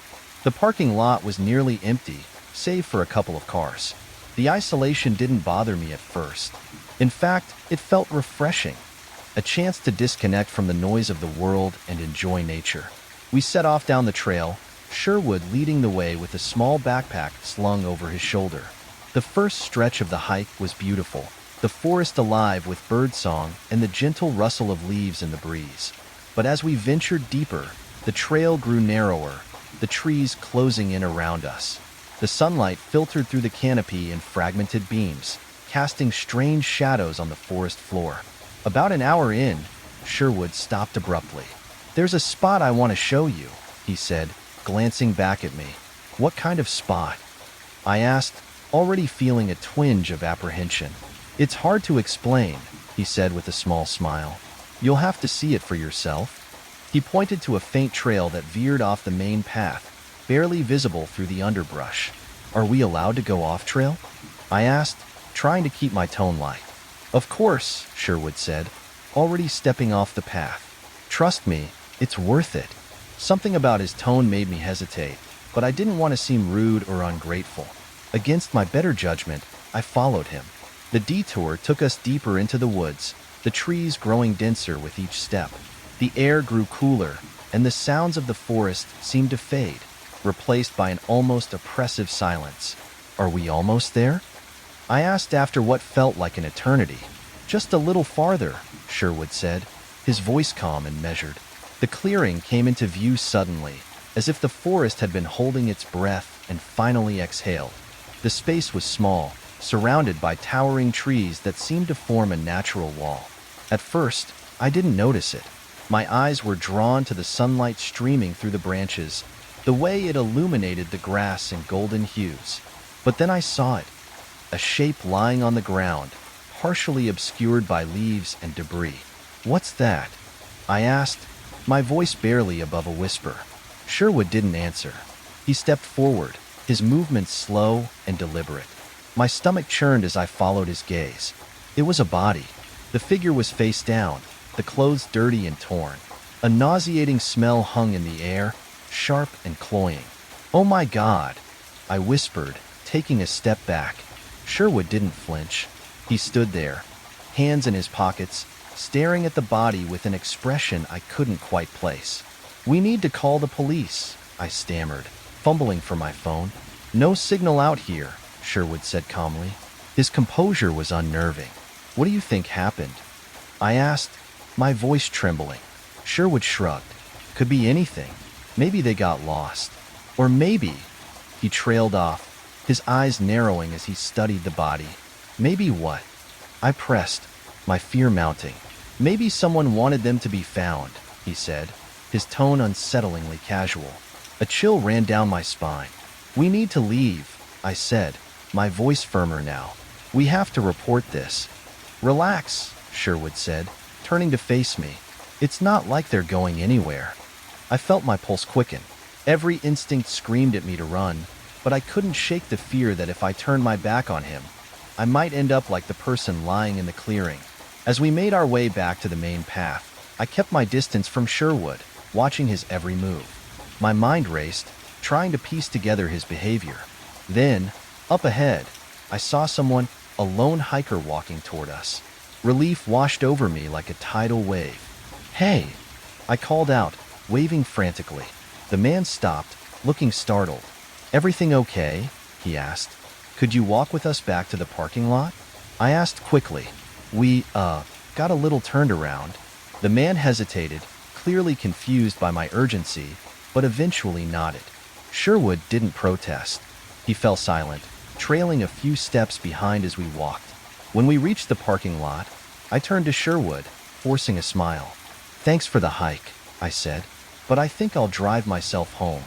The parking lot was nearly empty, save for a couple of cars. The isolation didn't bother me at first. In fact, it felt refreshing, a chance to disconnect from the noise of the world and enjoy nature. We set off down the trail, Sherwood leading the way with a small backpack slung over his shoulder. The first stretch of the hike was beautiful, the forest alive with birdsong and the gentle rustle of leaves in the breeze. But as we ventured deeper, the trail grew narrower, the trees closing in around us. The sunlight filtered through the canopy in fragmented beams, casting strange shadows on the forest floor. About an hour in, Sherwood stopped abruptly. "There's a spot I want to show you," he said, glancing back at me. "What kind of spot?" I asked, already feeling a twinge of apprehension. "It's hard to explain," he said with a small smile. "You'll have to see it for yourself." He pointed to a faint trail that veered off the main path, barely visible through the underbrush. "Are we allowed to go off-trail?" I asked, trying to keep my tone light. "Of course," Sherwood said, already stepping off the path. "Trust me, it's worth it." Something about his tone made me hesitate, but I didn't want to seem rude or ungrateful. Against my better judgment, I followed him. The detour took us deeper into the woods, the trees growing denser with each step. The air grew cooler, and the sounds of the forest seemed to fade, replaced by an almost oppressive silence. "Are we almost there?" I asked after what felt like an eternity. "Just a little farther," Sherwood said, his voice calm and measured. The clearing came into view suddenly, as if the forest had been holding its breath and finally exhaled. The space was small, surrounded by towering trees that seemed to form a natural wall. At first, I didn't notice it. My eyes were drawn to the sunlight streaming through the branches, the way it illuminated the grass in golden hues. But then I saw it, a shape lying on the ground, partially obscured by leaves and debris. "What's that?" I asked, my voice barely above a whisper. Sherwood didn't answer. He stepped forward, his movements slow and deliberate. My stomach churned as I followed his gaze. It was a body. The figure was face down, the clothes dirty and torn. A nauseating smell hung in the air, sharp and cloying. "Oh my God," I whispered, taking a step back. Sherwood didn't flinch. He stood there, hands in his pockets, staring at the body with an expression I couldn't quite place. "We need to call the police," I stammered, fumbling for my phone. "No signal out here," Sherwood said calmly. His composure was unnerving. "What do you think happened?" I asked, my voice trembling. Sherwood shrugged. "Could be anything. Maybe they got lost. Or maybe—" He trailed off, his eyes narrowing as he studied the body. "Maybe what?" I pressed, my fear mounting. "Maybe someone wanted them to be found," he said, his tone unsettlingly casual. A chill ran down my spine. "We need to leave," I said, my voice firmer now. "We have to report this." "Relax," Sherwood said, turning to face me. "It's not like they're going anywhere." I felt my pulse quicken. Every instinct screamed at me to run, but I couldn't shake the fear that if I turned my back on him, I might end up like the person lying in the clearing. As we made our way back to the main path, I kept my distance from Sherwood, watching his every move. My mind raced, trying to piece together his behavior. Then, up ahead, I saw someone, a lone hiker walking toward us. Relief washed over me like a tidal wave. "Hey!" I called out, waving frantically. The man stopped, looking startled. "Everything okay?" he asked. "Could you walk with us back to the parking lot?" I asked quickly. We got a little turned around." The man hesitated, clearly confused by my urgency, but eventually nodded. Sherwood didn't protest. He fell silent, trailing a few steps behind as we walked. When we reached the parking lot, I turned to Sherwood, forcing a smile. "Thanks for the hike," I said, "but I think I'll drive myself home."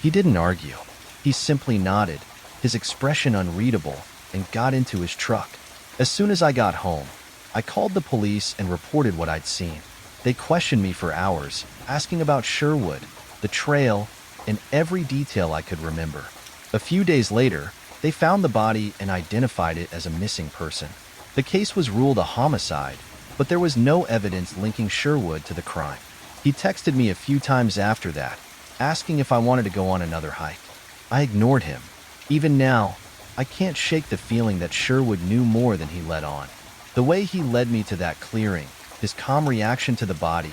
He didn't argue. He simply nodded, his expression unreadable, and got into his truck. As soon as I got home, I called the police and reported what I'd seen. They questioned me for hours, asking about Sherwood, the trail, and every detail I could remember. A few days later, they found the body and identified it as a missing person. The case was ruled a homicide, but there was no evidence linking Sherwood to the crime. He texted me a few times after that, asking if I wanted to go on another hike. I ignored him. Even now, I can't shake the feeling that Sherwood knew more than he let on. The way he led me to that clearing, his calm reaction to the body,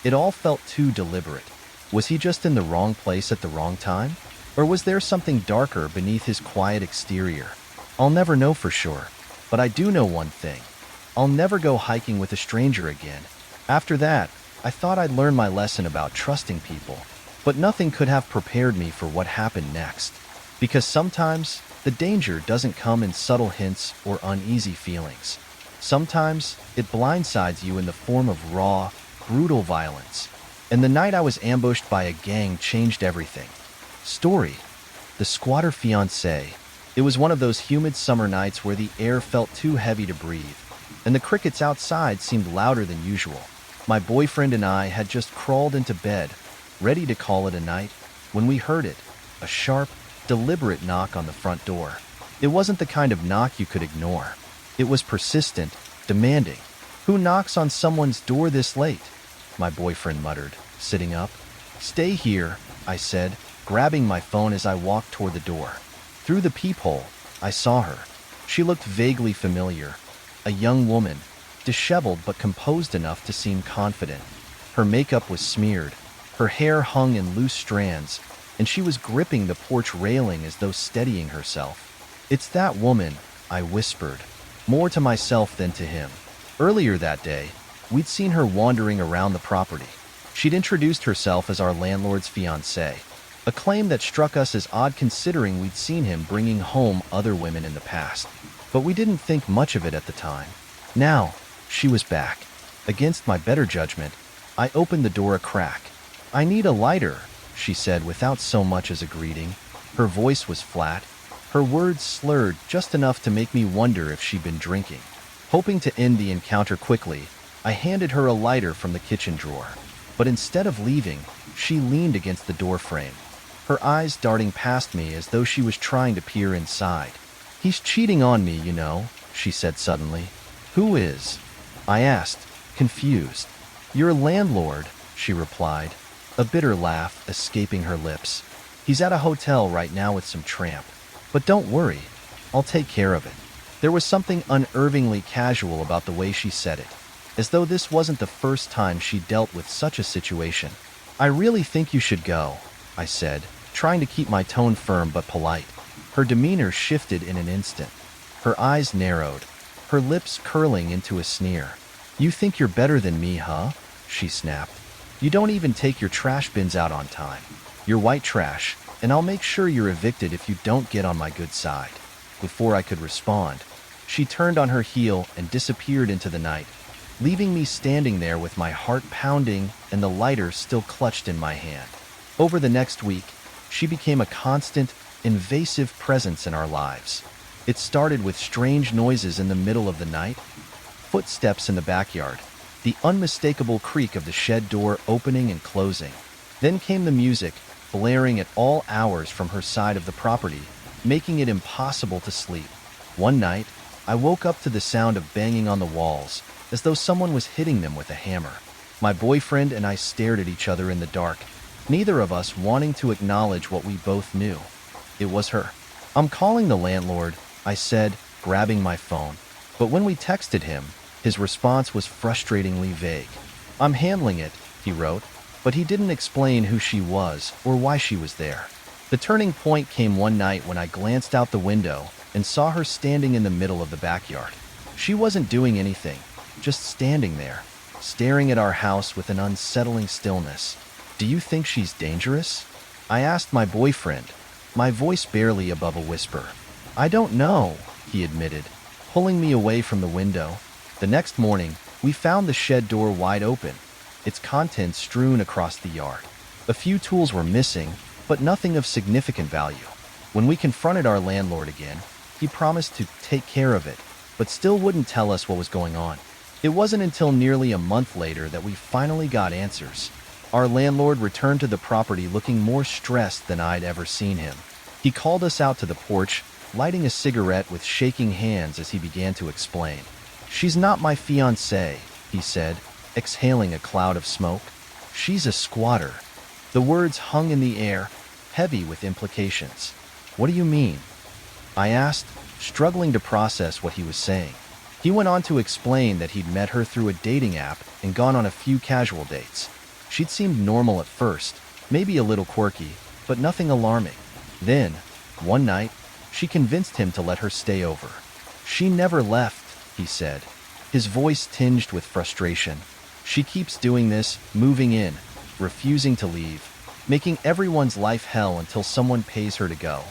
it all felt too deliberate. Was he just in the wrong place at the wrong time? Or was there something darker beneath his quiet exterior? I'll never know for sure, but I do know one thing. I'll never go hiking with a stranger again. After that, I thought I'd learned my lesson about trusting people, but nothing could have prepared me for what happened next. Because sometimes, the danger doesn't come in subtle hints or uneasy feelings. Sometimes, it blindsides you in the form of raw, brutal violence. And the night I was ambushed by a gang changed everything. Story: the squatter fiancé. It was one of those humid summer nights where the air felt too heavy to breathe, and the crickets outside seemed louder than usual. My boyfriend and I had just crawled into bed, ready to call it a night, when we heard it, a sharp, deliberate knock on the front door. It wasn't the kind of knock you could ignore. It was persistent, demanding. "Who knocks on someone's door this late?" my boyfriend muttered, sitting up. "Stay here," I said, grabbing my phone as I walked toward the door. Through the peephole, I saw her. She looked vaguely familiar. A young woman, disheveled but composed enough to seem confident. Her makeup was smeared, her hair hung in loose strands, and she was gripping the porch railing as though steadying herself. "It's that woman," I whispered, more to myself than to him. Earlier that day, we'd seen her wandering around the property. She'd introduced herself as our landlord's fiancée, a claim that struck us as odd considering we'd seen him bringing home other women in the past. But we didn't think much of it at the time. Now, she was back. Against my better judgment, I opened the door a crack. "I need a lighter," she said without so much as a greeting. Her voice was flat, her words slurred just enough to make me wonder if she'd been drinking. Hoping to end the encounter quickly, I handed her a lighter from the kitchen drawer. But instead of leaving, she leaned against the door frame, her eyes darting past me as though she was trying to peer inside. "He's cheating on me, you know," she said suddenly. "Who is?" I asked, confused. "Your landlord," she replied, a bitter laugh escaping her lips. "He's at a hotel right now with some tramp. But don't worry, I'll take care of it." There was something unnervingly casual about the way she said it, as though this wasn't the first time she dealt with such a situation. "I really think you should go," I said, trying to keep my tone firm but polite. Her demeanor shifted in an instant. Her eyes narrowed, her lips curling into a sneer. "You think you're better than me, huh?" she snapped. "You don't even take your trash bins out on time. You're white trash, and I'll make sure you're evicted if you don't get on my good side." Before I could respond, she turned on her heel and disappeared into the night, leaving me standing there with my heart pounding and the lighter still clutched in my hand. Over the next week, she became a constant, invasive presence in our lives. It started with strange noises in the middle of the night, footsteps in the backyard, the unmistakable creak of the shed door opening and closing. Then came the music, blaring at all hours from her side of the property, making it impossible to sleep. One night, I woke up to the sound of banging on the walls, as though someone was hitting them with a hammer. My boyfriend and I stared at each other in the dark, neither of us wanting to acknowledge what we both knew. It was her. "I'm calling the landlord," I said, grabbing my phone. But when we texted him, his response was frustratingly vague. "I'm handling it," he wrote, but he didn't explain who she was or why she was there. The turning point came one night when I glanced out the window and saw her standing in the middle of the backyard. She wasn't doing anything, just standing there, staring at our house with an unsettling stillness. "Do you think she's dangerous?" I asked my boyfriend, my voice barely above a whisper. "I don't know," he admitted, pulling me away from the window. The next morning, we found the shed door wide open, its contents strewn across the yard. A few tools were missing, but nothing of significant value. When we confronted our landlord again, he promised to take care of it, but still wouldn't tell us what was going on. It wasn't until nearly a month later that we finally got answers. Our landlord returned to the property looking more stressed than I'd ever seen him. He called us out to the porch, lighting a cigarette with shaking hands as he began to explain. "She's not my fiancée," he said, exhaling a cloud of smoke. "She's a squatter." The words hung in the air, heavy with implications. "What do you mean?" I asked, struggling to process what he was saying. He went on to explain that he'd met her through a dating app and gone on a few casual dates. She'd seemed normal at first, maybe a little quirky, but nothing alarming. Then, one night, she convinced him to let her stay over. She never left, he said, his voice tinged with frustration. She keeps doing this, moving in, refusing to leave, making everyone's life hell until someone pays her to go.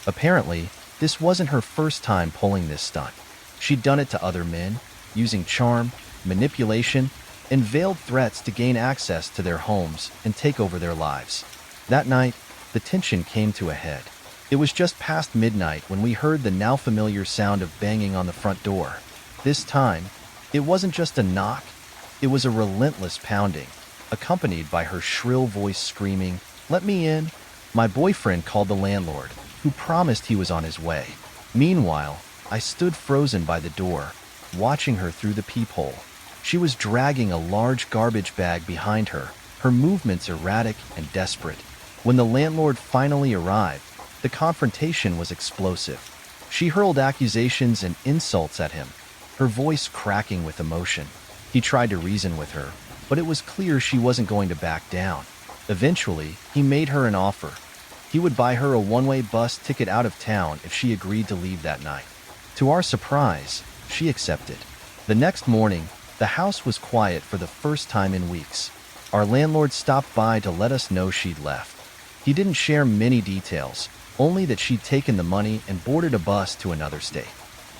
Apparently, this wasn't her first time pulling this stunt. She'd done it to other men, using charm, manipulation, and veiled threats to gain access to their homes and take over their lives. That night, the tension came to a head. It was just past midnight when we heard the now familiar sound of banging on the front door. This time, it wasn't just a knock, it was a relentless pounding, accompanied by her shrill voice screaming, "Let me in!" My boyfriend called the landlord, who promised he was on his way. Meanwhile, I stood frozen by the door, watching her through the peephole. She was dragging a large garbage bag behind her, her movements erratic and desperate. When the landlord finally arrived, the confrontation was explosive. She hurled accusations and insults at him, her voice cracking with emotion. He tried to reason with her, but it was clear she wasn't going to back down. Eventually, he made her an offer. He would buy her a one-way bus ticket out of town if she agreed to leave that night. To our surprise, she accepted. The next morning, the house was quiet for the first time in weeks. Our landlord stopped by to let us know she'd left. He didn't share many details, only that she'd taken the money and boarded a bus to another state.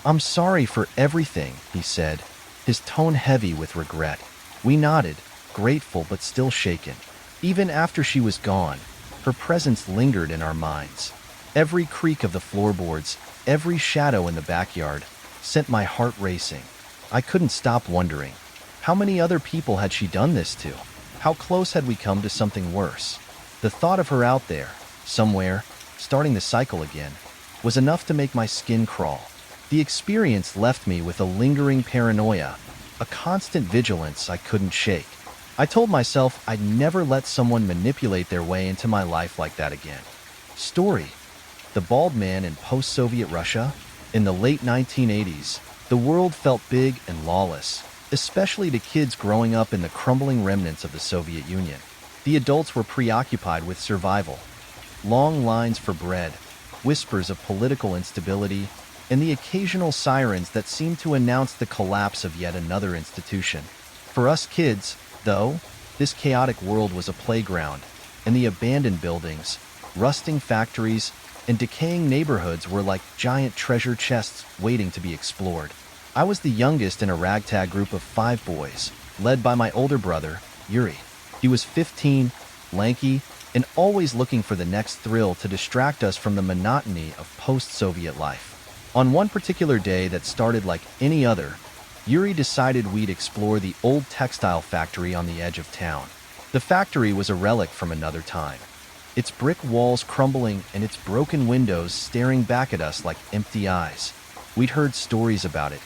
"I'm sorry for everything," he said, his tone heavy with regret. We nodded, grateful but still shaken. Even after she was gone, her presence lingered in our minds. Every creak of the floorboards, every shadow in the backyard, sent my heart racing. I couldn't stop wondering, how many other people had she done this to? How close had we come to something worse? The thought of her out there, somewhere, starting the cycle again, was enough to make my skin crawl. The experience left me with a lingering paranoia, a constant vigilance I couldn't shake. I told myself I'd never let someone manipulate their way into my life like that again. Story: the bald man in post-Soviet Russia? In the late 1980s, the world felt big and lawless, especially to kids growing up in the crumbling remnants of the Soviet Union. The adults were preoccupied with survival. Long lines for bread, whispers of political instability, and the occasional sirens that seemed to announce the collapse of yet another institution. For us kids, though, this chaotic world was a playground, and the abandoned buildings, rusting factories, and decaying neighborhoods were like giant treasure chests waiting to be explored. I was the youngest in a ragtag group of 5 boys, led by my older brother, Yuri. He was 15, lanky, and always looking for the next thrill to distract us from the monotony of post-Soviet life. On one particular day that started like any other, Yuri decided we'd explore the old textile factory on the edge of town. The factory was a relic from another time, its brick walls crumbling and its broken windows staring back at us like empty eyes. We'd heard stories about it,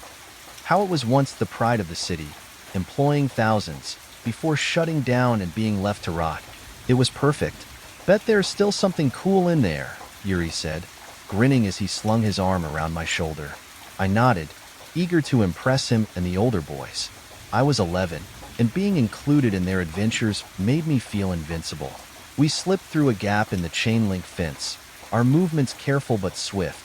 how it was once the pride of the city, employing thousands, before shutting down and being left to rot. It was perfect. "Bet there's still something cool in there," Yuri said, grinning as he slung his arm around my shoulder. I nodded, eager to impress him and the older boys. I was 11, and being included in their adventures made me feel invincible. We slipped through a gap in the chain-link fence, our movements careful but swift.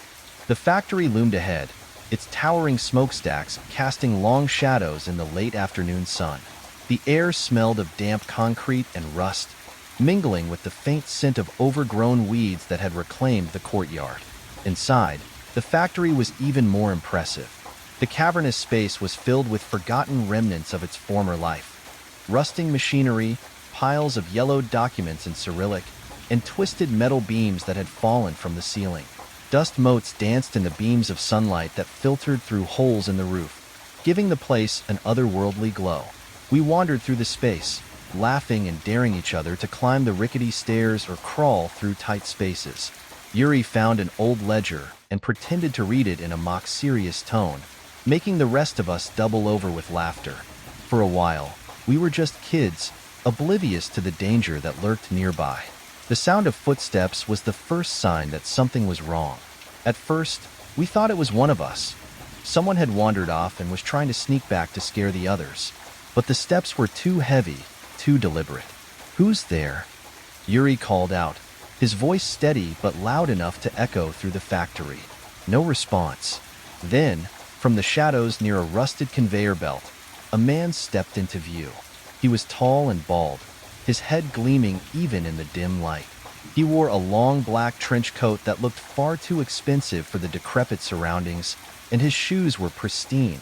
The factory loomed ahead, its towering smokestacks casting long shadows in the late afternoon sun. The air smelled of damp concrete and rust, mingling with the faint scent of overgrown weeds that had reclaimed the courtyard. Inside, the factory was even more impressive. The cavernous space was filled with forgotten remnants of its former life. Rusting machinery, piles of yellowed documents in Cyrillic, and twisted metal beams that had fallen from the ceiling. Dust motes danced in the beams of sunlight that filtered through holes in the roof, giving the place an otherworldly glow. We wandered through the space, laughing and daring each other to climb the rickety stairs or crawl through tight spaces. Yuri found an old ledger and pretended to read it in a mock-serious tone, making the rest of us double over with laughter. For a while, we were just kids, oblivious to the danger that lurked nearby. The sound of footsteps was the first sign that something was wrong. At first, We thought it was one of us. Someone had wandered off and was trying to sneak back to scare the others. But the steps were too heavy, too deliberate. "Who's there?" Yuri called out, his voice steady but loud enough to echo through the factory. No response. Then, from the shadows near a rusted conveyor belt, a man stepped into view. He was tall and bald, his head gleaming even in the dim light. He wore a long black trench coat that looked far too expensive for the decrepit surroundings, and his shoes were pristine,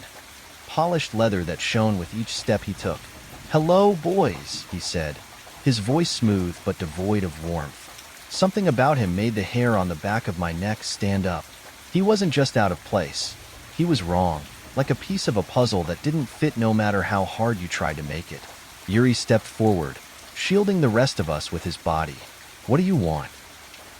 polished leather that shone with each step he took. "Hello, boys," he said, his voice smooth but devoid of warmth. Something about him made the hair on the back of my neck stand up. He wasn't just out of place. He was wrong, like a piece of a puzzle that didn't fit no matter how hard you tried to make it. Yuri stepped forward, shielding the rest of us with his body. "What do you want?"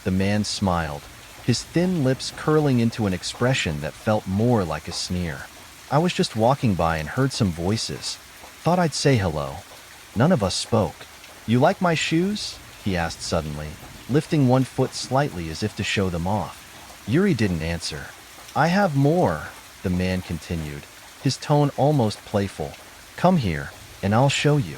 The man smiled, his thin lips curling into an expression that felt more like a sneer. "I was just walking by and heard some voices. Thought I'd say hello." None of us spoke. "You like my shoes?" he asked suddenly, lifting one foot slightly as if to show them off. Yuri didn't answer. "I have more," the man continued, his tone almost playful. "Come here, and I'll show you."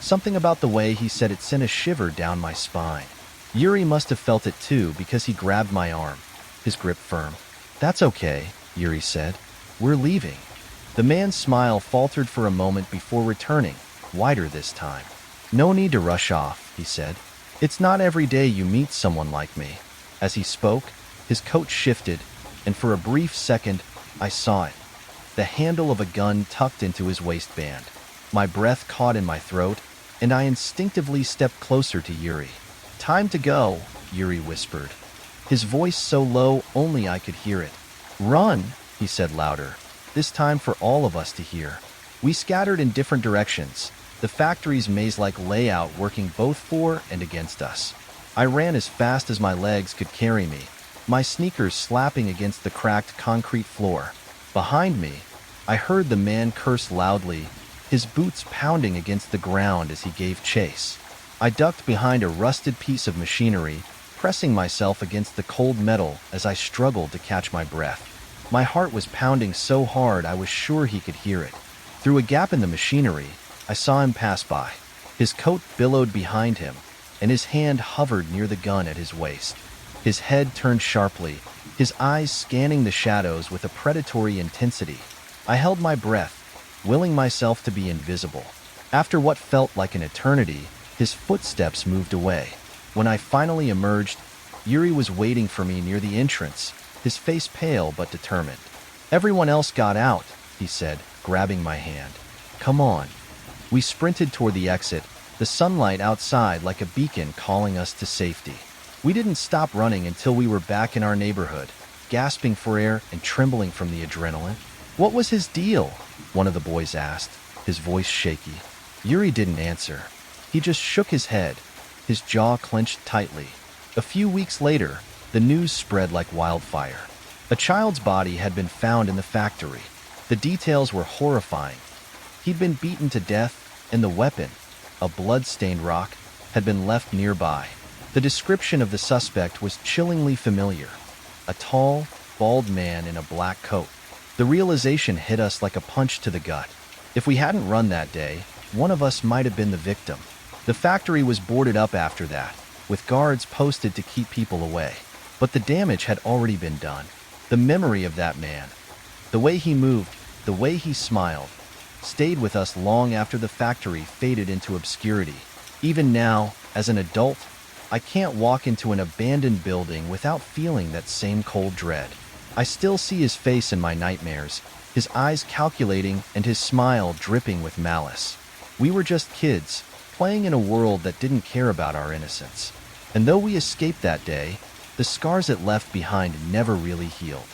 Something about the way he said it sent a shiver down my spine. Yuri must have felt it too because he grabbed my arm, his grip firm. "That's okay," Yuri said. "We're leaving." The man's smile faltered for a moment before returning, wider this time. "No need to rush off," he said. "It's not every day you meet someone like me." As he spoke, his coat shifted, and for a brief second, I saw it. The handle of a gun tucked into his waistband. My breath caught in my throat, and I instinctively stepped closer to Yuri. "Time to go," Yuri whispered, his voice so low only I could hear it. "Run," he said louder, this time for all of us to hear. We scattered in different directions, the factory's maze-like layout working both for and against us. I ran as fast as my legs could carry me, my sneakers slapping against the cracked concrete floor. Behind me, I heard the man curse loudly, his boots pounding against the ground as he gave chase. I ducked behind a rusted piece of machinery, pressing myself against the cold metal as I struggled to catch my breath. My heart was pounding so hard I was sure he could hear it. Through a gap in the machinery, I saw him pass by. His coat billowed behind him, and his hand hovered near the gun at his waist. His head turned sharply, his eyes scanning the shadows with a predatory intensity. I held my breath, willing myself to be invisible. After what felt like an eternity, his footsteps moved away. When I finally emerged, Yuri was waiting for me near the entrance, his face pale but determined. "Everyone else got out," he said, grabbing my hand. "Come on." We sprinted toward the exit, the sunlight outside like a beacon calling us to safety. We didn't stop running until we were back in our neighborhood, gasping for air and trembling from the adrenaline. "What was his deal?" one of the boys asked, his voice shaky. Yuri didn't answer. He just shook his head, his jaw clenched tightly. A few weeks later, the news spread like wildfire. A child's body had been found in the factory. The details were horrifying. He'd been beaten to death, and the weapon, a blood-stained rock, had been left nearby. The description of the suspect was chillingly familiar. A tall, bald man in a black coat. The realization hit us like a punch to the gut. If we hadn't run that day, one of us might have been the victim. The factory was boarded up after that, with guards posted to keep people away. But the damage had already been done. The memory of that man, the way he moved, the way he smiled, stayed with us long after the factory faded into obscurity. Even now, as an adult, I can't walk into an abandoned building without feeling that same cold dread. I still see his face in my nightmares, his eyes calculating and his smile dripping with malice. We were just kids, playing in a world that didn't care about our innocence. And though we escaped that day, the scars it left behind never really healed.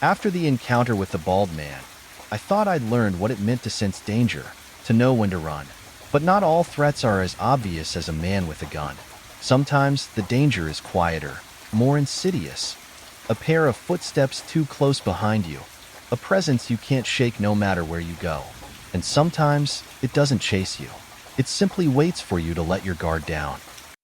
After the encounter with the bald man, I thought I'd learned what it meant to sense danger, to know when to run. But not all threats are as obvious as a man with a gun. Sometimes the danger is quieter, more insidious. A pair of footsteps too close behind you, a presence you can't shake no matter where you go. And sometimes it doesn't chase you. It simply waits for you to let your guard down.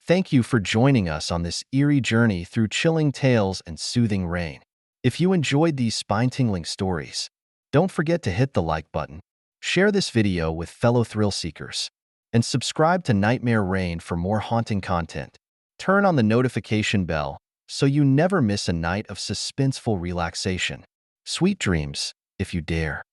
Thank you for joining us on this eerie journey through chilling tales and soothing rain. If you enjoyed these spine-tingling stories, don't forget to hit the like button, share this video with fellow thrill seekers, and subscribe to Nightmare Rain for more haunting content. Turn on the notification bell so you never miss a night of suspenseful relaxation. Sweet dreams, if you dare.